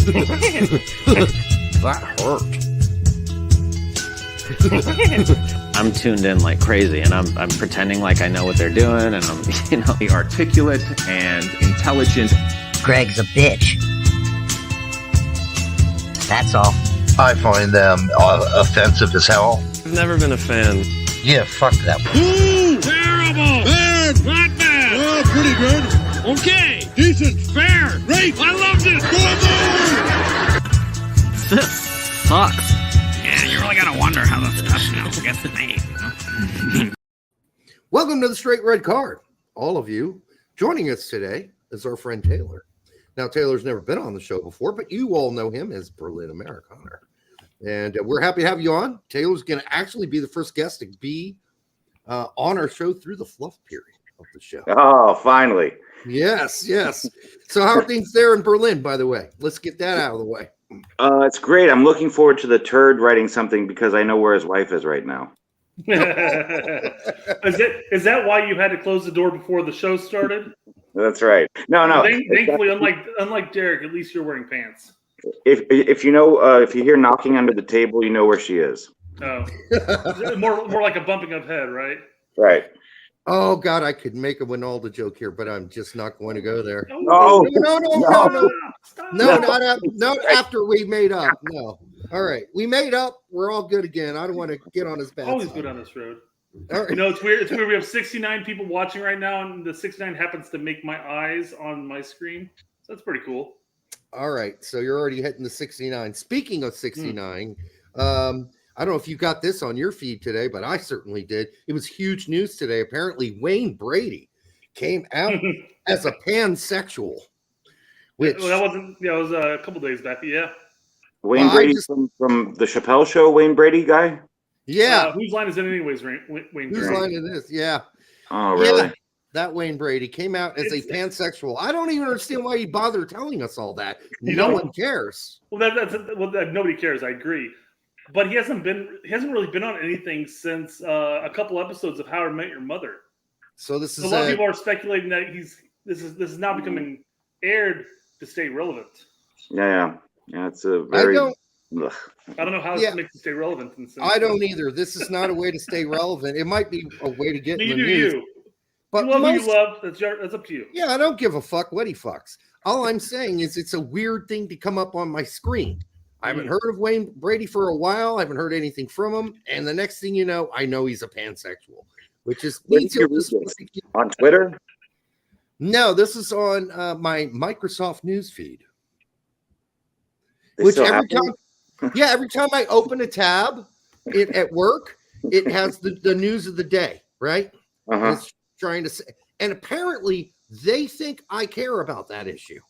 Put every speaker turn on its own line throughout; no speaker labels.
That hurt.
I'm tuned in like crazy, and I'm pretending like I know what they're doing, and I'm,
articulate and intelligent.
Greg's a bitch. That's all.
I find them offensive as hell.
I've never been a fan.
Yeah, fuck that.
Ooh, terrible! Bad! Not bad! Oh, pretty good. Okay, decent, fair, great. I loved it.
This sucks.
Yeah, you really gotta wonder how the stuff gets made.
Welcome to the Straight Red Card. All of you joining us today is our friend Taylor. Now, Taylor's never been on the show before, but you all know him as Berlin Amerikaner. And we're happy to have you on. Taylor's going to actually be the first guest to be on our show through the fluff period of the show.
Oh, finally.
Yes, yes. So how are things there in Berlin, by the way? Let's get that out of the way.
It's great. I'm looking forward to the turd writing something because I know where his wife is right now.
Is that why you had to close the door before the show started?
That's right. No.
Thankfully, unlike Derek, at least you're wearing pants.
If you hear knocking under the table, you know where she is.
Oh, more like a bumping of head, right?
Right.
Oh God, I could make a Winalda joke here, but I'm just not going to go there.
No,
not after we made up. No. All right, we made up. We're all good again. I don't want to get on his bad
Always
side.
good on this road.
All right.
You know, it's weird. It's weird. We have 69 people watching right now, and the 69 happens to make my eyes on my screen. So that's pretty cool.
All right, so you're already hitting the 69. Speaking of 69, I don't know if you got this on your feed today, but I certainly did. It was huge news today. Apparently, Wayne Brady came out as a pansexual. Which
that wasn't. Yeah, it was a couple days back. Yeah.
Wayne Brady from the Chappelle Show. Wayne Brady guy.
Yeah.
Whose line is it anyways? Wayne Brady.
Whose line it is? Yeah.
Oh, really? Yeah.
That Wayne Brady came out as a pansexual. I don't even understand why he bothered telling us all that. No one cares.
Well, nobody cares. I agree, but he hasn't really been on anything since a couple episodes of How I Met Your Mother.
So this is
a lot of people are speculating that this is now becoming aired to stay relevant.
Yeah. It's a very.
I don't know how this makes it stay relevant.
I don't either. This is not a way to stay relevant. It might be a way to get in the news.
But you love who you love. That's up to you.
Yeah, I don't give a fuck what he fucks. All I'm saying is it's a weird thing to come up on my screen. I haven't heard of Wayne Brady for a while. I haven't heard anything from him. And the next thing you know, I know he's a pansexual, which is
on Twitter.
No, this is on my Microsoft News feed. Which every time I open a tab at work, it has the news of the day, right? It's trying to say, and apparently they think I care about that issue,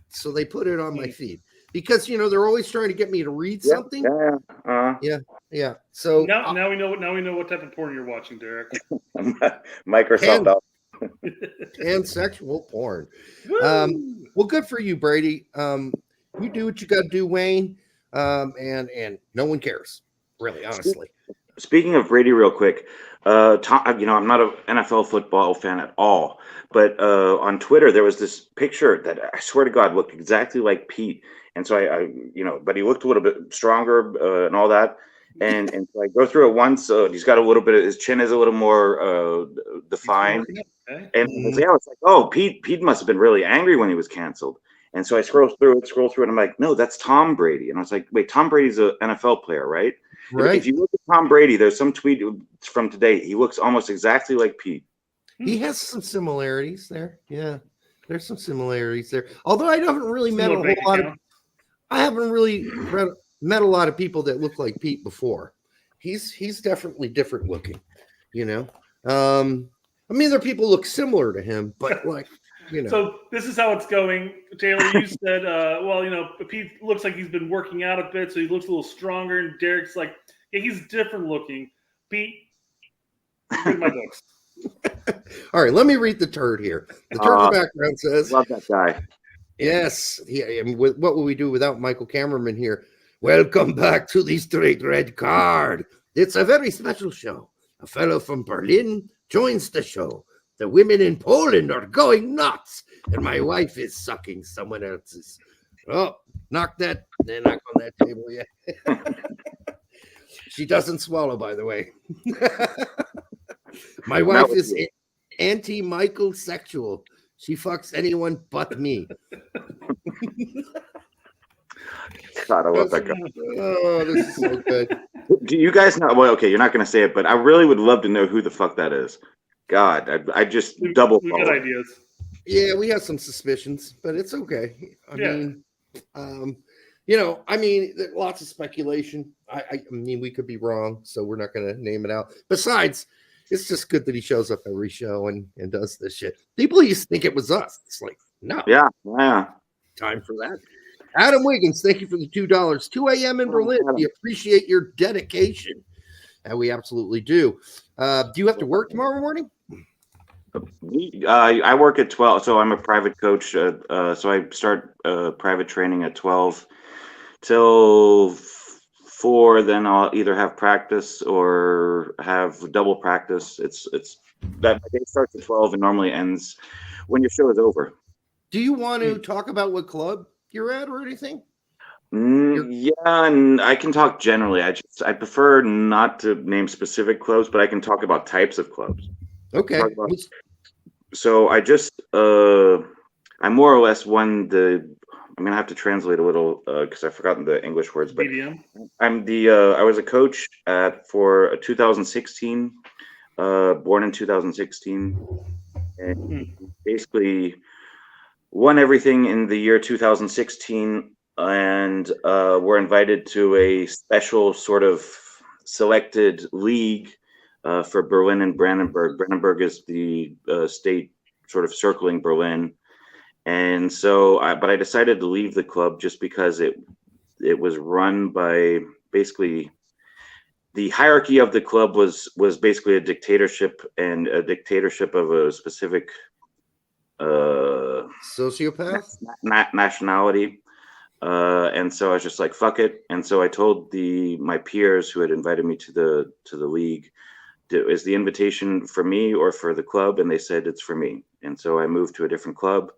so they put it on my feed because they're always trying to get me to read something. Yeah. So
now we know what type of porn you're watching, Derek.
Microsoft
and sexual porn. Well, good for you, Brady. You do what you got to do, Wayne. And no one cares, really, honestly.
Speaking of Brady, real quick, Tom, I'm not an NFL football fan at all, but on Twitter there was this picture that I swear to God looked exactly like Pete, and so I but he looked a little bit stronger and all that, and so I go through it once. He's got a little bit of his chin is a little more defined, and I was like, oh, Pete must have been really angry when he was canceled. And so I scroll through it, and I'm like, no, that's Tom Brady. And I was like, wait, Tom Brady's an NFL player, right?
Right.
If you look at Tom Brady, there's some tweet from today. He looks almost exactly like Pete.
He has some similarities there. Yeah, there's some similarities there. Although I haven't really met a whole lot of. I haven't really met a lot of people that look like Pete before. He's definitely different looking. I mean, there are people look similar to him, but like.
So this is how it's going. Taylor, you said, Pete looks like he's been working out a bit, so he looks a little stronger. And Derek's like, yeah, he's different looking. Pete, read my books.
All right, let me read the turd here. The turd in the background says,
love that guy.
Yes. What would we do without Michael Cameraman here? Welcome back to the Straight Red Card. It's a very special show. A fellow from Berlin joins the show. The women in Poland are going nuts, and my wife is sucking someone else's Oh, knock on that table, yeah. She doesn't swallow, by the way. My wife is anti-Michael sexual. She fucks anyone but me.
God, I love that guy.
Oh, this is so good.
Do you guys know? Well, okay, you're not going to say it, but I really would love to know who the fuck that is. God, I just
We
double.
got ideas.
Yeah, we have some suspicions, but it's okay. I mean, lots of speculation. I mean, we could be wrong, so we're not going to name it out. Besides, it's just good that he shows up every show and does this shit. People used to think it was us. It's like, no.
Yeah.
Time for that. Adam Wiggins, thank you for the $2. 2 a.m. in Berlin. We appreciate your dedication. And we absolutely do. Do you have to work tomorrow morning?
I work at 12, so I'm a private coach. So I start private training at 12 till 4. Then I'll either have practice or have double practice. It's that my day starts at 12 and normally ends when your show is over.
Do you want to talk about what club you're at or anything?
Yeah, and I can talk generally. I prefer not to name specific clubs, but I can talk about types of clubs.
Okay.
So I just I more or less won the. I'm gonna have to translate a little because I've forgotten the English words. But
BDM.
I'm the. I was a coach for 2016, born in 2016, and basically won everything in the year 2016. And we're invited to a special sort of selected league for Berlin and Brandenburg. Brandenburg is the state sort of circling Berlin. And so, but I decided to leave the club just because it was run by basically the hierarchy of the club was basically a dictatorship and a dictatorship of a specific
sociopath
nationality. And so I was just like, fuck it. And so I told my peers who had invited me to the league, is the invitation for me or for the club? And they said it's for me. And so I moved to a different club.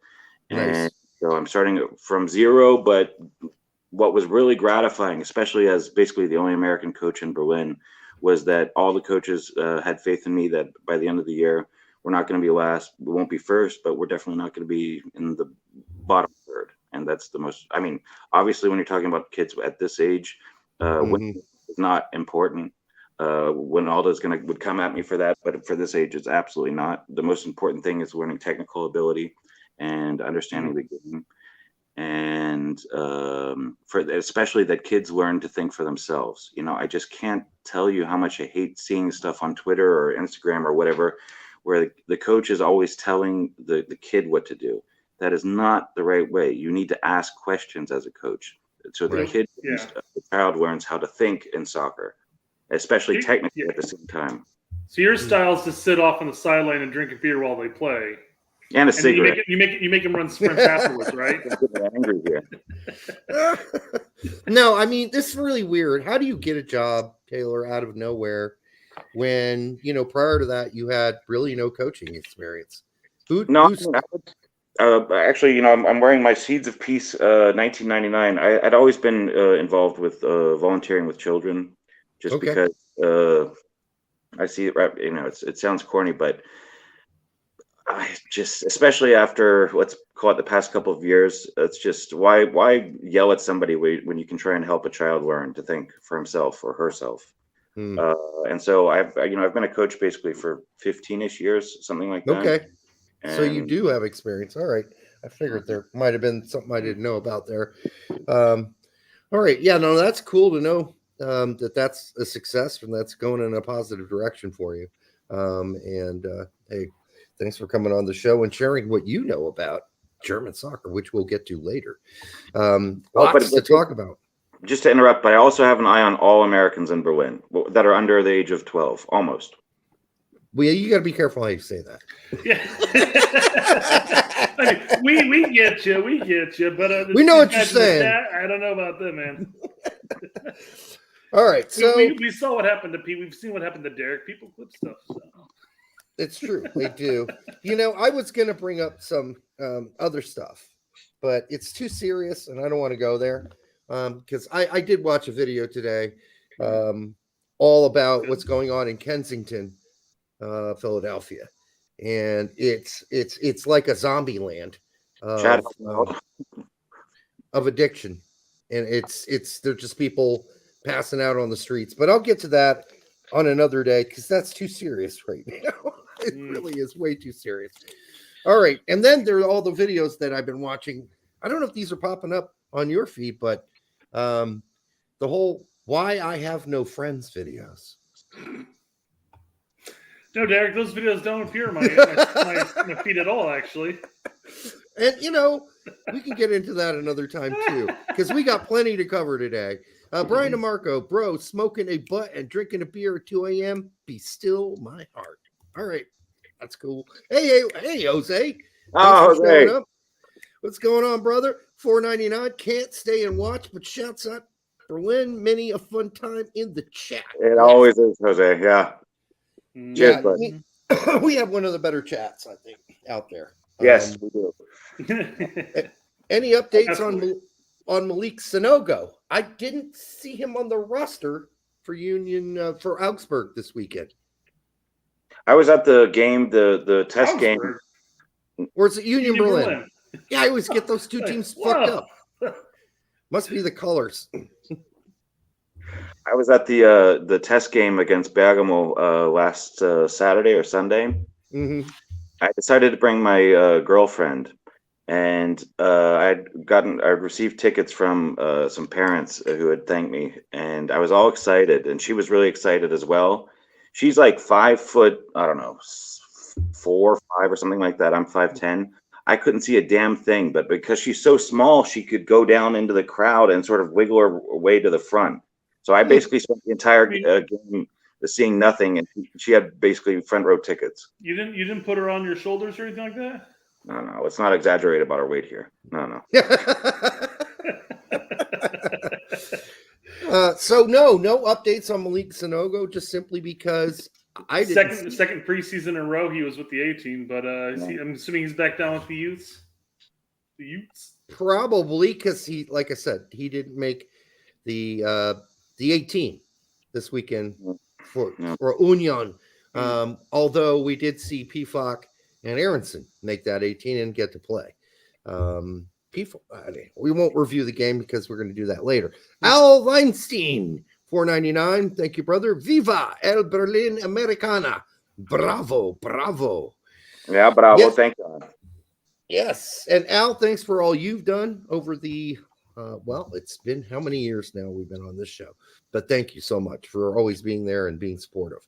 Nice.
And so I'm starting from zero. But what was really gratifying, especially as basically the only American coach in Berlin, was that all the coaches had faith in me that by the end of the year, we're not going to be last. We won't be first, but we're definitely not going to be in the bottom third. And that's the most, I mean, obviously when you're talking about kids at this age, winning is not important. Winaldo's would come at me for that, but for this age, it's absolutely not. The most important thing is learning technical ability and understanding the game. And especially that kids learn to think for themselves. You know, I just can't tell you how much I hate seeing stuff on Twitter or Instagram or whatever, where the coach is always telling the kid what to do. That is not the right way. You need to ask questions as a coach. So the child learns how to think in soccer, especially technically at the same time.
So your style is to sit off on the sideline and drink a beer while they play.
And a cigarette.
You make them run sprints afterwards, right?
I'm angry here.
No, I mean, this is really weird. How do you get a job, Taylor, out of nowhere when, prior to that, you had really no coaching experience?
Actually, I'm wearing my Seeds of Peace 1999. I'd always been involved with volunteering with children, just because I see it. It sounds corny, but I just, especially after let's call it the past couple of years, it's just why yell at somebody when you can try and help a child learn to think for himself or herself. And so I've been a coach basically for 15-ish years, something like that.
Okay. So you do have experience. All right. I figured there might have been something I didn't know about there. All right. Yeah, no, that's cool to know that's a success and that's going in a positive direction for you. Hey, thanks for coming on the show and sharing what you know about German soccer, which we'll get to later. Lots to talk about.
Just to interrupt, but I also have an eye on all Americans in Berlin that are under the age of 12, almost.
Well, you got to be careful how you say that.
Yeah, I mean, we get you, but
we know what you're saying.
I don't know about them, man.
All right, so
we saw what happened to Pete. We've seen what happened to Derek. People clip stuff. So.
It's true, they do. I was going to bring up some other stuff, but it's too serious, and I don't want to go there because I did watch a video today all about what's going on in Kensington, Philadelphia, and it's like a zombie land of addiction, and they're just people passing out on the streets. But I'll get to that on another day because that's too serious right now. It really is way too serious. All right, and then there are all the videos that I've been watching. I don't know if these are popping up on your feed, but the whole "Why I Have No Friends" videos.
No, Derek, those videos don't appear in my feed at all, actually.
And, we can get into that another time, too, because we got plenty to cover today. Brian DeMarco, bro, smoking a butt and drinking a beer at 2 a.m. Be still my heart. All right. That's cool. Hey, Jose.
Oh, Jose.
What's going on, brother? $4.99. Can't stay and watch, but shouts out Berlin. Many a fun time in the chat.
It always is, Jose. Yeah. Cheers, buddy.
We have one of the better chats, I think, out there.
Yes, we do.
Any updates on Malik Sanogo? I didn't see him on the roster for Union for Augsburg this weekend.
I was at the game, the test game.
Or is it Union Berlin? Yeah, I always get those two teams fucked up. Must be the colors.
I was at the test game against Bergamo last Saturday or Sunday.
Mm-hmm.
I decided to bring my girlfriend, and I received tickets from some parents who had thanked me, and I was all excited, and she was really excited as well. She's like 5 foot, I don't know, 4, 5 or something like that. I'm 5'10". I couldn't see a damn thing, but because she's so small, she could go down into the crowd and sort of wiggle her way to the front. So I basically spent the entire game seeing nothing, and she had basically front row tickets.
You didn't put her on your shoulders or anything like that?
No, let's not exaggerate about her weight here. No.
So no updates on Malik Sanogo, just simply because I didn't.
Second preseason in a row he was with the A team, but I'm assuming he's back down with the youths. The youths?
Probably because he, like I said, he didn't make the 18 this weekend for Union. Although we did see Pifak and Aronson make that 18 and get to play. We won't review the game because we're going to do that later. Al Weinstein, $4.99. Thank you, brother. Viva el Berlin Americana. Bravo.
Yeah, bravo. Yes. Thank God.
Yes. And Al, thanks for all you've done over the it's been how many years now we've been on this show, but thank you so much for always being there and being supportive.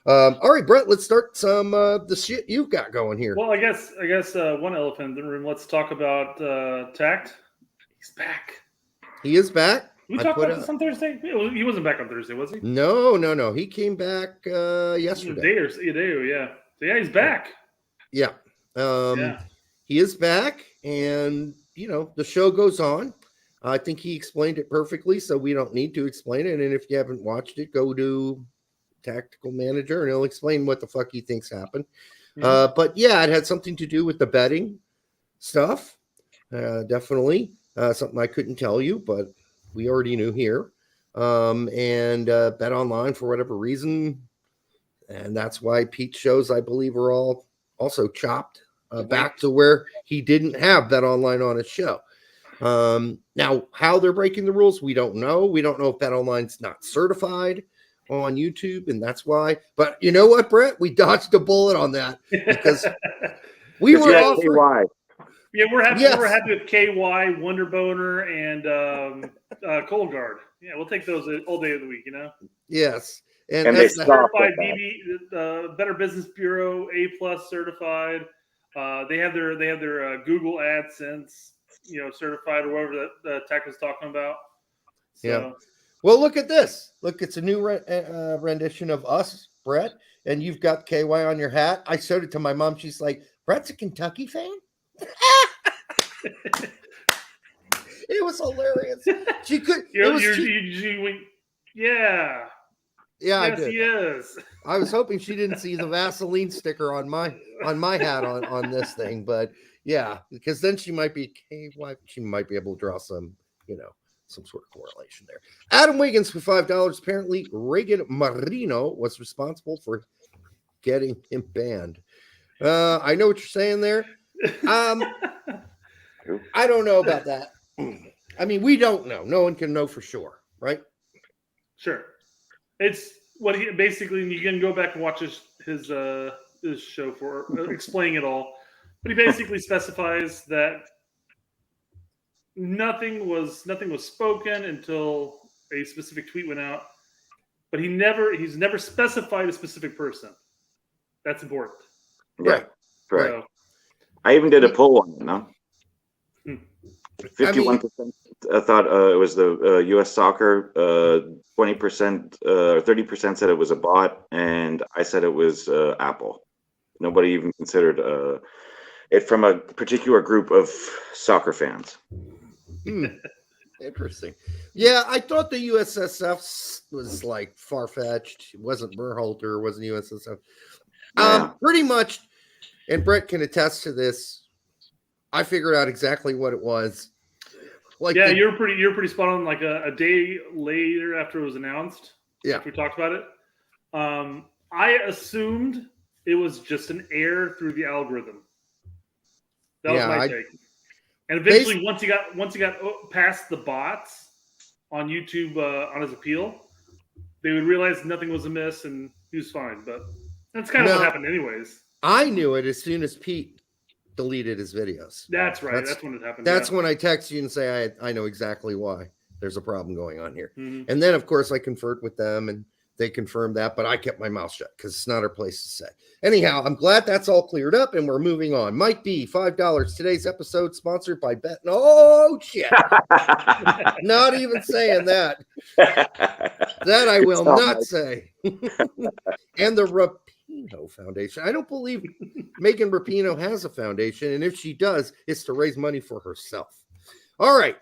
All right, Brett, let's start some the shit you've got going here.
Well, I guess one elephant in the room. Let's talk about Tact. He's back.
He is back.
We talked about this on Thursday. He wasn't back on Thursday, was he?
No. He came back yesterday.
A day, yeah. So yeah, he's back.
Yeah. He is back, and the show goes on. I think he explained it perfectly, so we don't need to explain it. And if you haven't watched it, go to Tactical Manager, and he'll explain what the fuck he thinks happened. Mm-hmm. But yeah, it had something to do with the betting stuff. Definitely something I couldn't tell you, but we already knew here. And Bet Online for whatever reason, and that's why Pete's shows, I believe, are all also chopped back to where he didn't have Bet Online on his show. Now, how they're breaking the rules, we don't know. We don't know if Bet Online's not certified on YouTube, and that's why. But you know what, Brett? We dodged a bullet on that because we were offering.
Yeah, we're happy. Yes. We're happy with KY, Wonder Boner, and Cold Guard. Yeah, we'll take those all day of the week.
Yes,
and they
certified BB, Better Business Bureau A+ certified. They have their Google AdSense. Certified or whatever that Tech was talking about. So.
Yeah. Well, look at this. Look, it's a new rendition of us, Brett, and you've got KY on your hat. I showed it to my mom. She's like, Brett's a Kentucky fan? It was hilarious. She could.
Yeah.
Yeah, I
Yes,
did.
he is.
I was hoping she didn't see the Vaseline sticker on my hat on this thing, but yeah, because then she might be she might be able to draw some, some sort of correlation there. Adam Wiggins for $5. Apparently, Reagan Marino was responsible for getting him banned. I know what you're saying there. I don't know about that. I mean, we don't know. No one can know for sure, right?
Sure. It's what he basically. You can go back and watch his show for explaining it all. But he basically specifies that nothing was spoken until a specific tweet went out. But he's never specified a specific person. That's important.
Right. Right.
So,
I even did a poll on it. No. 51% thought it was the U.S. soccer. 20%, 30% said it was a bot, and I said it was Apple. Nobody even considered it from a particular group of soccer fans.
Interesting. Yeah, I thought the USSF was like far-fetched. It wasn't Berhalter, it wasn't USSF. Pretty much, and Brett can attest to this. I figured out exactly what it was. Like,
yeah, you're pretty spot on. Like a day later after it was announced.
Yeah,
after we talked about it. I assumed it was just an error through the algorithm. That was my take. And eventually, once he got past the bots on YouTube on his appeal, they would realize nothing was amiss and he was fine. But that's kind of what happened, anyways.
I knew it as soon as Pete deleted his videos.
That's right. That's when it happened.
That's when I text you and say I know exactly why there's a problem going on here.
Mm-hmm.
And then, of course, I conferred with them and they confirmed that, but I kept my mouth shut because it's not our place to say. Anyhow, I'm glad that's all cleared up and we're moving on. Mike B, $5. Today's episode sponsored by Bet. Oh, shit. Not even saying that. That I will not say. And the Rapino Foundation. I don't believe Megan Rapino has a foundation, and if she does, it's to raise money for herself. All right.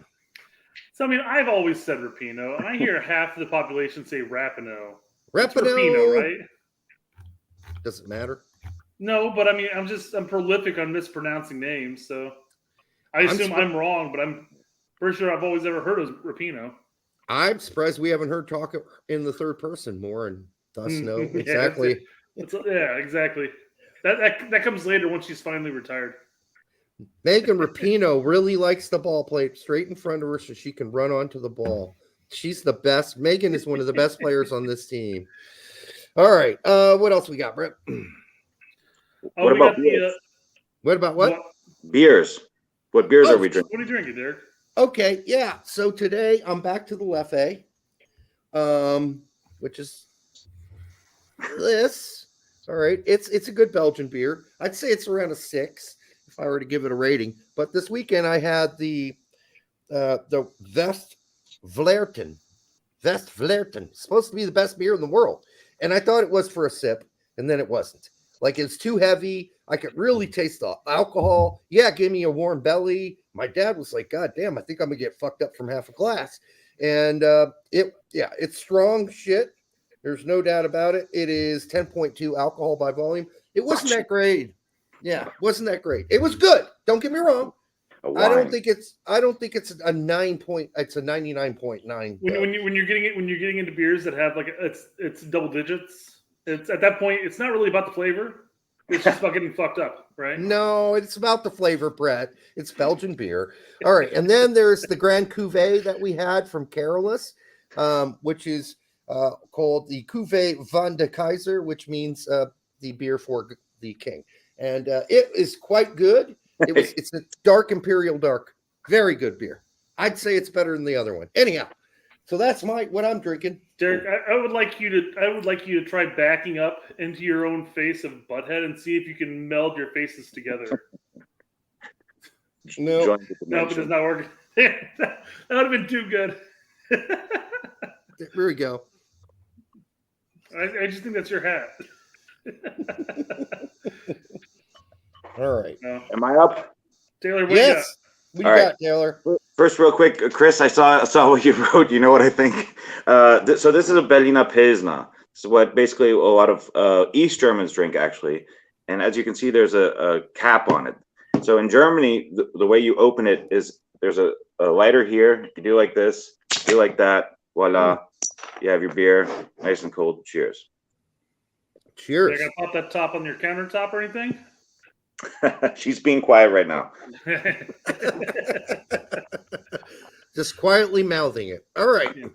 So, I mean, I've always said Rapino, and I hear half the population say Rapino.
Rapino,
Rapino, right?
Does it matter?
No, but I mean, I'm prolific on mispronouncing names, so I assume I'm wrong, but I'm pretty sure I've always ever heard of Rapino.
I'm surprised we haven't heard talk in the third person more, and thus know exactly.
Yeah, exactly. That comes later once she's finally retired.
Megan Rapino really likes the ball played straight in front of her so she can run onto the ball. She's the best. Megan is one of the best players on this team. All right. What else we got, Brett?
What about beers?
What about what?
Beers. What beers are we drinking?
What are you drinking, Derek?
Okay, yeah. So today I'm back to the Leffe, which is this. All right. It's a good Belgian beer. I'd say it's around a 6 if I were to give it a rating. But this weekend I had the Westvleteren. Westvleteren. Supposed to be the best beer in the world. And I thought it was for a sip, and then it wasn't. Like, it's too heavy. I could really taste the alcohol. Yeah, it gave me a warm belly. My dad was like, God damn, I think I'm going to get fucked up from half a glass. And it's strong shit. There's no doubt about it. It is 10.2 alcohol by volume. It wasn't that great. Yeah, wasn't that great. It was good. Don't get me wrong. I don't think it's a 9 point. It's a 99.9.
When you're getting into beers that have like it's double digits. It's at that point it's not really about the flavor. It's just about getting fucked up, right?
No, it's about the flavor, Brett. It's Belgian beer. All right, and then there's the Grand Cuvée that we had from Carolus, which is called the Cuvée van de Keizer, which means the beer for the king, and it is quite good. It's a dark imperial dark, very good beer. I'd say it's better than the other one. Anyhow, so that's what I'm drinking.
Derek, I would like you to try backing up into your own face of Butthead and see if you can meld your faces together.
No,
but it's not working. That would have been too good.
Here we go.
I just think that's your hat.
All right.
No.
Am I up?
Taylor, what
yes.
you
got? What you got, Taylor?
First, real quick, Chris, I saw what you wrote. You know what I think? So this is a Berliner Pilsner. It's what basically a lot of East Germans drink, actually. And as you can see, there's a cap on it. So in Germany, the way you open it is there's a lighter here. You do like this, do like that. Voila. You have your beer, nice and cold. Cheers.
Cheers.
Are you gonna pop that top on your countertop or anything?
She's being quiet right now.
Just quietly mouthing it. All right.
Yeah.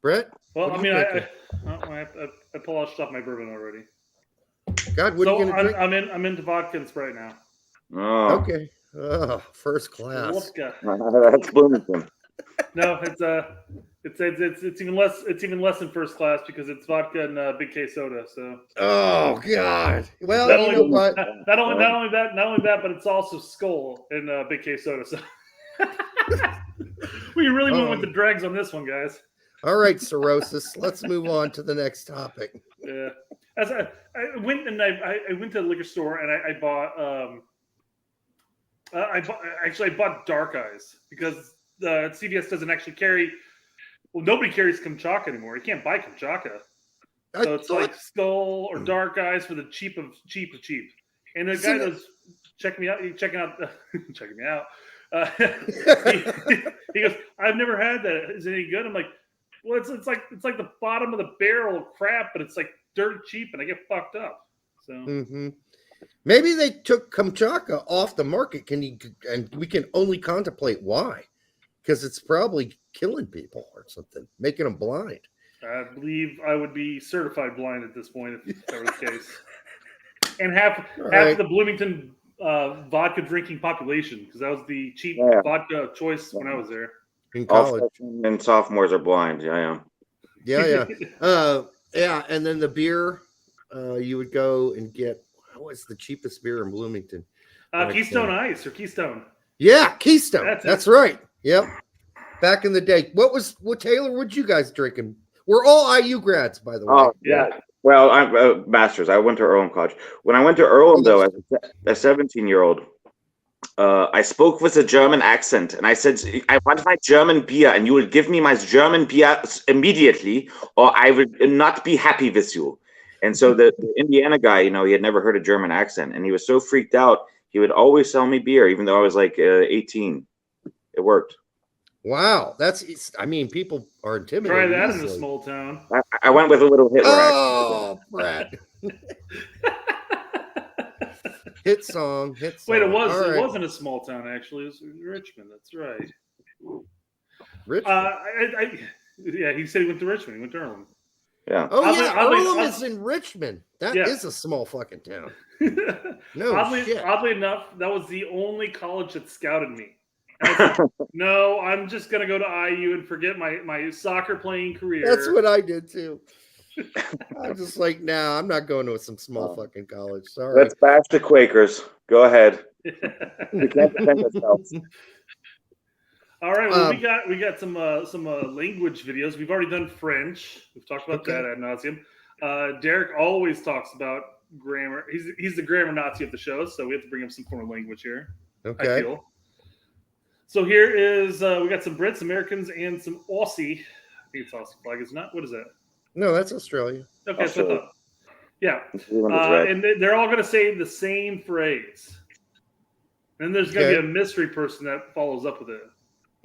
Brett?
Well,
what
I
are you
mean,
drinking?
I polished off my bourbon already.
God, what are you going to drink?
I'm into vodka and Sprite now.
Oh,
Okay. Oh, first class.
Vodka.
That's Bloomington.
No, it's even less. It's even less than first class because it's vodka and Big K soda. So.
Oh God. Well,
Not
you
only,
know what?
not only that, but it's also Skull and Big K soda. So. We really went with the dregs on this one, guys.
All right, cirrhosis. Let's move on to the next topic.
Yeah. As I went and I went to the liquor store and I bought Dark Eyes because the CVS doesn't actually carry. Well, nobody carries Kamchatka anymore. You can't buy Kamchatka. So it's like Skull or Dark Eyes for the cheap of cheap. And the guy that's checking me out. He goes, "I've never had that. Is it any good?" I'm like, "Well, it's like the bottom of the barrel of crap, but it's like dirt cheap, and I get fucked up." So
maybe they took Kamchatka off the market. And we can only contemplate why, because it's probably killing people or something, making them blind.
I believe I would be certified blind at this point if that were the case. And half of the Bloomington vodka drinking population, because that was the cheap vodka choice when I was there.
In college.
All freshmen and sophomores are blind. Yeah.
Yeah. And then the beer, you would go and get. What was the cheapest beer in Bloomington?
Keystone Ice or Keystone.
Yeah, Keystone. That's right. Yep. Back in the day, what Taylor? What you guys drinking? We're all IU grads, by the way.
Oh yeah. Well, I'm masters. I went to Earlham College. When I went to Earlham, though, as a 17-year-old, I spoke with a German accent, and I said, "I want my German beer, and you will give me my German beer immediately, or I will not be happy with you." And so the Indiana guy, he had never heard a German accent, and he was so freaked out. He would always sell me beer, even though I was like 18. It worked.
Wow, people are intimidated.
Try that in a small town.
I went with a little Hitler.
Oh, Brett. Hit song.
Wait, it wasn't a small town actually. It was Richmond. That's right.
Richmond.
Yeah, he said he went to Richmond. He went to Earlham.
Yeah.
Earlham is in Richmond. That is a small fucking town. No,
oddly enough, that was the only college that scouted me. I was like, no, I'm just gonna go to IU and forget my soccer playing career.
That's what I did too. I'm just like, nah, I'm not going to some small fucking college. Sorry.
Let's bash the Quakers. Go ahead. We can't defend ourselves.
All right. Well, we got some language videos. We've already done French. We've talked about that ad nauseum. Derek always talks about grammar. He's the grammar Nazi of the show, so we have to bring him some form of language here.
Okay.
I feel. So here is we got some Brits, Americans, and some Aussie. I think it's Aussie flag, is it not? What is that?
No, that's Australia.
Okay, Australia. So yeah. And they're all going to say the same phrase. And there's going to be a mystery person that follows up with it.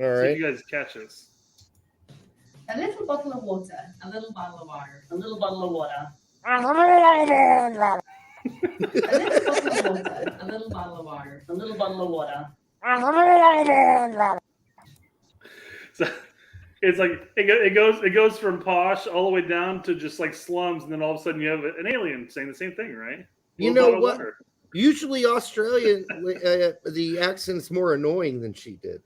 All right.
See if you guys catch this.
A little bottle of water, a little bottle of water, a little bottle of water. A little bottle of water, a little bottle of water, a little bottle of water.
So it's like it goes from posh all the way down to just like slums, and then all of a sudden you have an alien saying the same thing, right?
You know what? Usually Australian the accent's more annoying than she did.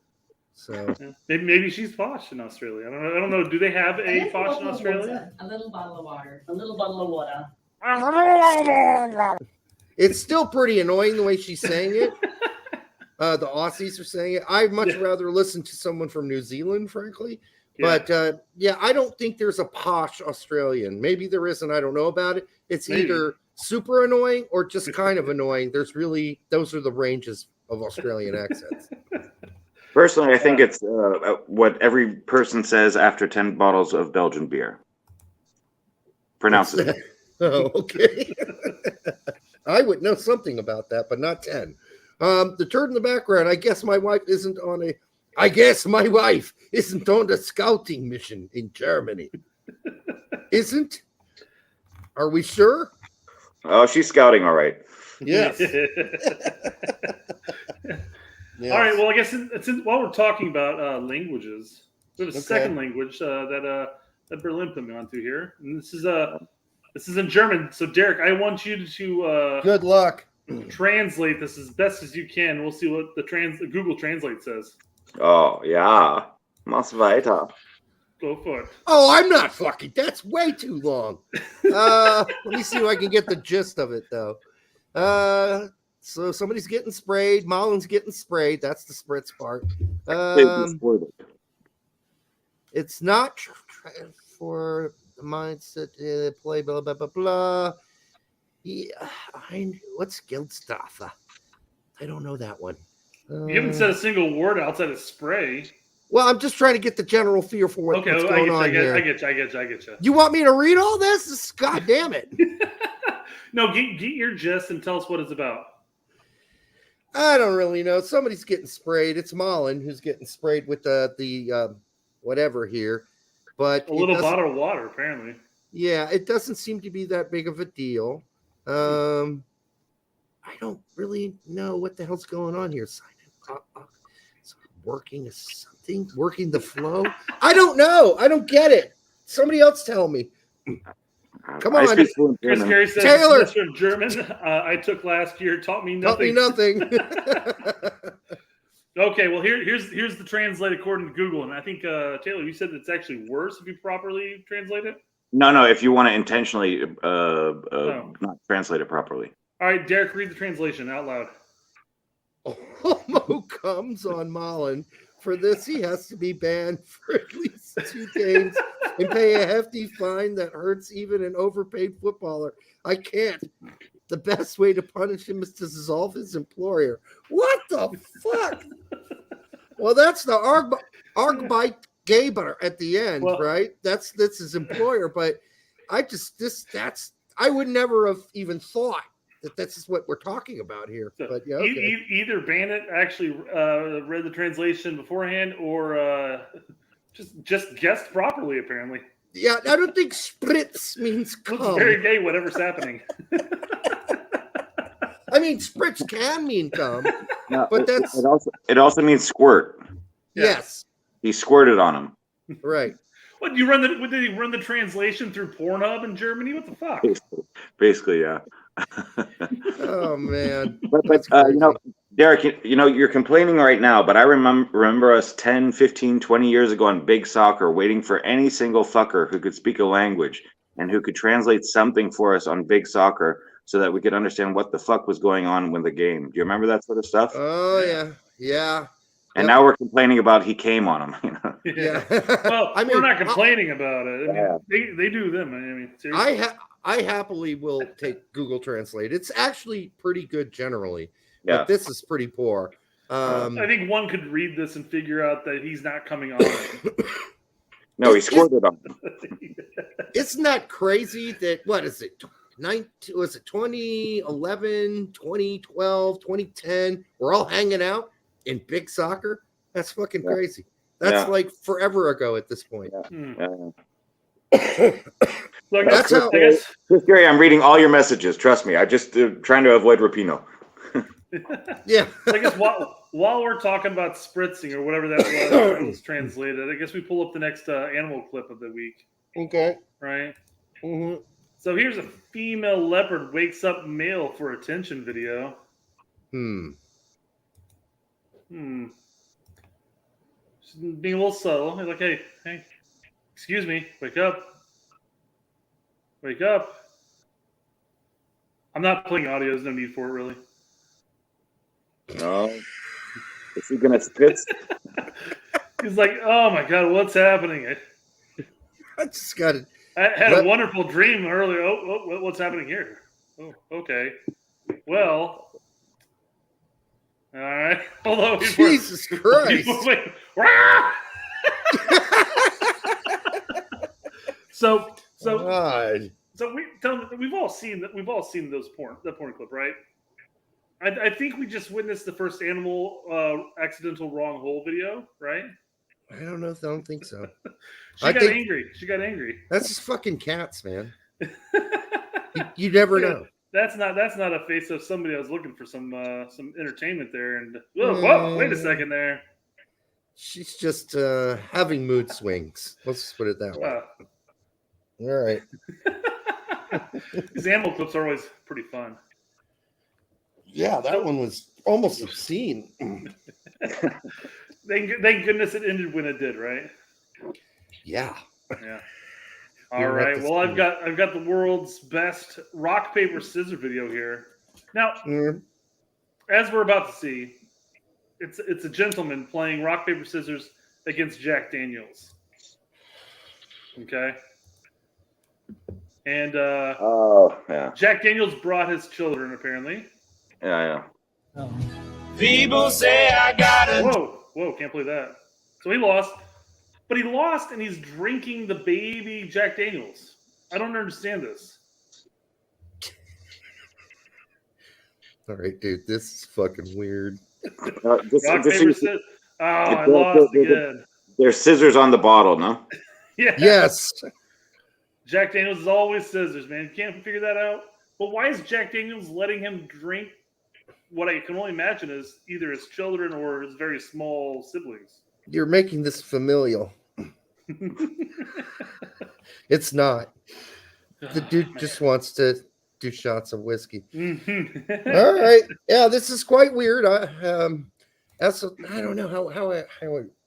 So
maybe she's posh in Australia. I don't know. Do they have a posh in Australia?
A little bottle of water, a little bottle of water.
It's still pretty annoying the way she's saying it. The Aussies are saying it. I'd much rather listen to someone from New Zealand, frankly. Yeah. But I don't think there's a posh Australian. Maybe there is, and I don't know about it. It's either super annoying or just kind of annoying. Those are the ranges of Australian accents.
Personally, I think it's what every person says after 10 bottles of Belgian beer. pronounces it.
Oh, okay. I would know something about that, but not 10. The turd in the background. I guess my wife isn't on a scouting mission in Germany. Isn't? Are we sure?
Oh, she's scouting, all right.
Yes.
All right. Well, I guess while we're talking about languages, we have a second language that Berlin put me onto here, and this is in German. So, Derek, I want you to
good luck.
Translate this as best as you can. We'll see what the Google Translate says.
Oh yeah, mach's weiter.
Go for it.
Oh, I'm not fucking. That's way too long. Let me see if I can get the gist of it, though. So somebody's getting sprayed. Mullen's getting sprayed. That's the spritz part. It's not for the mindset play. Blah blah blah blah. Yeah, what's Gildstaffer? I don't know that one.
You haven't said a single word outside of spray.
Well, I'm just trying to get the general feel for what's going on here.
I get you.
You want me to read all this? God damn it.
No, get your gist and tell us what it's about.
I don't really know. Somebody's getting sprayed. It's Mullen who's getting sprayed with the whatever here. But
a little bottle of water, apparently.
Yeah, it doesn't seem to be that big of a deal. I don't really know what the hell's going on here. Working the flow. I don't know. I don't get it. Somebody else tell me. Come on,
Chris Carey says
Taylor.
From German. I took last year. Taught me nothing. Okay, well here's the translate according to Google, and I think Taylor, you said it's actually worse if you properly translate it.
No. If you want to intentionally not translate it properly.
All right, Derek, read the translation out loud.
Homo comes on Mullen. For this, he has to be banned for at least 2 games and pay a hefty fine that hurts even an overpaid footballer. I can't. The best way to punish him is to dissolve his employer. What the fuck? Well, that's the Arbeitgeber at the end, right? That's his employer. But I would never have even thought that this is what we're talking about here. But yeah, okay.
Either Bandit actually read the translation beforehand, or just guessed properly. Apparently,
yeah. I don't think spritz means cum.
It's very gay. Whatever's happening.
I mean, spritz can mean cum, but
it also means squirt.
Yes,
he squirted on him.
Right.
What did he run the translation through Pornhub in Germany? What the fuck?
Basically, yeah.
Oh man,
but Derek, you're complaining right now, but I remember us 10, 15, 20 years ago on Big Soccer waiting for any single fucker who could speak a language and who could translate something for us on Big Soccer so that we could understand what the fuck was going on with the game. Do you remember that sort of stuff?
Oh yeah.
And now we're complaining about he came on him.
Yeah.
Well, we're not complaining about it. I mean, they do them. I mean, seriously.
I happily will take Google Translate. It's actually pretty good generally.
Yeah.
But this is pretty poor.
I think one could read this and figure out that he's not coming on.
No, he squirted on him.
Isn't that crazy that, what is it? 2011, 2012, 2010? We're all hanging out in Big Soccer? That's fucking crazy. That's like forever ago at this point.
Look,
that's how.
Chris Gary, I'm reading all your messages. Trust me. I just trying to avoid Rapino.
Yeah.
I guess while we're talking about spritzing or whatever that was translated, I guess we pull up the next animal clip of the week.
Okay.
Right?
Mm-hmm.
So here's a female leopard wakes up male for attention video. She's being a little subtle. He's like, hey, excuse me, wake up. Wake up. I'm not playing audio. There's no need for it, really.
No. Is he going to spit?
He's like, oh, my God, what's happening?
I just got it.
I had a wonderful dream earlier. Oh, what's happening here? Oh, okay. Well, all right. Although
Jesus Christ.
So
God.
So we've all seen that porn clip, right? I think we just witnessed the first animal accidental wrong hole video, right?
I don't know. I don't think so.
She got angry.
That's just fucking cats, man. you never know.
That's not a face of somebody that was looking for some entertainment there. And whoa, wait a second there.
She's just having mood swings. Let's just put it that way. All right.
These animal clips are always pretty fun.
Yeah, that one was almost obscene.
Thank goodness it ended when it did, right?
Yeah.
Yeah. All right. Well, I've got the world's best rock paper scissors video here. Now, as we're about to see, it's a gentleman playing rock paper scissors against Jack Daniels. Okay. And Jack Daniels brought his children apparently.
Yeah.
People say I got it.
Whoa, can't believe that. So he lost. But he lost, and he's drinking the baby Jack Daniels. I don't understand this.
All right, dude, this is fucking weird.
Rock, paper, scissors. Oh, I lost again.
There's scissors on the bottle, no?
Yeah.
Yes.
Jack Daniels is always scissors, man. You can't figure that out. But why is Jack Daniels letting him drink what I can only imagine is either his children or his very small siblings?
You're making this familial. It's not. The dude just wants to do shots of whiskey. All right. Yeah, this is quite weird. I don't know how I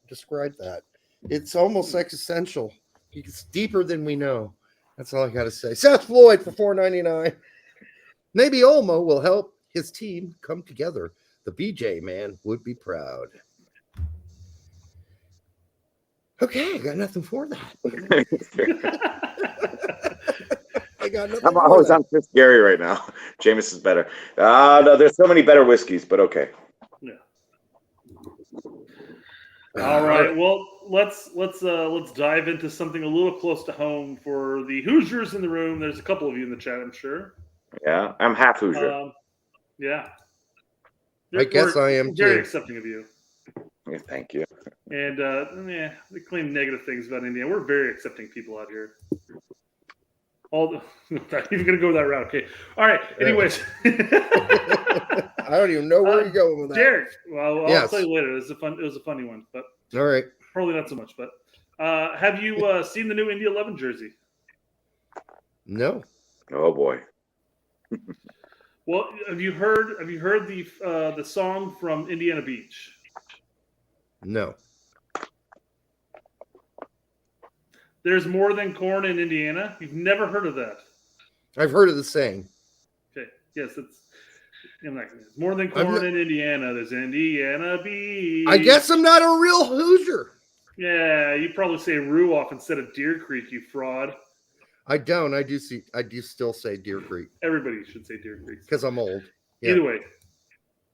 describe that. It's almost existential. It's deeper than we know. That's all I got to say. Seth Floyd for $4.99. Maybe Olmo will help his team come together. The BJ man would be proud. Okay, I got nothing for that. I got nothing.
I'm always on Chris Gary right now. Jameis is better. No, there's so many better whiskeys, but okay.
Yeah. All right. Well, let's dive into something a little close to home for the Hoosiers in the room. There's a couple of you in the chat, I'm sure.
Yeah, I'm half Hoosier.
Yeah.
I guess I am
very
too.
accepting of you.
Yeah, thank you.
And they claim negative things about Indiana. We're very accepting people out here. I'm even gonna go that route. Okay. All right. Anyways,
I don't even know where you're going with that.
Derek. Well, I'll tell you later. It was a funny one, but
all right.
Probably not so much. But have you seen the new Indy 11 jersey?
No.
Oh boy.
Well, have you heard the song from Indiana Beach?
No.
There's more than corn in Indiana. You've never heard of that?
I've heard of the saying.
Okay. Yes, it's more than corn in Indiana. There's Indiana Beach.
I guess I'm not a real Hoosier.
Yeah, you probably say Ruoff instead of Deer Creek, you fraud.
I don't. I do still say Deer Creek.
Everybody should say Deer Creek.
Because I'm old. Yeah.
Either way,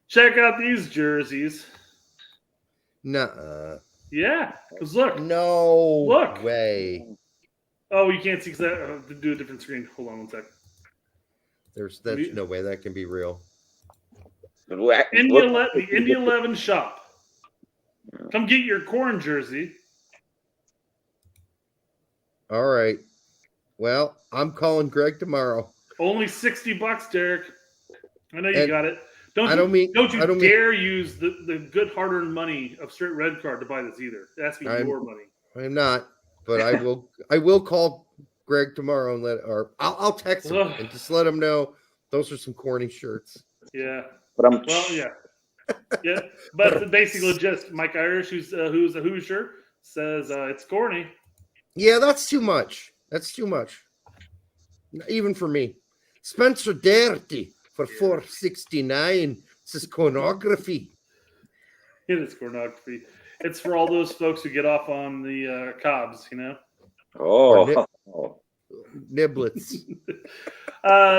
check out these jerseys.
Nuh-uh.
Yeah, because look.
No way.
Oh, you can't see because I have to do a different screen. Hold on one sec.
There's no way that can be real.
The Indy 11 shop. Come get your corn jersey.
All right. Well, I'm calling Greg tomorrow.
Only $60, Derek. I know you got it. Don't you dare use the good hard-earned money of Straight Red Card to buy this either. It has to be your money.
I'm not, but I will call Greg tomorrow and I'll text him and just let him know those are some corny shirts.
Yeah. But yeah. But basically just Mike Irish, who's a Hoosier, says it's corny.
Yeah, that's too much. That's too much. Even for me. Spencer Dirty for $4.69. This is pornography.
It is pornography. It's for all those folks who get off on the cobs, you know?
Oh.
Niblets.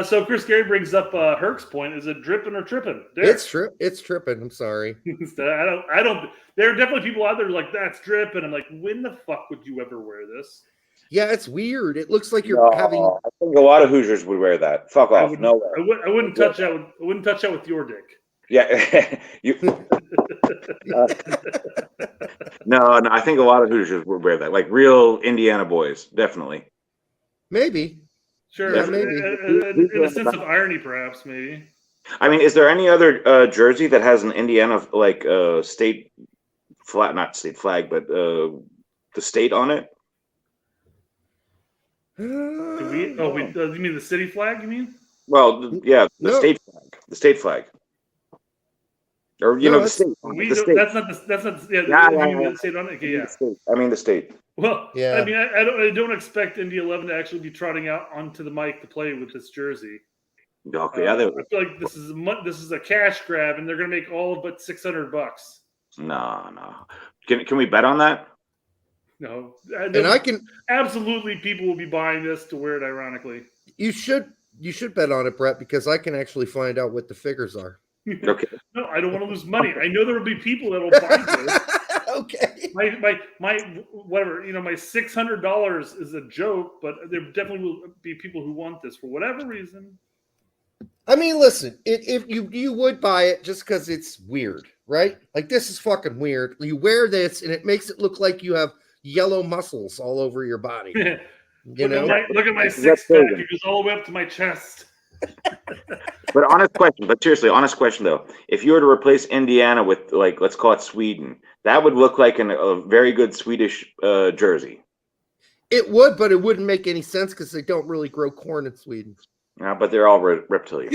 So Chris Gary brings up Herc's point. Is it dripping or tripping?
It's tripping. I'm sorry.
I don't. There are definitely people out there like, that's dripping. I'm like, when the fuck would you ever wear this?
Yeah, it's weird. It looks like you're having.
I think a lot of Hoosiers would wear that. Fuck off. No way.
I wouldn't touch that. I wouldn't touch that with your dick.
Yeah, you. No. I think a lot of Hoosiers would wear that, like real Indiana boys, definitely.
Maybe.
Sure.
Yeah, maybe.
In a sense of irony, perhaps. Maybe.
I mean, is there any other jersey that has an Indiana like state flag, not state flag, but the state on it?
You mean the city flag? You mean?
Well, yeah, the state flag. The state flag. Or the state. The state.
That's not the state on it. Okay, yeah.
I mean the state.
Well,
yeah.
I mean, I don't expect Indy 11 to actually be trotting out onto the mic to play with this jersey.
Okay,
I feel like this is a cash grab, and they're going to make all but $600.
No. Can we bet on that?
No,
and I can
absolutely. People will be buying this to wear it. Ironically,
you should bet on it, Brett, because I can actually find out what the figures are.
Okay.
No, I don't want to lose money. I know there will be people that will buy this.
Okay.
My whatever, my $600 is a joke, but there definitely will be people who want this for whatever reason.
I mean, listen, if you would buy it just because it's weird, right? Like, this is fucking weird. You wear this and it makes it look like you have yellow muscles all over your body.
Look at my six pack. It goes all the way up to my chest.
But seriously, honest question though. If you were to replace Indiana with, like, let's call it Sweden, that would look like a very good Swedish jersey.
It would, but it wouldn't make any sense because they don't really grow corn in Sweden.
Yeah, but they're all reptilians.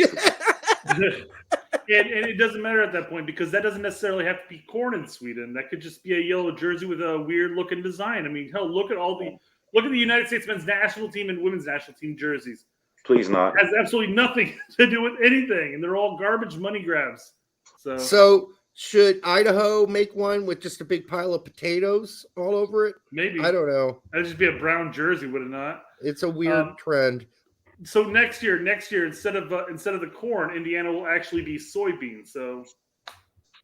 and it doesn't matter at that point because that doesn't necessarily have to be corn in Sweden. That could just be a yellow jersey with a weird looking design. I mean, hell, look at the United States men's national team and women's national team jerseys.
Please not.
It has absolutely nothing to do with anything, and they're all garbage money grabs.
So should Idaho make one with just a big pile of potatoes all over it?
Maybe.
I don't know.
That'd just be a brown jersey, would it not?
It's a weird trend.
So next year, instead of the corn, Indiana will actually be soybeans. So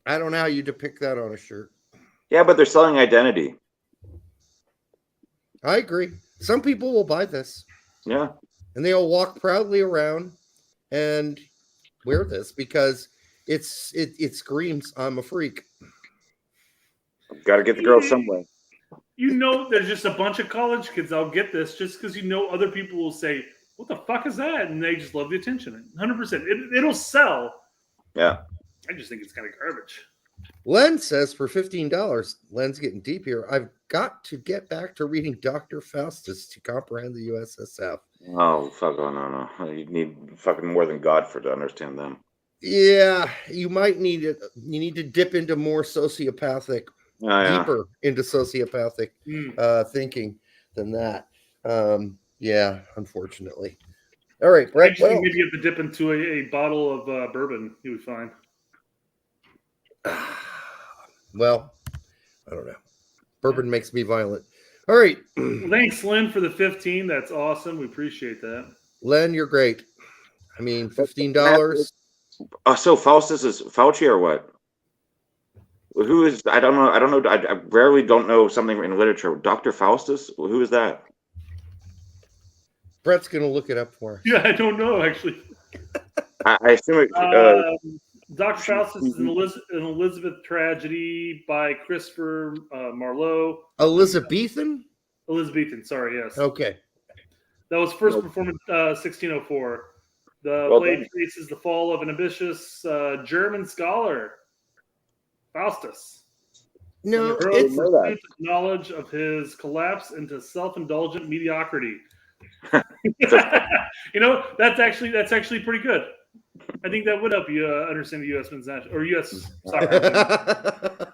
I don't know how you depict that on a shirt.
Yeah, but they're selling identity.
I agree. Some people will buy this.
Yeah.
And they'll walk proudly around and wear this because it screams, I'm a freak.
Got to get the girls someway.
There's just a bunch of college kids that'll get this just because other people will say, what the fuck is that? And they just love the attention. 100%. It'll sell.
Yeah.
I just think it's kind of garbage.
Len says for $15, Len's getting deep here. I've got to get back to reading Dr. Faustus to comprehend the USSF.
Oh, fuck. Oh, no. You need fucking more than God to understand them.
Yeah, you might need it. You need to dip into more sociopathic, deeper into sociopathic thinking than that. Yeah, unfortunately. All right, Brett.
Actually, maybe you have to dip into a bottle of bourbon. You would find.
Well, I don't know. Bourbon makes me violent. All right.
Thanks, Len, for the 15. That's awesome. We appreciate that.
Len, you're great. I mean, $15.
So Faustus is Fauci or what? Who is? I don't know. I rarely don't know something in literature. Dr. Faustus? Who is that?
Brett's going to look it up for us.
Yeah, I don't know, actually.
I assume it.
Dr. Faustus is an Elizabeth tragedy by Christopher Marlowe.
Elizabethan,
sorry, yes.
Okay.
That was first performed in 1604. The play traces the fall of an ambitious German scholar, Faustus.
No,
it's knowledge of his collapse into self-indulgent mediocrity. That's actually pretty good. I think that would help you understand the U.S. men's national or U.S. soccer.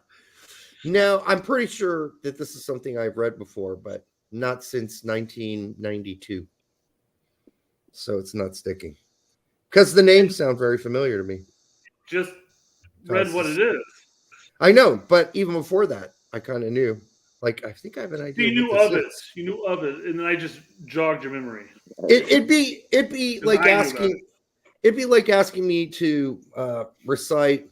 No, I'm pretty sure that this is something I've read before, but not since 1992. So it's not sticking. Because the names sound very familiar to me.
Just read what it is.
I know, but even before that, I kind of knew. Like, I think I have an idea.
You knew of it, and then I just jogged your memory.
It'd be like asking. It'd be like asking me to recite,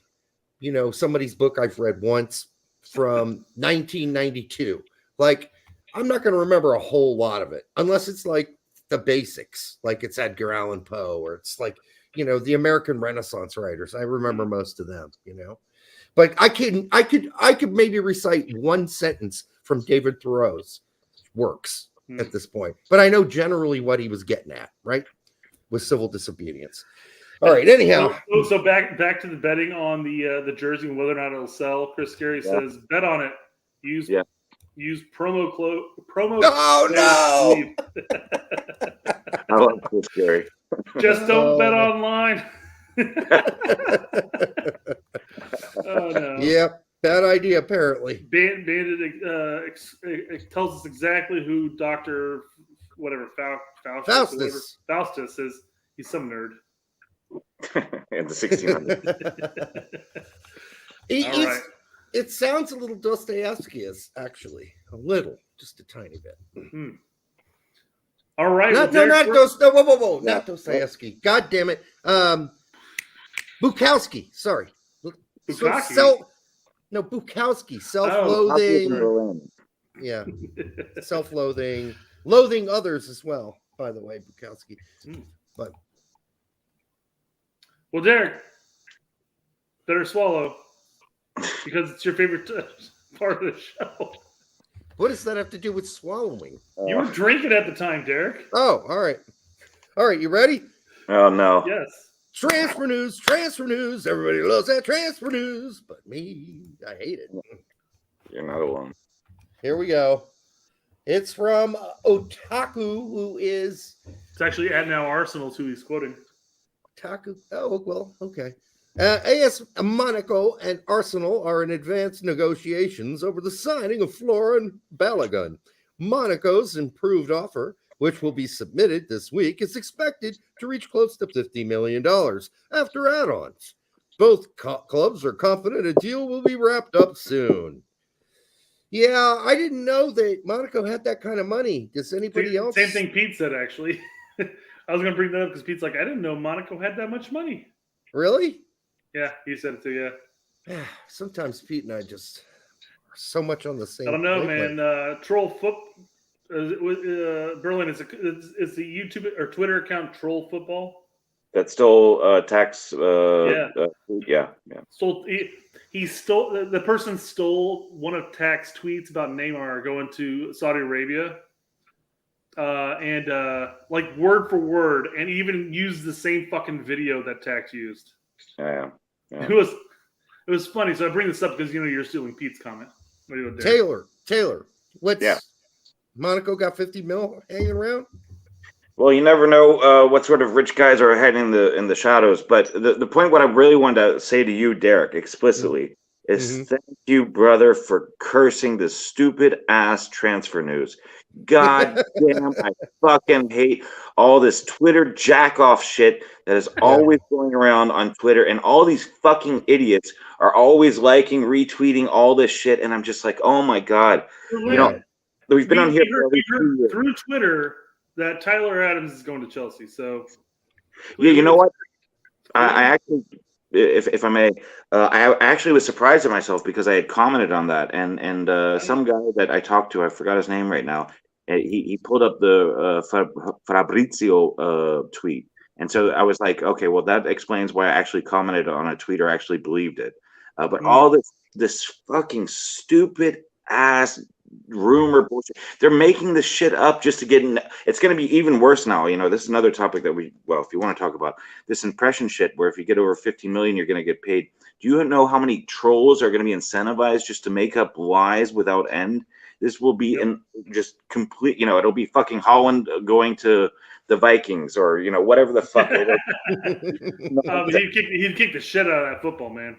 somebody's book I've read once from 1992. Like, I'm not going to remember a whole lot of it unless it's like the basics, like it's Edgar Allan Poe or it's like, the American Renaissance writers. I remember most of them, but I could maybe recite one sentence from David Thoreau's works at this point, but I know generally what he was getting at, right? With civil disobedience. All right. Anyhow,
so back to the betting on the jersey and whether or not it'll sell. Chris Scary says bet on it. Use promo code.
Oh no!
I love Chris Scary.
Just don't bet online. Oh no!
Yep, bad idea. Apparently,
Bandit tells us exactly who Dr. whatever Faustus is. He's some nerd.
In the 1600s.
It sounds a little Dostoevsky-ish, actually. A little, just a tiny bit.
Mm-hmm. All right.
Not Dostoevsky. God damn it. Bukowski. Sorry.
Bukowski?
Bukowski. Self-loathing. Yeah. Self-loathing. Loathing others as well, by the way, Bukowski. But.
Well, Derek, better swallow because it's your favorite part of the show.
What does that have to do with swallowing?
You were drinking at the time, Derek.
Oh, all right. All right, you ready?
Oh, no.
Yes.
Transfer news. Everybody loves that transfer news, but me, I hate it.
You're not alone.
Here we go. It's from Otaku, who is...
It's actually at Now Arsenal's who he's quoting.
Otaku. Oh, well, okay. AS Monaco and Arsenal are in advanced negotiations over the signing of Florian Balogun. Monaco's improved offer, which will be submitted this week, is expected to reach close to $50 million after add-ons. Both clubs are confident a deal will be wrapped up soon. Yeah, I didn't know that Monaco had that kind of money. Does anybody else?
Same thing Pete said, actually. I was going to bring that up because Pete's like, I didn't know Monaco had that much money.
Really?
Yeah, he said it too,
yeah. Sometimes Pete and I just are so much on the same.
I don't know, man. Troll Foot Berlin is the YouTube or Twitter account Troll Football.
That stole tax. Yeah.
He stole. The person stole one of Tax's tweets about Neymar going to Saudi Arabia, and like word for word, and even used the same fucking video that Tax used.
Yeah.
It was funny. So I bring this up because you're stealing Pete's comment.
Taylor, Monaco got 50 mil hanging around.
Well, you never know what sort of rich guys are hiding in the shadows. But the point, what I really wanted to say to you, Derek, explicitly, is thank you, brother, for cursing this stupid ass transfer news. God damn, I fucking hate all this Twitter jack off shit that is always going around on Twitter, and all these fucking idiots are always liking, retweeting all this shit, and I'm just like, oh my God. We've been on here
through Twitter that Tyler Adams is going to Chelsea. So
yeah, you know what? I actually, if I may, I actually was surprised at myself because I had commented on that, and some guy that I talked to, I forgot his name right now. He pulled up the Fabrizio tweet, and so I was like, okay, well that explains why I actually commented on a tweet or actually believed it. But all this fucking stupid ass rumor bullshit. They're making this shit up just to get in. It's going to be even worse now. This is another topic that if you want to talk about this impression shit, where if you get over 50 million, you're going to get paid. Do you know how many trolls are going to be incentivized just to make up lies without end? This will be just complete, it'll be fucking Holland going to the Vikings or, whatever the fuck.
He'd kick the shit out of that football, man.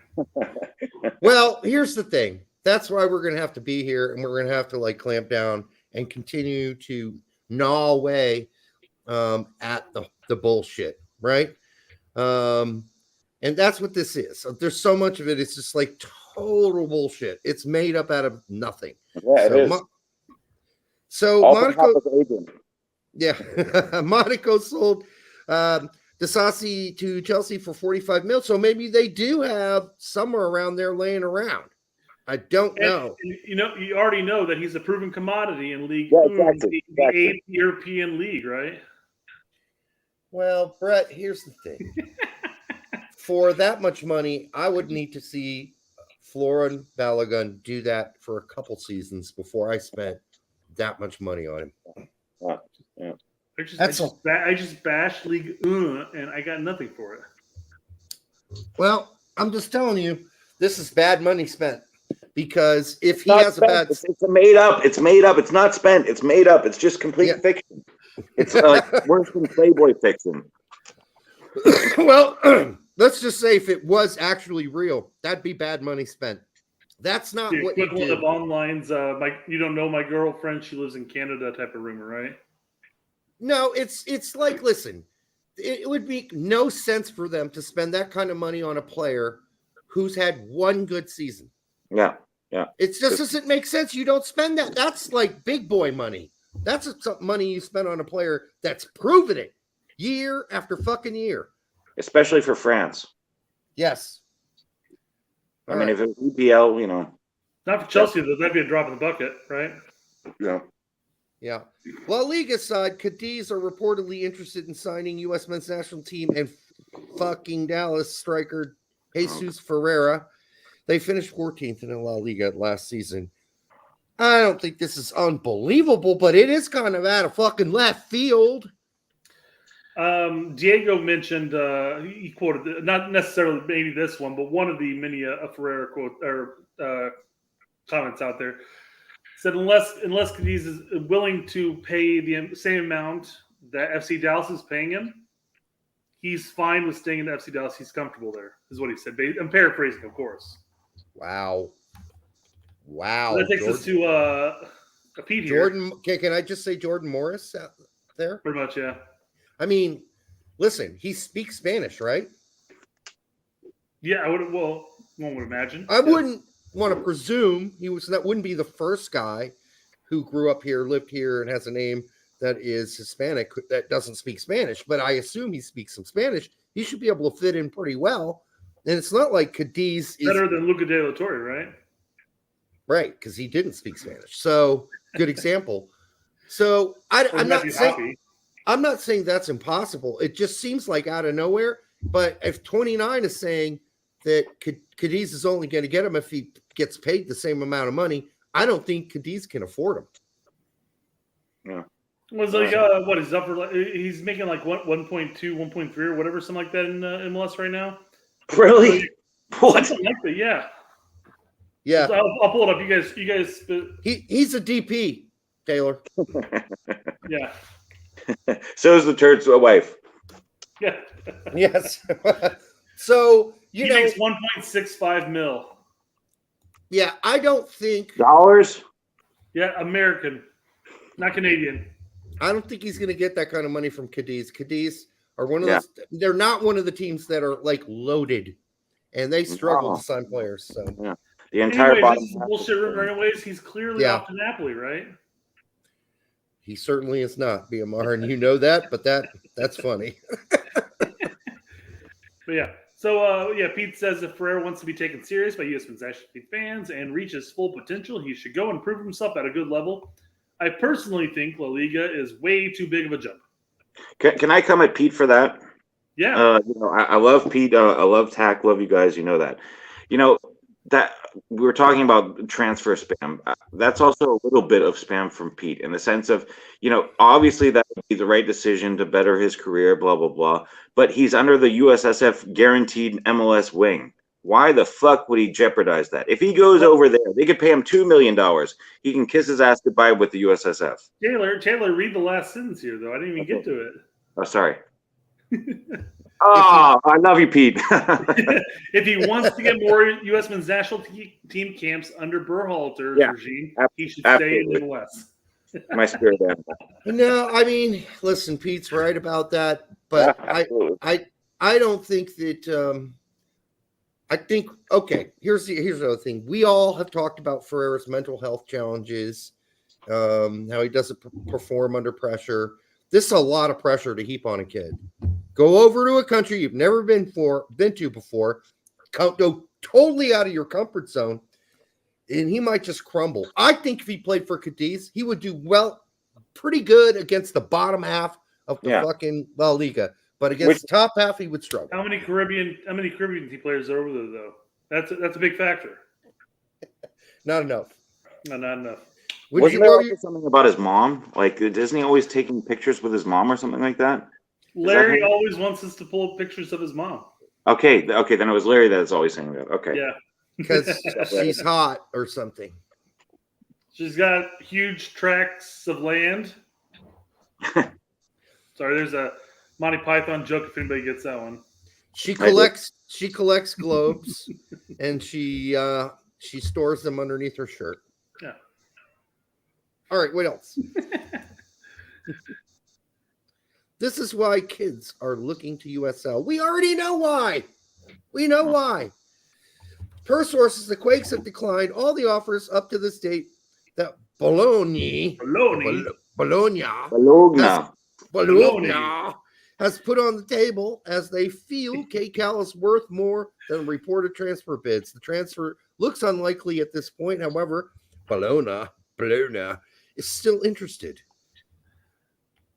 Well, here's the thing. That's why we're going to have to be here, and we're going to have to clamp down and continue to gnaw away at the bullshit, right? And that's what this is. So there's so much of it. It's just total bullshit. It's made up out of nothing.
Yeah, it is.
So Monaco, Monaco sold Disasi to Chelsea for 45 mil. So maybe they do have somewhere around there laying around. I don't know.
And, you already know that he's a proven commodity in League
exactly.
the 8th European League, right?
Well, Brett, here's the thing. For that much money, I would need to see Florin Balogun do that for a couple seasons before I spent that much money on him.
Yeah.
I just bashed League and I got nothing for it.
Well, I'm just telling you, this is bad money spent. Because if he has a bad,
it's made up. It's made up. It's not spent. It's made up. It's just complete fiction. It's like worse than Playboy fiction.
Well, let's just say if it was actually real, that'd be bad money spent. That's not what you do.
Of online's you don't know my girlfriend, she lives in Canada type of rumor, right?
No, it's like, listen, it would make no sense for them to spend that kind of money on a player who's had one good season.
Yeah.
It just doesn't make sense. You don't spend that. That's like big boy money. That's money you spend on a player that's proven it year after fucking year.
Especially for France.
Yes.
I mean, if it was EPL,
Not for Chelsea, though. That'd be a drop in the bucket, right?
Yeah.
Well, Liga side, Cadiz are reportedly interested in signing U.S. men's national team and fucking Dallas striker Jesus Ferreira. They finished 14th in La Liga last season. I don't think this is unbelievable, but it is kind of out of fucking left field.
Diego mentioned, he quoted, not necessarily maybe this one, but one of the many Ferreira quote or comments out there said, unless Cadiz is willing to pay the same amount that FC Dallas is paying him, he's fine with staying in FC Dallas. He's comfortable there, is what he said. I'm paraphrasing, of course.
Wow.
That takes us to a Pete here.
Jordan, can I just say Jordan Morris out there?
Pretty much, yeah.
I mean, listen, he speaks Spanish, right?
Yeah, one would imagine.
I wouldn't want to presume that wouldn't be the first guy who grew up here, lived here, and has a name that is Hispanic that doesn't speak Spanish, but I assume he speaks some Spanish. He should be able to fit in pretty well. And it's not like Cadiz is
better than Luca De La Torre, right?
Right, because he didn't speak Spanish. So good example. So I'm not saying that's impossible. It just seems like out of nowhere. But if 29 is saying that Cadiz is only going to get him if he gets paid the same amount of money, I don't think Cadiz can afford him.
Yeah.
Was like what is up for? He's making like 1.2, 1.3 or whatever, something like that in MLS right now.
Really? What?
Something like that, yeah.
Yeah.
So I'll pull it up. You guys.
He's a DP, Taylor.
Yeah.
So is the Turd's wife.
Yeah.
Yes. So
he makes 1.65 mil.
Yeah, I don't think
dollars.
Yeah, American, not Canadian.
I don't think he's going to get that kind of money from Cadiz. Cadiz are one of those. They're not one of the teams that are like loaded, and they struggle to sign players. So
yeah, the entire bottom.
This is bullshit rumor. Anyways, he's clearly off to Napoli, right?
He certainly is not, BMR, and you know that, but that's funny.
But yeah. So, Pete says if Ferreira wants to be taken serious by U.S. men's national team fans and reach his full potential, he should go and prove himself at a good level. I personally think La Liga is way too big of a jump.
Can I come at Pete for that?
Yeah.
I love Pete. I love Tack. Love you guys. You know that. That we were talking about transfer spam. That's also a little bit of spam from Pete in the sense of, obviously that would be the right decision to better his career, blah, blah, blah. But he's under the USSF guaranteed MLS wing. Why the fuck would he jeopardize that? If he goes over there, they could pay him $2 million. He can kiss his ass goodbye with the USSF.
Taylor, read the last sentence here, though. I didn't even get to it.
Oh, sorry. I love you, Pete.
If he wants to get more U.S. men's national team camps under Berhalter's regime, he should stay in the West.
My spirit animal.
No, I mean, listen, Pete's right about that, but I don't think that. I think here's the other thing. We all have talked about Ferreira's mental health challenges, how he doesn't perform under pressure. This is a lot of pressure to heap on a kid. Go over to a country you've never been to before. Go totally out of your comfort zone. and he might just crumble. I think if he played for Cadiz, he would do pretty good against the bottom half of the fucking La Liga. But against the top half, he would struggle.
How many Caribbean team players are over there, though? That's a big factor.
Not enough.
No, not enough.
Wasn't there also something about his mom? Like, isn't he always taking pictures with his mom or something like that?
Larry always wants us to pull up pictures of his mom.
Okay, then it was Larry that's always saying that. Okay.
Yeah.
Because she's hot or something.
She's got huge tracts of land. Sorry, there's a Monty Python joke if anybody gets that one.
She collects globes and she stores them underneath her shirt.
Yeah.
All right, what else? This is why kids are looking to USL. We already know why. We know why. Per sources, the Quakes have declined all the offers up to this date that Bologna has put on the table, as they feel Kate Cal is worth more than reported transfer bids. The transfer looks unlikely at this point. However, Bologna is still interested.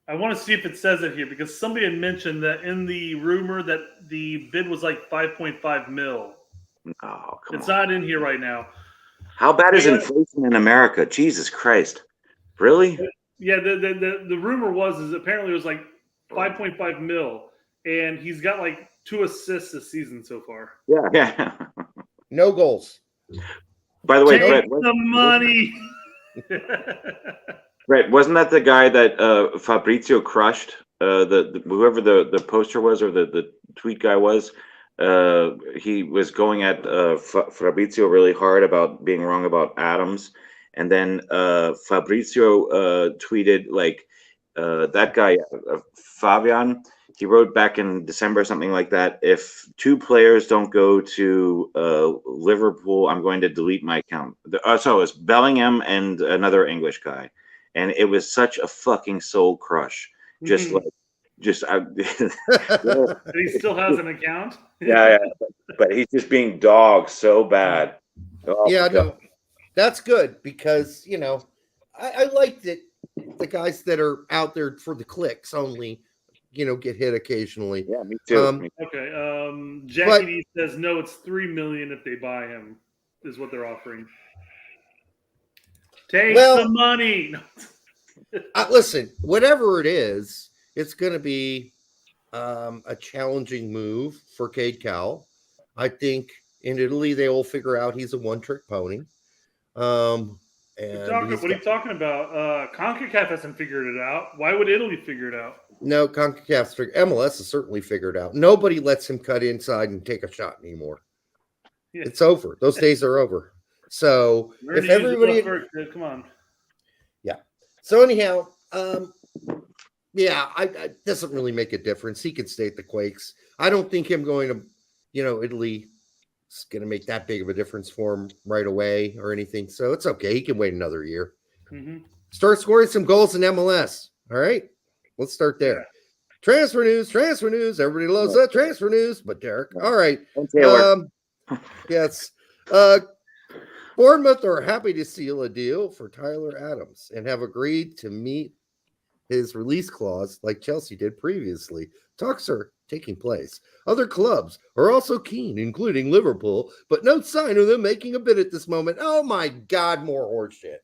I want to see if it says it here, because somebody had mentioned that in the rumor that the bid was like 5.5 mil.
Oh,
it's not in here right now.
How bad is inflation in America? Jesus Christ. Really?
Yeah, the rumor is apparently it was like 5.5 mil, and he's got like 2 assists this season so far.
Yeah.
No goals.
By the way,
Brett, the money.
Brett, wasn't that the guy that Fabrizio crushed? Whoever the poster was, or the tweet guy was. He was going at Fabrizio really hard about being wrong about Adams, and then Fabrizio tweeted like that guy Fabian. He wrote back in December or something like that. If 2 players don't go to Liverpool, I'm going to delete my account. So it was Bellingham and another English guy, and it was such a fucking soul crush. Just like.
He still has an account.
Yeah, but he's just being dogged so bad. Oh,
yeah, no, that's good, because I like that the guys that are out there for the clicks only, get hit occasionally.
Yeah, me too.
Okay. Jackie says no. It's $3 million if they buy him. Is what they're offering. Take the money.
Listen, whatever it is. It's going to be a challenging move for Cade Cowell. I think in Italy they will figure out he's a one-trick pony. And
what are you talking about? CONCACAF hasn't figured it out. Why would Italy figure it out?
No, CONCACAF's MLS has certainly figured it out. Nobody lets him cut inside and take a shot anymore. Yeah. It's over. Those days are over. So if everybody,
come on.
Yeah. So anyhow, yeah, it doesn't really make a difference. He can stay at the Quakes. I don't think him going to, Italy is going to make that big of a difference for him right away or anything. So it's okay. He can wait another year.
Mm-hmm.
Start scoring some goals in MLS. All right. Let's start there. Yeah. Transfer news. Everybody loves that transfer news, but Derek. All right. Yes. Bournemouth are happy to seal a deal for Tyler Adams and have agreed to meet his release clause like Chelsea did previously. Talks are taking place. Other clubs are also keen, including Liverpool, but no sign of them making a bid at this moment. Oh my God, more horseshit.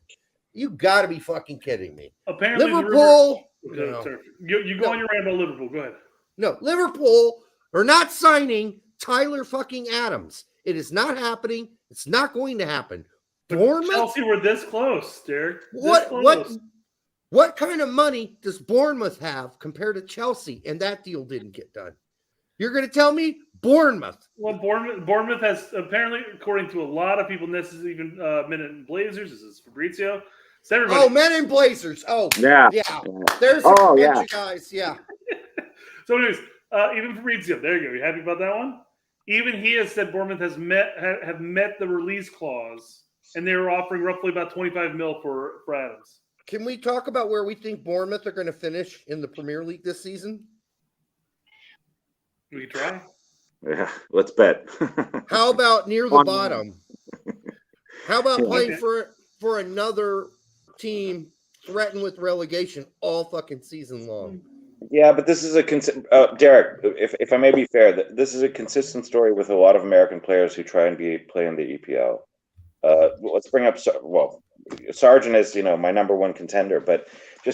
You got to be fucking kidding me.
Apparently
Liverpool.
You go on your rant about Liverpool. Go ahead.
No, Liverpool are not signing Tyler fucking Adams. It is not happening. It's not going to happen. Bournemouth?
Chelsea were this close, Derek.
What kind of money does Bournemouth have compared to Chelsea? And that deal didn't get done. You're going to tell me Bournemouth?
Well, Bournemouth has apparently, according to a lot of people, and this is even Men in Blazers. This is Fabrizio.
Oh, Men in Blazers. Oh,
yeah.
There's a bunch of guys. Yeah.
So, anyways, even Fabrizio. There you go. You happy about that one? Even he has said Bournemouth have met the release clause, and they were offering roughly about 25 mil for Adams.
Can we talk about where we think Bournemouth are going to finish in the Premier League this season?
We can try.
Yeah, let's bet.
How about near the bottom? How about playing for another team threatened with relegation all fucking season long?
Yeah, but this is Derek, if I may be fair, this is a consistent story with a lot of American players who try and play in the EPL. Let's bring up, Sargent is, my number one contender, but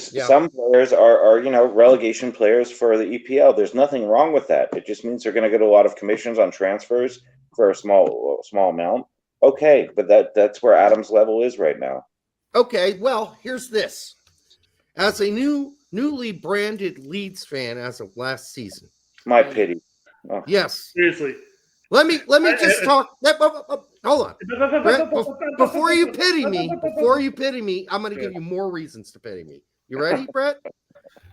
some players are relegation players for the EPL. There's nothing wrong with that. It just means they're going to get a lot of commissions on transfers for a small amount. Okay, but that's where Adam's level is right now.
Okay, well, here's this. As a newly branded Leeds fan as of last season.
My pity. Oh.
Yes.
Seriously.
Let me just talk. Hold on. Brett, before you pity me, I'm going to give you more reasons to pity me. You ready, Brett?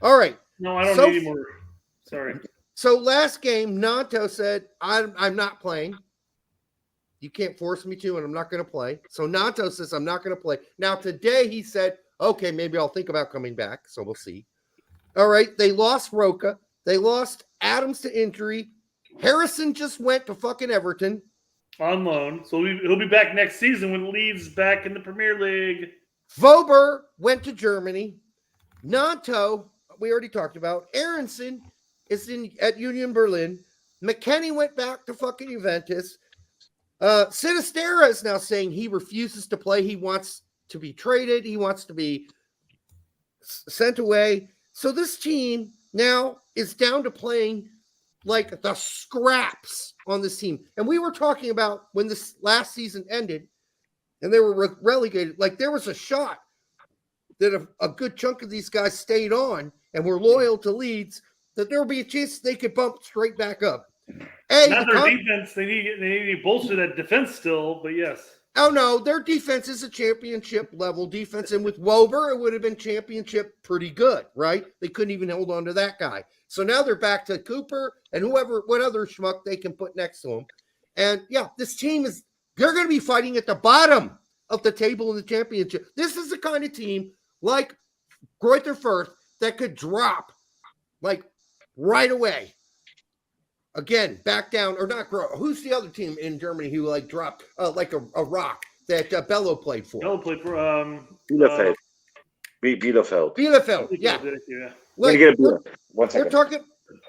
All right.
No, I don't need any more. Sorry.
So last game, Nanto said, I'm not playing. You can't force me to, and I'm not going to play. So Nanto says, I'm not going to play. Now, today he said, okay, maybe I'll think about coming back. So we'll see. All right. They lost Roca. They lost Adams to injury. Harrison just went to fucking Everton.
On loan. So he'll be back next season when Leeds back in the Premier League.
Vober went to Germany. Nanto, we already talked about. Aronson is at Union Berlin. McKennie went back to fucking Juventus. Sinistera is now saying he refuses to play. He wants to be traded. He wants to be sent away. So this team now is down to playing like the scraps on this team. And we were talking about when this last season ended and they were relegated, like there was a shot that a good chunk of these guys stayed on and were loyal to Leeds, that there would be a chance they could bump straight back up. Hey,
not their defense. They need to bolster that defense still, but yes.
Oh, no, their defense is a championship level defense. And with Wober, it would have been championship pretty good, right? They couldn't even hold on to that guy. So now they're back to Cooper and what other schmuck they can put next to him. And yeah, this team they're going to be fighting at the bottom of the table in the championship. This is the kind of team like Greuther Fürth that could drop like right away. Again, back down, or not grow. Who's the other team in Germany who like dropped like a rock that Bello played for?
Bello played for
Bielefeld.
Bielefeld, yeah.
Let me get a beer. 1 second.
We're talking.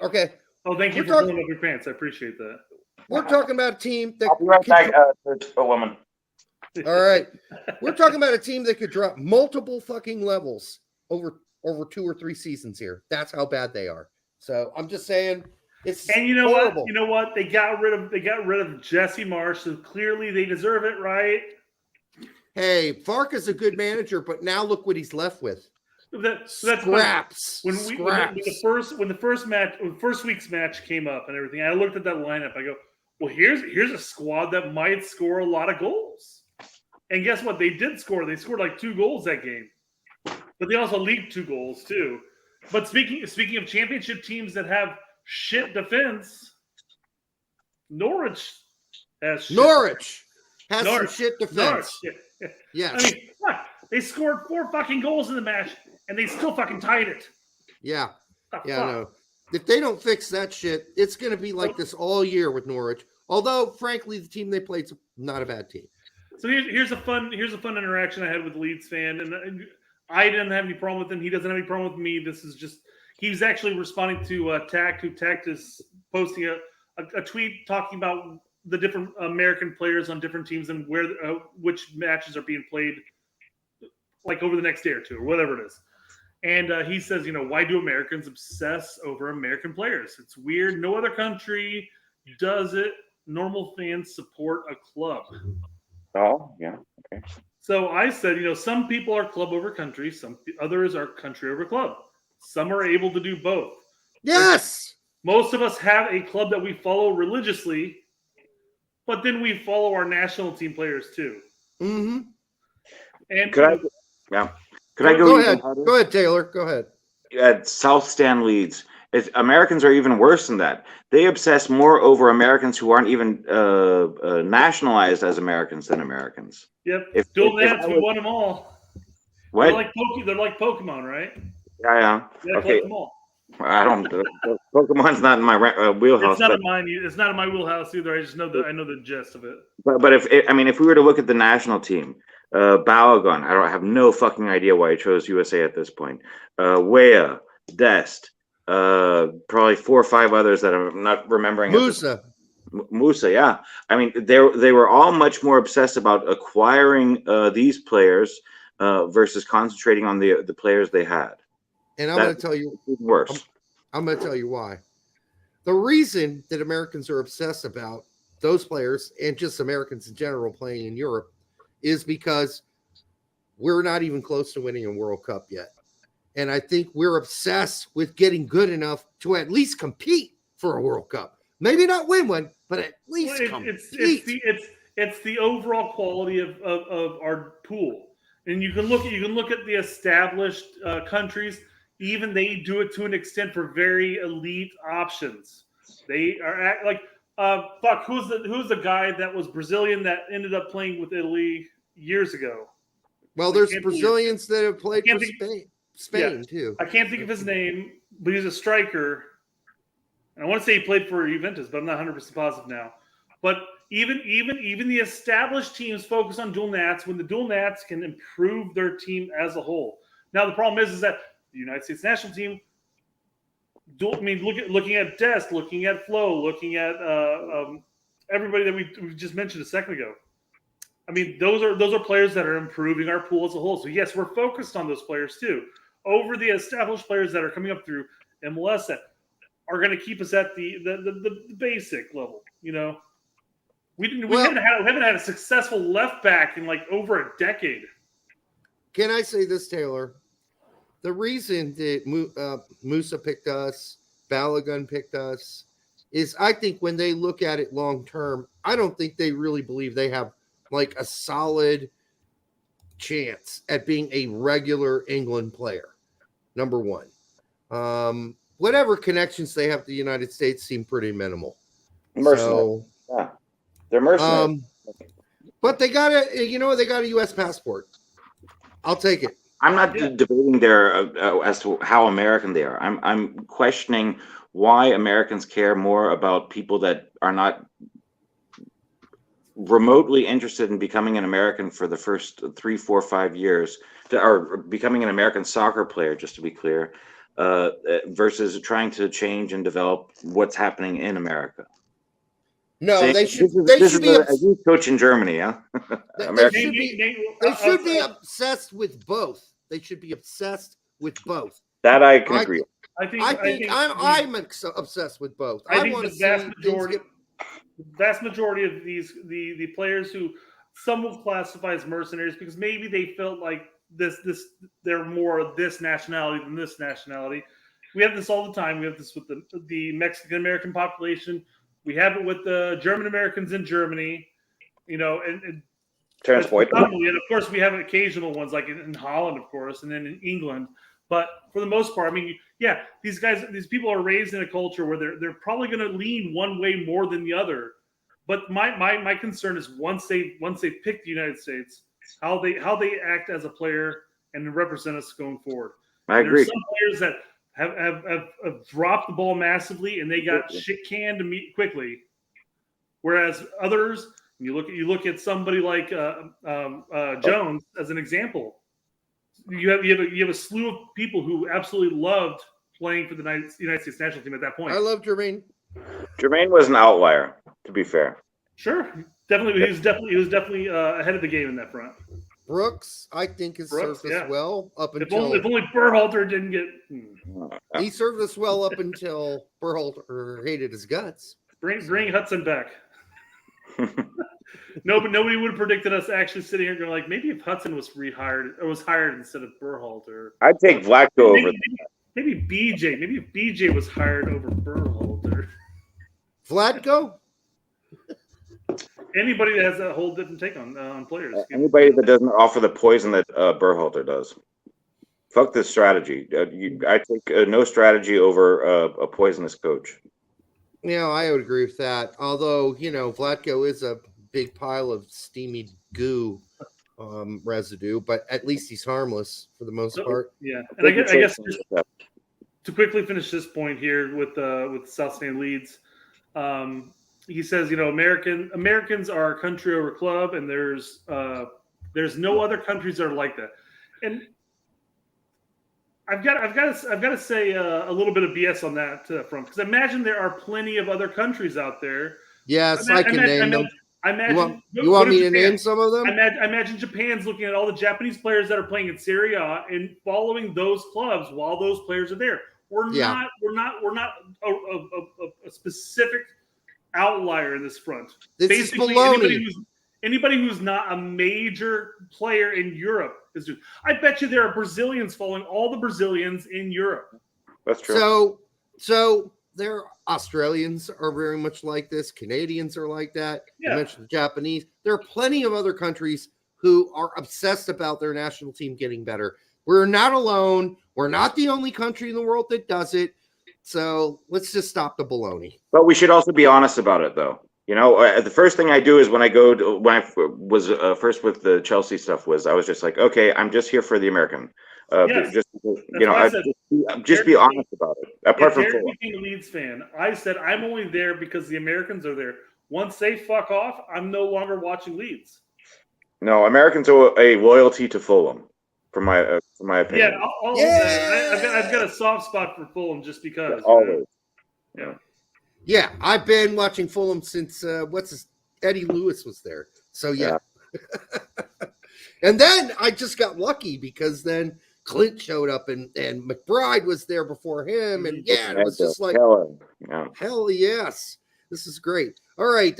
Okay.
Oh, thank you for pulling up your pants. I appreciate that.
We're talking about a team that.
I'll be right back. A woman.
All right. We're talking about a team that could drop multiple fucking levels over 2 or 3 seasons here. That's how bad they are. So I'm just saying.
And you know horrible. What? You know what? They got rid of Jesse Marsh, so clearly they deserve it, right?
Hey, Fark is a good manager, but now look what he's left with.
Scraps. When the first week's match came up and everything, I looked at that lineup. I go, well, here's a squad that might score a lot of goals. And guess what? They did score. They scored like 2 goals that game, but they also leaked 2 goals too. But speaking of championship teams that have shit defense, Norwich has some shit defense. Yes. I mean, what? They scored 4 fucking goals in the match and they still fucking tied it.
Yeah. No. If they don't fix that shit, it's going to be like this all year with Norwich. Although, frankly, the team they played's not a bad team.
So here's a fun interaction I had with the Leeds fan, and I didn't have any problem with him. He doesn't have any problem with me. This is just. He's actually responding to Tact, who Tact is posting a tweet talking about the different American players on different teams and where which matches are being played, like over the next day or 2 or whatever it is. And he says, why do Americans obsess over American players? It's weird. No other country does it. Normal fans support a club.
Oh, yeah. Okay.
So I said, some people are club over country. Some others are country over club. Some are able to do both.
Yes.
Most of us have a club that we follow religiously, but then we follow our national team players too.
Mm-hmm.
And
could I go?
Go ahead. Go ahead, Taylor. Go ahead.
At South Stand Leeds, Americans are even worse than that. They obsess more over Americans who aren't even nationalized as Americans than Americans.
Yep. Dual nats, we won them all.
What?
They're like Pokemon, right?
Yeah.
Yeah,
okay.
them all.
I don't. Pokemon's not in my wheelhouse.
It's not in mine. It's not in my wheelhouse either. I just know I know the gist of it.
But if we were to look at the national team, Balogun, I have no fucking idea why he chose USA at this point. Weah, Dest, probably 4 or 5 others that I'm not remembering. Musa, yeah. I mean, they were all much more obsessed about acquiring these players versus concentrating on the players they had.
And I'm going to tell you
worse.
I'm going to tell you why. The reason that Americans are obsessed about those players and just Americans in general playing in Europe is because we're not even close to winning a World Cup yet. And I think we're obsessed with getting good enough to at least compete for a World Cup. Maybe not win one, but at least compete.
It's the overall quality of our pool. And you can look at the established countries. Even they do it to an extent for very elite options. They are like who's the guy that was Brazilian that ended up playing with Italy years ago?
Well, there's Brazilians that have played for Spain too.
I can't think of his name, but he's a striker. And I want to say he played for Juventus, but I'm not 100% positive now. But even the established teams focus on dual nats when the dual nats can improve their team as a whole. Now the problem is that the United States national team. Looking at Dest, looking at Flo, looking at everybody that we just mentioned a second ago. I mean, those are players that are improving our pool as a whole. So yes, we're focused on those players too, over the established players that are coming up through MLS that are going to keep us at the basic level. You know, we haven't had a successful left back in like over a decade.
Can I say this, Taylor? The reason that Musa picked us, Balogun picked us, is I think when they look at it long term, I don't think they really believe they have like a solid chance at being a regular England player. Number one, whatever connections they have to the United States seem pretty minimal.
Mercenaries. Yeah, they're mercenaries.
But they got a U.S. passport. I'll take it.
I'm not debating there as to how American they are. I'm questioning why Americans care more about people that are not remotely interested in becoming an American for the first 3, 4, 5 years, or becoming an American soccer player, just to be clear, versus trying to change and develop what's happening in America.
No, they should be
a youth coach in Germany, yeah.
They should be obsessed with both. They should be obsessed with both.
That I can agree.
I'm obsessed with both.
I think the vast majority of the players who some will classify as mercenaries because maybe they felt like they're more of this nationality than this nationality. We have this all the time. We have this with the Mexican American population. We have it with the German Americans in Germany, you know, and of course we have occasional ones like in Holland, of course, and then in England. But for the most part, I mean, yeah, these people are raised in a culture where they're probably going to lean one way more than the other. But my concern is once they pick the United States, how they act as a player and represent us going forward.
I agree.
There's some players that have dropped the ball massively and they got shit canned quickly, whereas others, you look at somebody like Jones as an example. You have a slew of people who absolutely loved playing for the United States national team at that point.
I love Jermaine.
Jermaine was an outlier, to be fair.
Sure, definitely, he was definitely ahead of the game in that front.
Brooks, I think, has served us well up until.
If only Berhalter didn't get.
He served us well up until Berhalter hated his guts.
Bring Hudson back. No, but nobody would have predicted us actually sitting here going like, maybe if Hudson was rehired or was hired instead of Berhalter.
I'd take Vlatko over.
Maybe BJ. Maybe if BJ was hired over Berhalter.
Vlatko?
Anybody that has a whole different take on players.
Anybody that doesn't offer the poison that Berhalter does. Fuck this strategy. I take no strategy over a poisonous coach.
Yeah, I would agree with that. Although, Vlatko is a big pile of steamy goo
Um,
residue, but at least he's harmless for the most part.
Yeah, and I guess to quickly finish this point here with South Stand Leeds, he says, Americans are a country over club, and there's no other countries that are like that. And I've got to say a little bit of BS on that front, because I imagine there are plenty of other countries out there.
Yes, I can name them.
I imagine.
You want me to name some of them?
I imagine Japan's looking at all the Japanese players that are playing in Serie A and following those clubs while those players are there. We're not a specific outlier in this front.
This
Basically,
is baloney.
Anybody who's not a major player in Europe is doing. I bet you there are Brazilians following all the Brazilians in Europe.
That's true.
So there, Australians are very much like this. Canadians are like that.
Yeah.
You mentioned the Japanese. There are plenty of other countries who are obsessed about their national team getting better. We're not alone. We're not the only country in the world that does it. So let's just stop the baloney.
But we should also be honest about it, though. The first thing I do is when I was first with the Chelsea stuff was I was just like, okay, I'm just here for the American.
Yes.
Just be honest about it. Apart from
Derek became a Leeds fan, I said I'm only there because the Americans are there. Once they fuck off, I'm no longer watching Leeds.
No, Americans owe a loyalty to Fulham, from my opinion.
Yeah, I've got a soft spot for Fulham just because.
Always.
Yeah.
Yeah, I've been watching Fulham since Eddie Lewis was there. So yeah. And then I just got lucky because then Clint showed up and McBride was there before him, and it was just like hell yes, this is great. All right,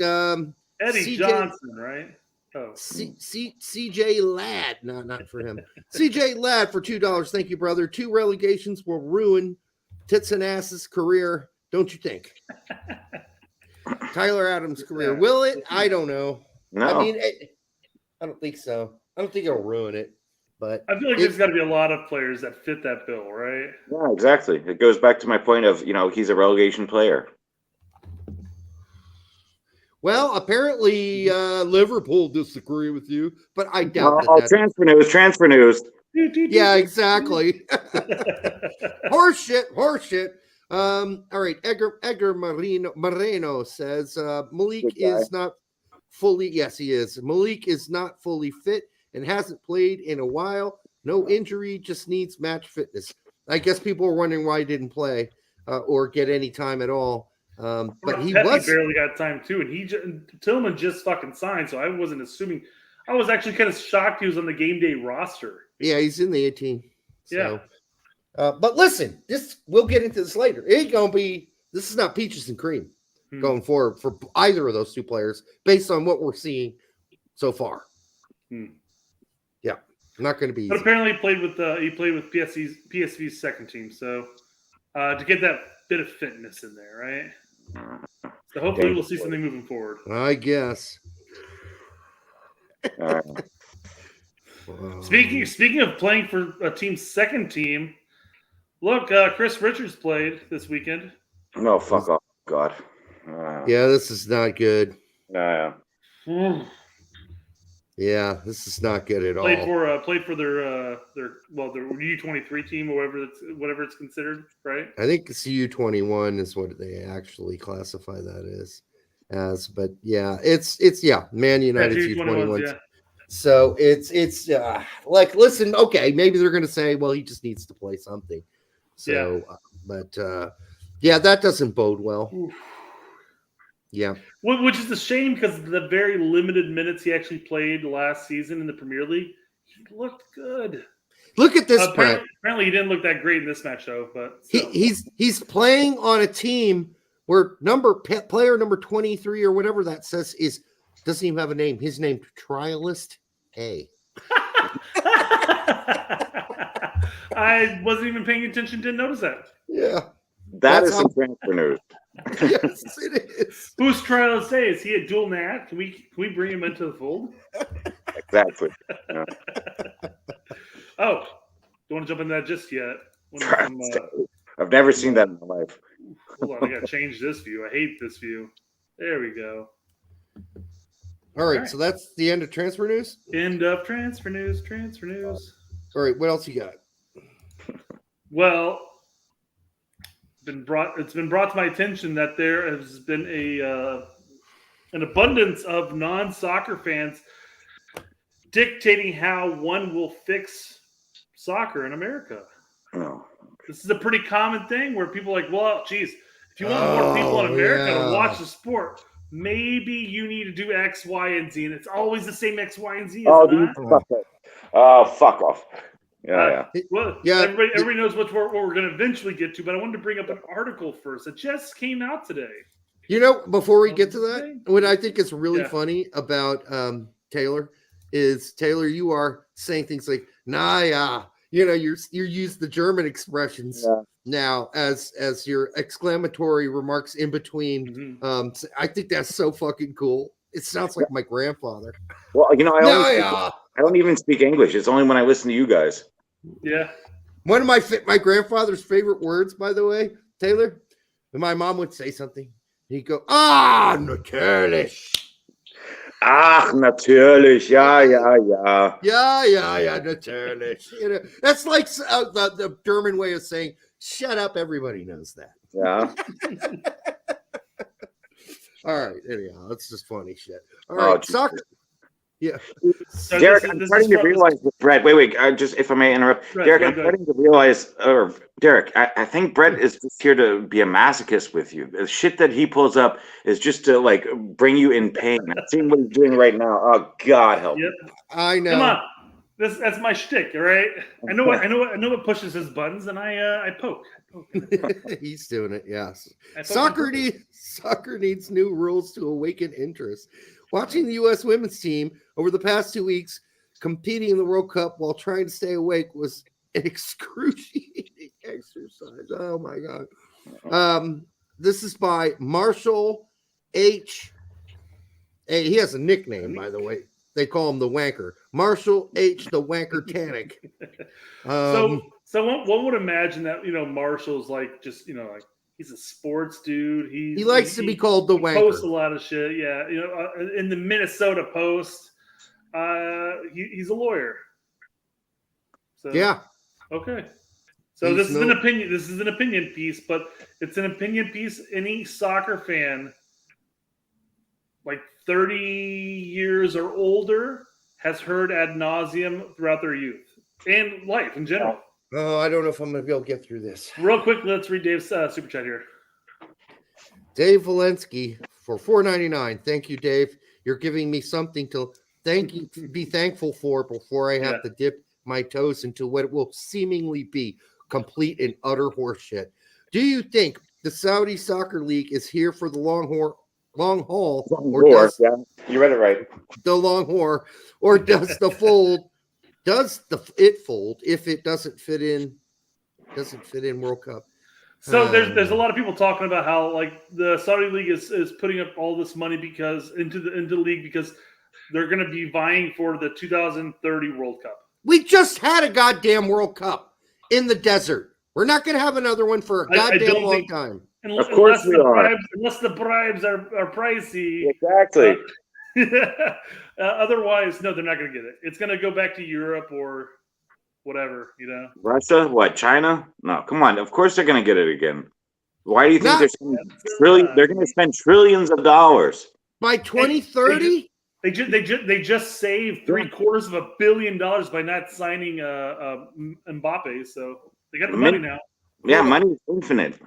Eddie Johnson, right? Oh,
CJ Ladd, not for him. CJ Ladd for $2. Thank you, brother. 2 relegations will ruin Tits and Ass's career. Don't you think? Tyler Adams' career. Will it? I don't know.
No.
I mean, I don't think so. I don't think it'll ruin it. But
I feel like there's got to be a lot of players that fit that bill, right?
Yeah, exactly. It goes back to my point of, he's a relegation player.
Well, apparently Liverpool disagree with you, but I doubt that.
Transfer news.
Yeah, exactly. Horseshit. All right, Edgar Moreno says Malik is not fully. Yes, he is. Malik is not fully fit and hasn't played in a while. No injury, just needs match fitness. I guess people are wondering why he didn't play or get any time at all. But he
barely got time too, and Tillman just fucking signed, so I wasn't assuming. I was actually kind of shocked he was on the game day roster.
Yeah, he's in the 18. So.
Yeah.
But listen, we'll get into this later. It ain't gonna be. This is not peaches and cream going forward for either of those two players, based on what we're seeing so far. Yeah, not going to be.
But
easy.
apparently, he played with PSV's second team, so to get that bit of fitness in there, right? So hopefully, we'll see something moving forward.
I guess.
Speaking of playing for a team's second team. Look, Chris Richards played this weekend.
No, fuck off, God.
Yeah, this is not good.
Yeah,
this is not good at all.
Played for their U23 team, or whatever it's considered, right?
I think it's U21 is what they actually classify that as. But yeah, it's Man United's U21. Yeah. So it's like, listen, okay, maybe they're going to say, well, he just needs to play something. So, but that doesn't bode well.
Oof.
Yeah.
Which is a shame because the very limited minutes he actually played last season in the Premier League, he looked good.
Look at this.
Apparently he didn't look that great in this match, though. But
he's playing on a team where player number 23 or whatever that says doesn't even have a name. His name Trialist A.
I wasn't even paying attention. Didn't notice that.
Yeah,
that's some transfer news.
Yes, it is.
Who's Trialist A? Is he a dual nat? Can we bring him into the fold?
Exactly. Yeah.
Oh, don't want to jump into that just yet.
I've never seen that in my life.
Hold on, I gotta change this view. I hate this view. There we go.
All right, so that's the end of transfer news?
End of transfer news. Transfer news.
All right, what else you got?
Well, it's been brought to my attention that there has been an abundance of non-soccer fans dictating how one will fix soccer in America.
Oh.
This is a pretty common thing where people are like, well, geez, if you want more people in America to watch the sport, maybe you need to do X, Y, and Z. And it's always the same X, Y, and Z.
Fuck off. Yeah.
Well, everybody knows what we're going to eventually get to, but I wanted to bring up an article first that just came out today.
Before we get to that, what I think is really funny about Taylor is, Taylor, you are saying things like, you're use the German expressions now as your exclamatory remarks in between. I think that's so fucking cool. It sounds like my grandfather.
Well, I don't even speak English. It's only when I listen to you guys.
Yeah.
One of my grandfather's favorite words, by the way, Taylor, when my mom would say something, he'd go, natürlich.
Ach, natürlich. Ja,
natürlich. That's like the German way of saying, shut up, everybody knows that.
Yeah.
All right, anyhow, that's just funny shit. All right, soccer. Yeah.
So Derek, I'm starting to realize with Brett. Wait, just if I may interrupt. Derek, I'm starting to realize, Derek, I think Brett is just here to be a masochist with you. The shit that he pulls up is just to like bring you in pain. I'm seeing what he's doing right now. Oh, God help me.
I know.
Come on. That's my shtick, all right? I know what pushes his buttons, and I poke.
He's doing it, yes. Soccer needs new rules to awaken interest. Watching the U.S. women's team over the past 2 weeks competing in the World Cup while trying to stay awake was an excruciating exercise. Oh, my God. This is by Marshall H. Hey, he has a nickname, by the way. They call him the Wanker. Marshall H. the Wanker Tannic.
So one would imagine that, Marshall's like just, like he's a sports dude. He
likes to be called the Wanker.
Posts a lot of shit. Yeah. In the Minnesota Post, he's a lawyer. So,
yeah.
Okay. So this is an opinion. This is an opinion piece, but it's an opinion piece. Any soccer fan, like 30 years or older, has heard ad nauseum throughout their youth and life in general.
Oh, I don't know if I'm going to be able to get through this.
Real quick, let's read Dave's super chat here.
Dave Valensky for $4.99. Thank you, Dave. You're giving me something to be thankful for before I have to dip my toes into what will seemingly be complete and utter horseshit. Do you think the Saudi Soccer League is here for the long haul?
You read it right.
The long whore, or does it fold if it doesn't fit in World Cup?
So there's a lot of people talking about how like the Saudi League is putting up all this money into the league because they're going to be vying for the 2030 World Cup.
We just had a goddamn World Cup in the desert. We're not going to have another one for a goddamn long time.
Of course we are.
Unless the bribes are pricey.
Exactly.
Otherwise, no, they're not going to get it. It's going to go back to Europe or whatever,
Russia? What? China? No, come on. Of course they're going to get it again. Why do you think they're going to spend trillions of dollars
by 2030?
They just saved $750 million by not signing Mbappe, so they got the money now.
Yeah, money is infinite.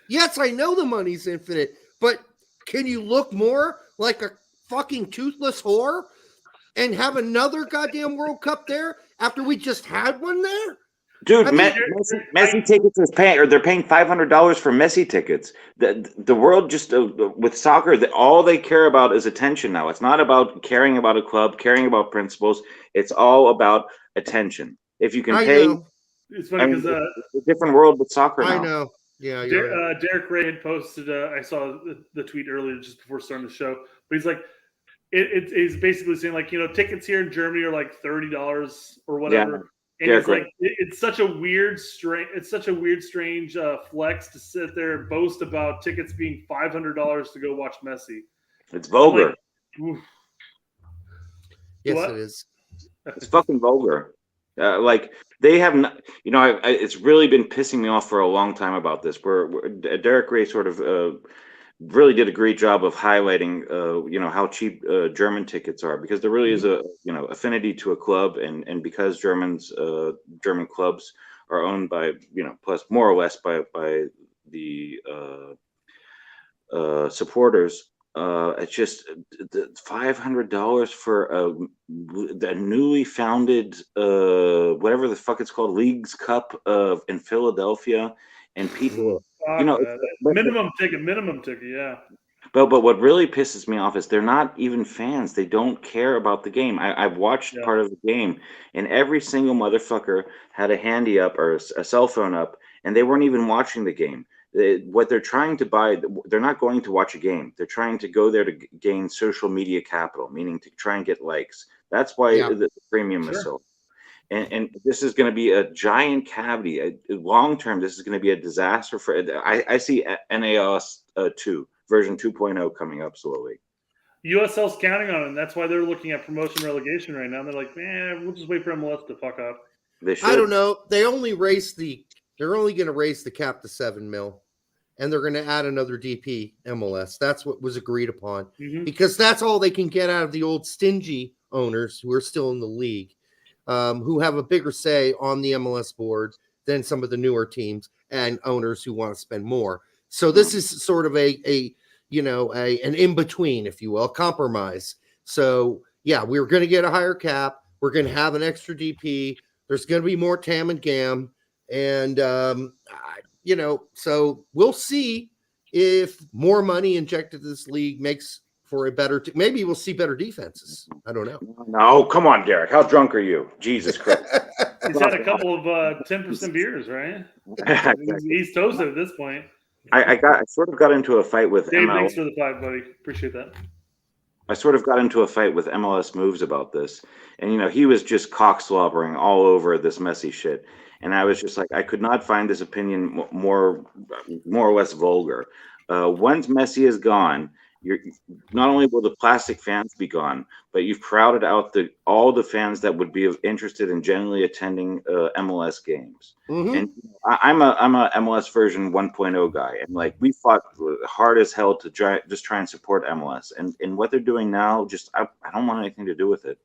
Yes, I know the money's infinite, but can you look more like a fucking toothless whore and have another goddamn World Cup there after we just had one there?
Dude, Messi tickets they're paying $500 for Messi tickets. The world just with soccer, all they care about is attention now. It's not about caring about a club, caring about principles. It's all about attention. If you can pay,
it's funny because
it's a different world with soccer now.
I know. Yeah,
Derek Ray had posted. I saw the tweet earlier just before starting the show, but he's like, it's basically saying like tickets here in Germany are like $30 or whatever. Yeah. And it's like it's such a weird, strange flex to sit there and boast about tickets being $500 to go watch Messi.
It's vulgar.
Yes, it is.
It's fucking vulgar. Like they have, it's really been pissing me off for a long time about this. Where Derek Ray sort of really did a great job of highlighting, how cheap German tickets are, because there really is a affinity to a club, and because German clubs are owned by plus more or less by the supporters. It's just $500 for a newly founded whatever the fuck it's called, Leagues Cup in Philadelphia, and people,
minimum ticket, yeah.
But what really pisses me off is they're not even fans. They don't care about the game. I've watched part of the game, and every single motherfucker had a handy up or a cell phone up, and they weren't even watching the game. What they're trying to buy, they're not going to watch a game. They're trying to go there to gain social media capital, meaning to try and get likes. That's why the premium is so. And this is going to be a giant cavity. Long term, this is going to be a disaster for. I see NAS 2 version 2.0 coming up slowly.
USL's counting on it, and that's why they're looking at promotion relegation right now. They're like, man, we'll just wait for MLS to fuck up.
They should.
I don't know. They're only going to raise the cap to $7 million, and they're going to add another DP MLS. That's what was agreed upon, because that's all they can get out of the old stingy owners who are still in the league, who have a bigger say on the MLS board than some of the newer teams and owners who want to spend more. So this is sort of an in between, if you will, compromise. So yeah, we're going to get a higher cap. We're going to have an extra DP. There's going to be more TAM and GAM. And, so we'll see if more money injected to this league makes for a better, maybe we'll see better defenses. I don't know.
No, come on, Derek. How drunk are you? Jesus Christ.
He's had a couple of 10% beers, right? He's toasted at this point.
I sort of got into a fight with
Dave,
MLS.
thanks for the fight, buddy. Appreciate that.
I sort of got into a fight with MLS Moves about this. And, he was just cock slobbering all over this messy shit. And I was just like, I could not find this opinion more or less vulgar. Once Messi is gone, not only will the plastic fans be gone, but you've crowded out all the fans that would be interested in generally attending MLS games. And I'm a MLS version 1.0 guy, and like we fought hard as hell to try and support MLS. And what they're doing now, I don't want anything to do with it.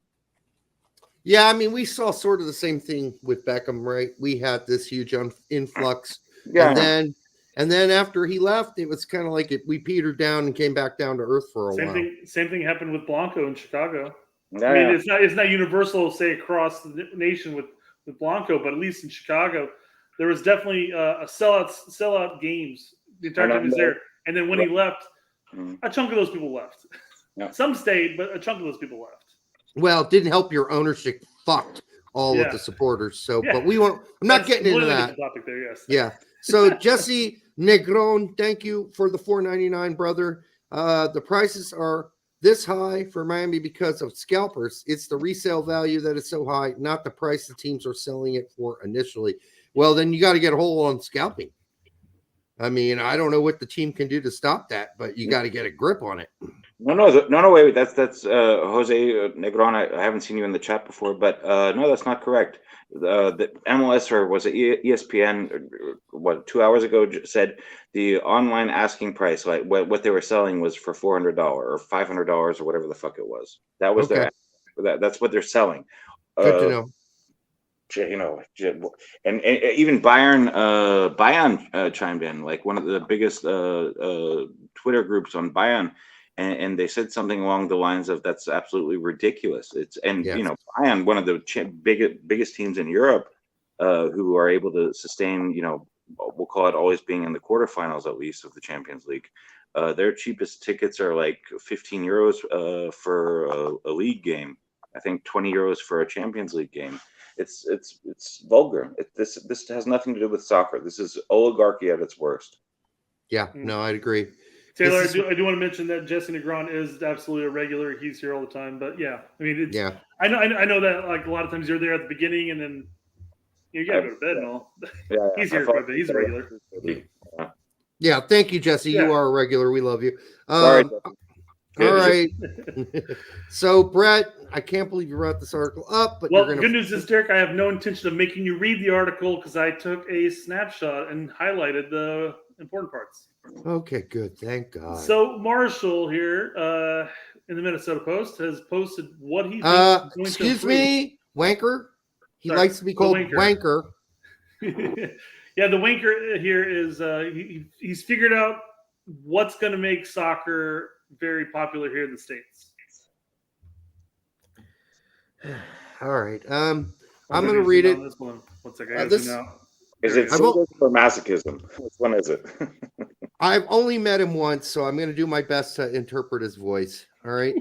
Yeah, I mean, we saw sort of the same thing with Beckham, right? We had this huge influx, and then after he left, it was kind of like we petered down and came back down to earth for a while.
Same thing happened with Blanco in Chicago. I mean, it's not universal, say, across the nation with Blanco, but at least in Chicago, there was definitely a sellout games. The entire time he was there, and then when he left, a chunk of those people left.
Yeah.
Some stayed, but a chunk of those people left.
Well, it didn't help your ownership fucked all of the supporters. So, but we won't. I'm not getting into that.
Topic there, yes.
Yeah. So Jesse Negron, thank you for the $4.99, brother. The prices are this high for Miami because of scalpers. It's the resale value that is so high, not the price the teams are selling it for initially. Well, then you got to get a hold on scalping. I mean, I don't know what the team can do to stop that, but you got to get a grip on it.
No, wait. That's Jose Negron. I haven't seen you in the chat before, but no, that's not correct. The MLS, or was it ESPN, 2 hours ago, said the online asking price, like what they were selling, was for $400 or $500 or whatever the fuck it was. That was that's what they're selling.
Good to know.
And even Bayern chimed in, like one of the biggest Twitter groups on Bayern, and they said something along the lines of, "That's absolutely ridiculous." Bayern, one of the biggest teams in Europe, who are able to sustain, we'll call it always being in the quarterfinals at least of the Champions League. Their cheapest tickets are like 15 euros for a league game. I think 20 euros for a Champions League game. It's vulgar. This has nothing to do with soccer. This is oligarchy at its worst.
Yeah, no, I'd agree.
Taylor, I do want to mention that Jesse Negron is absolutely a regular. He's here all the time. But yeah, I mean, I know that like a lot of times you're there at the beginning and then you gotta go to bed and all. Yeah, he's here quite a bit. He's a regular.
Yeah, thank you, Jesse. You are a regular. We love you.
Sorry.
All right. So, Brett, I can't believe you wrote this article up, but
well, the good news is, Derek, I have no intention of making you read the article because I took a snapshot and highlighted the important parts.
Okay, good. Thank God.
So, Marshall here in the Minnesota Post has posted what he thinks is going
excuse
to
me, Wanker. He
Sorry,
likes to be called Wanker.
Yeah, the Wanker here is he's figured out what's going to make soccer very popular here in the States.
All right. I'm going to read it.
This one. One second.
Is it sadism or masochism? Which one is it?
I've only met him once, so I'm going to do my best to interpret his voice. All right.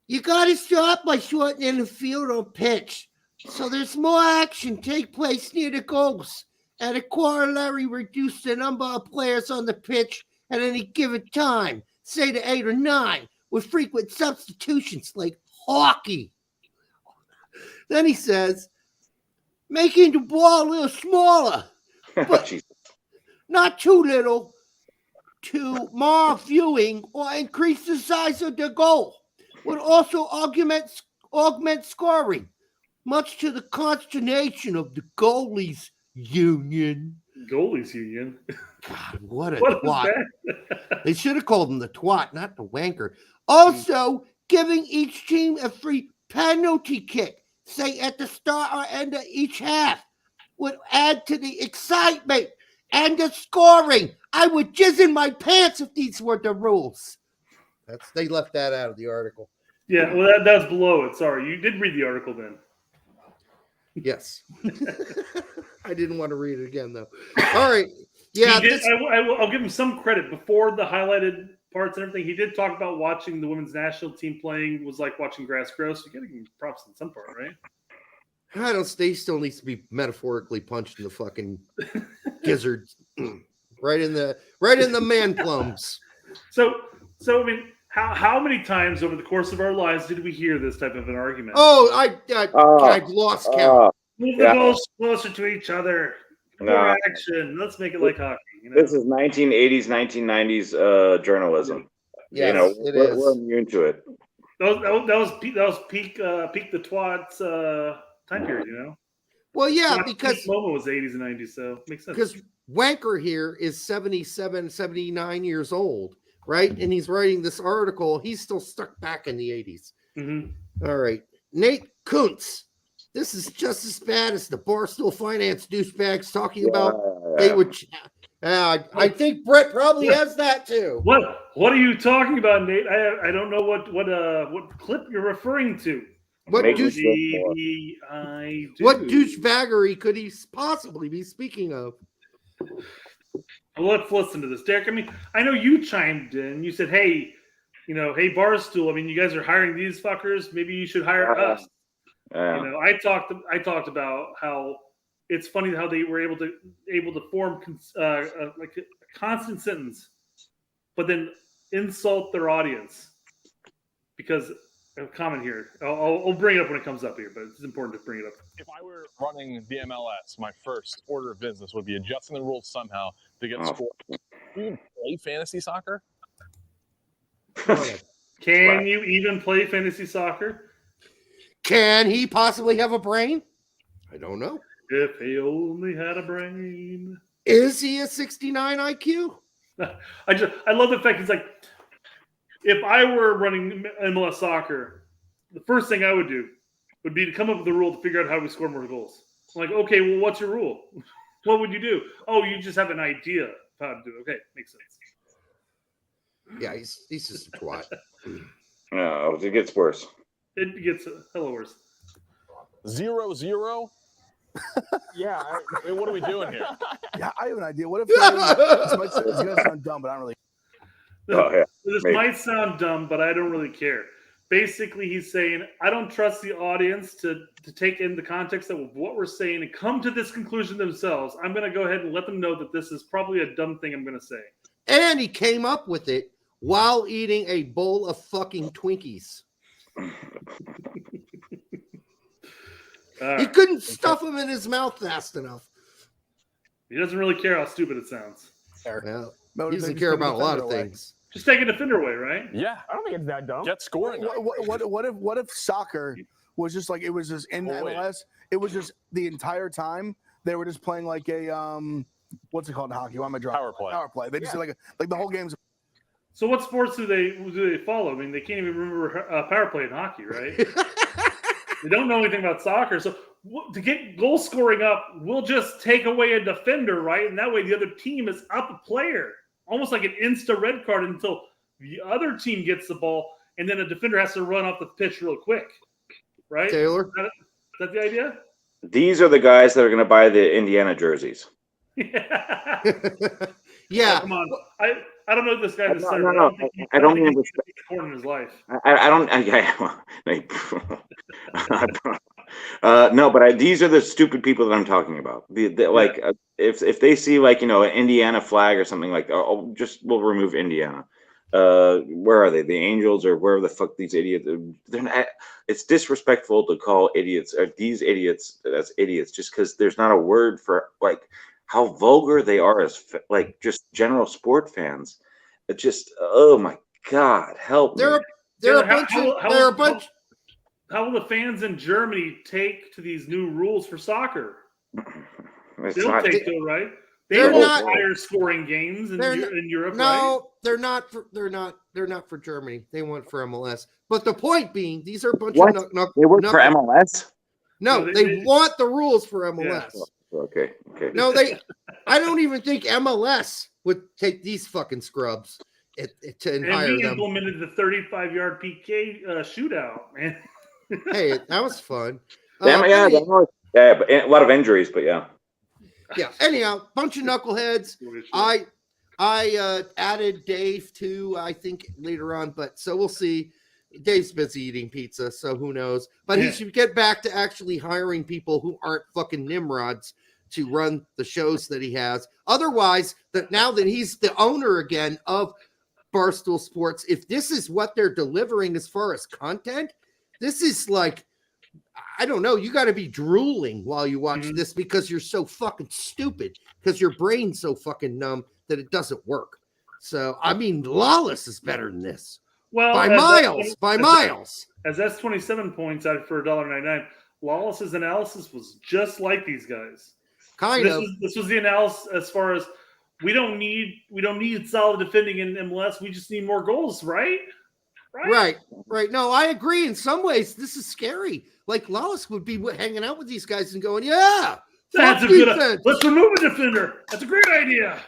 You got to stop by shortening the field on pitch, so there's more action take place near the goals, and a corollary reduce the number of players on the pitch at any given time, say to 8 or 9, with frequent substitutions like hockey. Then he says, making the ball a little smaller, but not too little, to mar viewing or increase the size of the goal, would also augment scoring, much to the consternation of the goalies union.
Goalies union?
God, what a
What
twat.
is
They should have called him the twat, not the wanker. Also, giving each team a free penalty kick, say at the start or end of each half, would add to the excitement and the scoring. I would jizz in my pants if these were the rules. They left that out of the article.
Yeah, well, that's below it. Sorry, you did read the article then.
Yes. I didn't want to read it again, though. All right. Yeah.
I'll give him some credit. Before the highlighted parts and everything, he did talk about watching the women's national team playing was like watching grass grow. So you got to give him props in some part, right?
They still needs to be metaphorically punched in the fucking gizzards, right in the man plums.
So I mean, how many times over the course of our lives did we hear this type of an argument?
Oh, I've lost count.
Move the goals closer to each other. More action. Let's make it like hockey. You know?
This is 1980s, 1990s journalism.
Yes,
you know,
we're
we're immune to it.
That was peak the twats time period. You know.
Well, yeah, because
Momo was 80s and 90s, so makes sense.
Because Wanker here is 77, 79 years old, right? And he's writing this article. He's still stuck back in the 80s.
Mm-hmm.
All right. Nate Kuntz. This is just as bad as the Barstool Finance douchebags talking about they would. I think Brett probably has that too.
What are you talking about, Nate? I don't know what clip you're referring to.
What douchebaggery could he possibly be speaking of?
Well, let's listen to this, Derek. I mean, I know you chimed in. You said, "Hey, hey Barstool. I mean, you guys are hiring these fuckers. Maybe you should hire us." I talked about how it's funny how they were able to form like a constant sentence, but then insult their audience because a comment here. I'll bring it up when it comes up here, but it's important to bring it up.
If I were running the MLS, my first order of business would be adjusting the rules somehow to get scored. Do you even play fantasy soccer?
Can you even play fantasy soccer?
Can he possibly have a brain? I don't know.
If he only had a brain.
Is he a 69 IQ?
I love the fact he's like, if I were running MLS soccer, the first thing I would do would be to come up with a rule to figure out how we score more goals. I'm like, okay, well, what's your rule? What would you do? Oh, you just have an idea of how to do it. Okay, makes sense.
Yeah, he's just a twat.
No, it gets worse.
It gets hella worse.
0-0? Yeah. What are we doing here?
Yeah, I have an idea. What if it's going to sound dumb, but I don't really.
This might sound dumb, but I don't really care. Basically, he's saying, I don't trust the audience to take in the context of what we're saying and come to this conclusion themselves. I'm going to go ahead and let them know that this is probably a dumb thing I'm going to say.
And he came up with it while eating a bowl of fucking Twinkies. He couldn't stuff them in his mouth fast enough.
He doesn't really care how stupid it sounds.
Well, he doesn't care about a lot of things.
Just take a defender away, right?
Yeah.
I don't think it's that dumb.
Get scoring.
What if soccer was just like it was just in MLS? It was just the entire time they were just playing like a what's it called in hockey? Why am I drawing?
Power play.
Power play. They just like the whole game's.
So what sports do they follow? I mean, they can't even remember power play in hockey, right? They don't know anything about soccer. So to get goal scoring up, we'll just take away a defender, right? And that way the other team is up a player. Almost like an insta red card until the other team gets the ball, and then a defender has to run off the pitch real quick, right?
Taylor?
Is that the idea?
These are the guys that are going to buy the Indiana jerseys.
Yeah.
Yeah.
Oh, come on. I don't know this guy.
No. I don't mean
corn in his life.
I don't. No, but these are the stupid people that I'm talking about. Like, if they see like an Indiana flag or something like, we'll remove Indiana. Where are they? The Angels or wherever the fuck these idiots? They're not. It's disrespectful to call idiots or these idiots as idiots just because there's not a word for like how vulgar they are as like just general sport fans. It just, oh my God, help me.
They're a bunch.
How will the fans in Germany take to these new rules for soccer? They don't take to it, right? They're not higher scoring games in Europe.
No,
right?
they're not for Germany. They want for MLS. But the point being, these are a bunch of
they work for MLS.
No, they want the rules for MLS.
Yeah. Okay.
No, I don't even think MLS would take these fucking scrubs to hire
we
them.
Implemented the 35-yard PK shootout, man.
Hey, that was fun.
But a lot of injuries, but yeah.
Yeah. Anyhow, bunch of knuckleheads. I added Dave too, I think later on, but so we'll see. Dave's busy eating pizza, so who knows? But he should get back to actually hiring people who aren't fucking nimrods to run the shows that he has. Otherwise, now that he's the owner again of Barstool Sports, if this is what they're delivering as far as content, this is like, I don't know, you got to be drooling while you watch this because you're so fucking stupid, because your brain's so fucking numb that it doesn't work. So, I mean, Lawless is better than this.
Well,
by miles.
As S27 points out for $1.99, Lawless's analysis was just like these guys. This was the analysis as far as we don't need solid defending in MLS. We just need more goals, right?
Right. No, I agree. In some ways, this is scary. Like Lawless would be hanging out with these guys and going, "Yeah,
that's a good. Let's remove a defender. That's a great idea."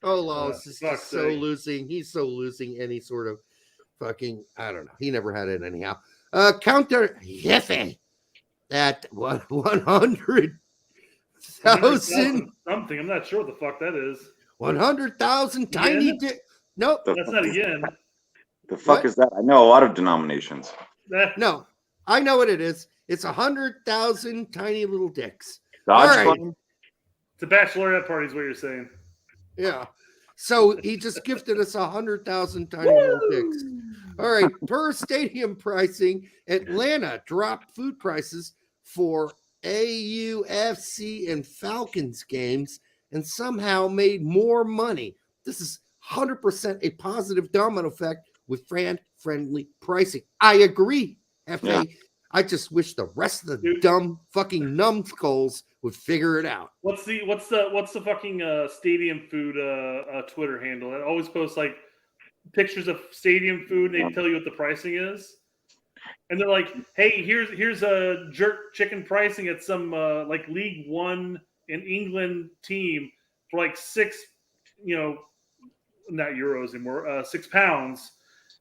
Oh, Lawless is just so losing. He's so losing any sort of fucking, I don't know. He never had it anyhow. Counter Jefe at 100,000
something. I'm not sure what the fuck that is.
100,000 tiny nope.
That's not again.
The fuck is that? I know a lot of denominations.
No, I know what it is. It's 100,000 tiny little dicks.
All
right.
It's a bachelorette party is what you're saying.
Yeah. So he just gifted us 100,000 tiny little dicks. All right. Per stadium pricing, Atlanta dropped food prices for AUFC and Falcons games and somehow made more money. This is 100% a positive domino effect with friendly pricing. I agree, FA. Yeah. I just wish the rest of the dumb fucking numbskulls would figure it out.
What's the fucking stadium food Twitter handle? It always posts like pictures of stadium food and they tell you what the pricing is. And they're like, "Hey, here's a jerk chicken pricing at some like League One in England team for like $6, not euros anymore, £6."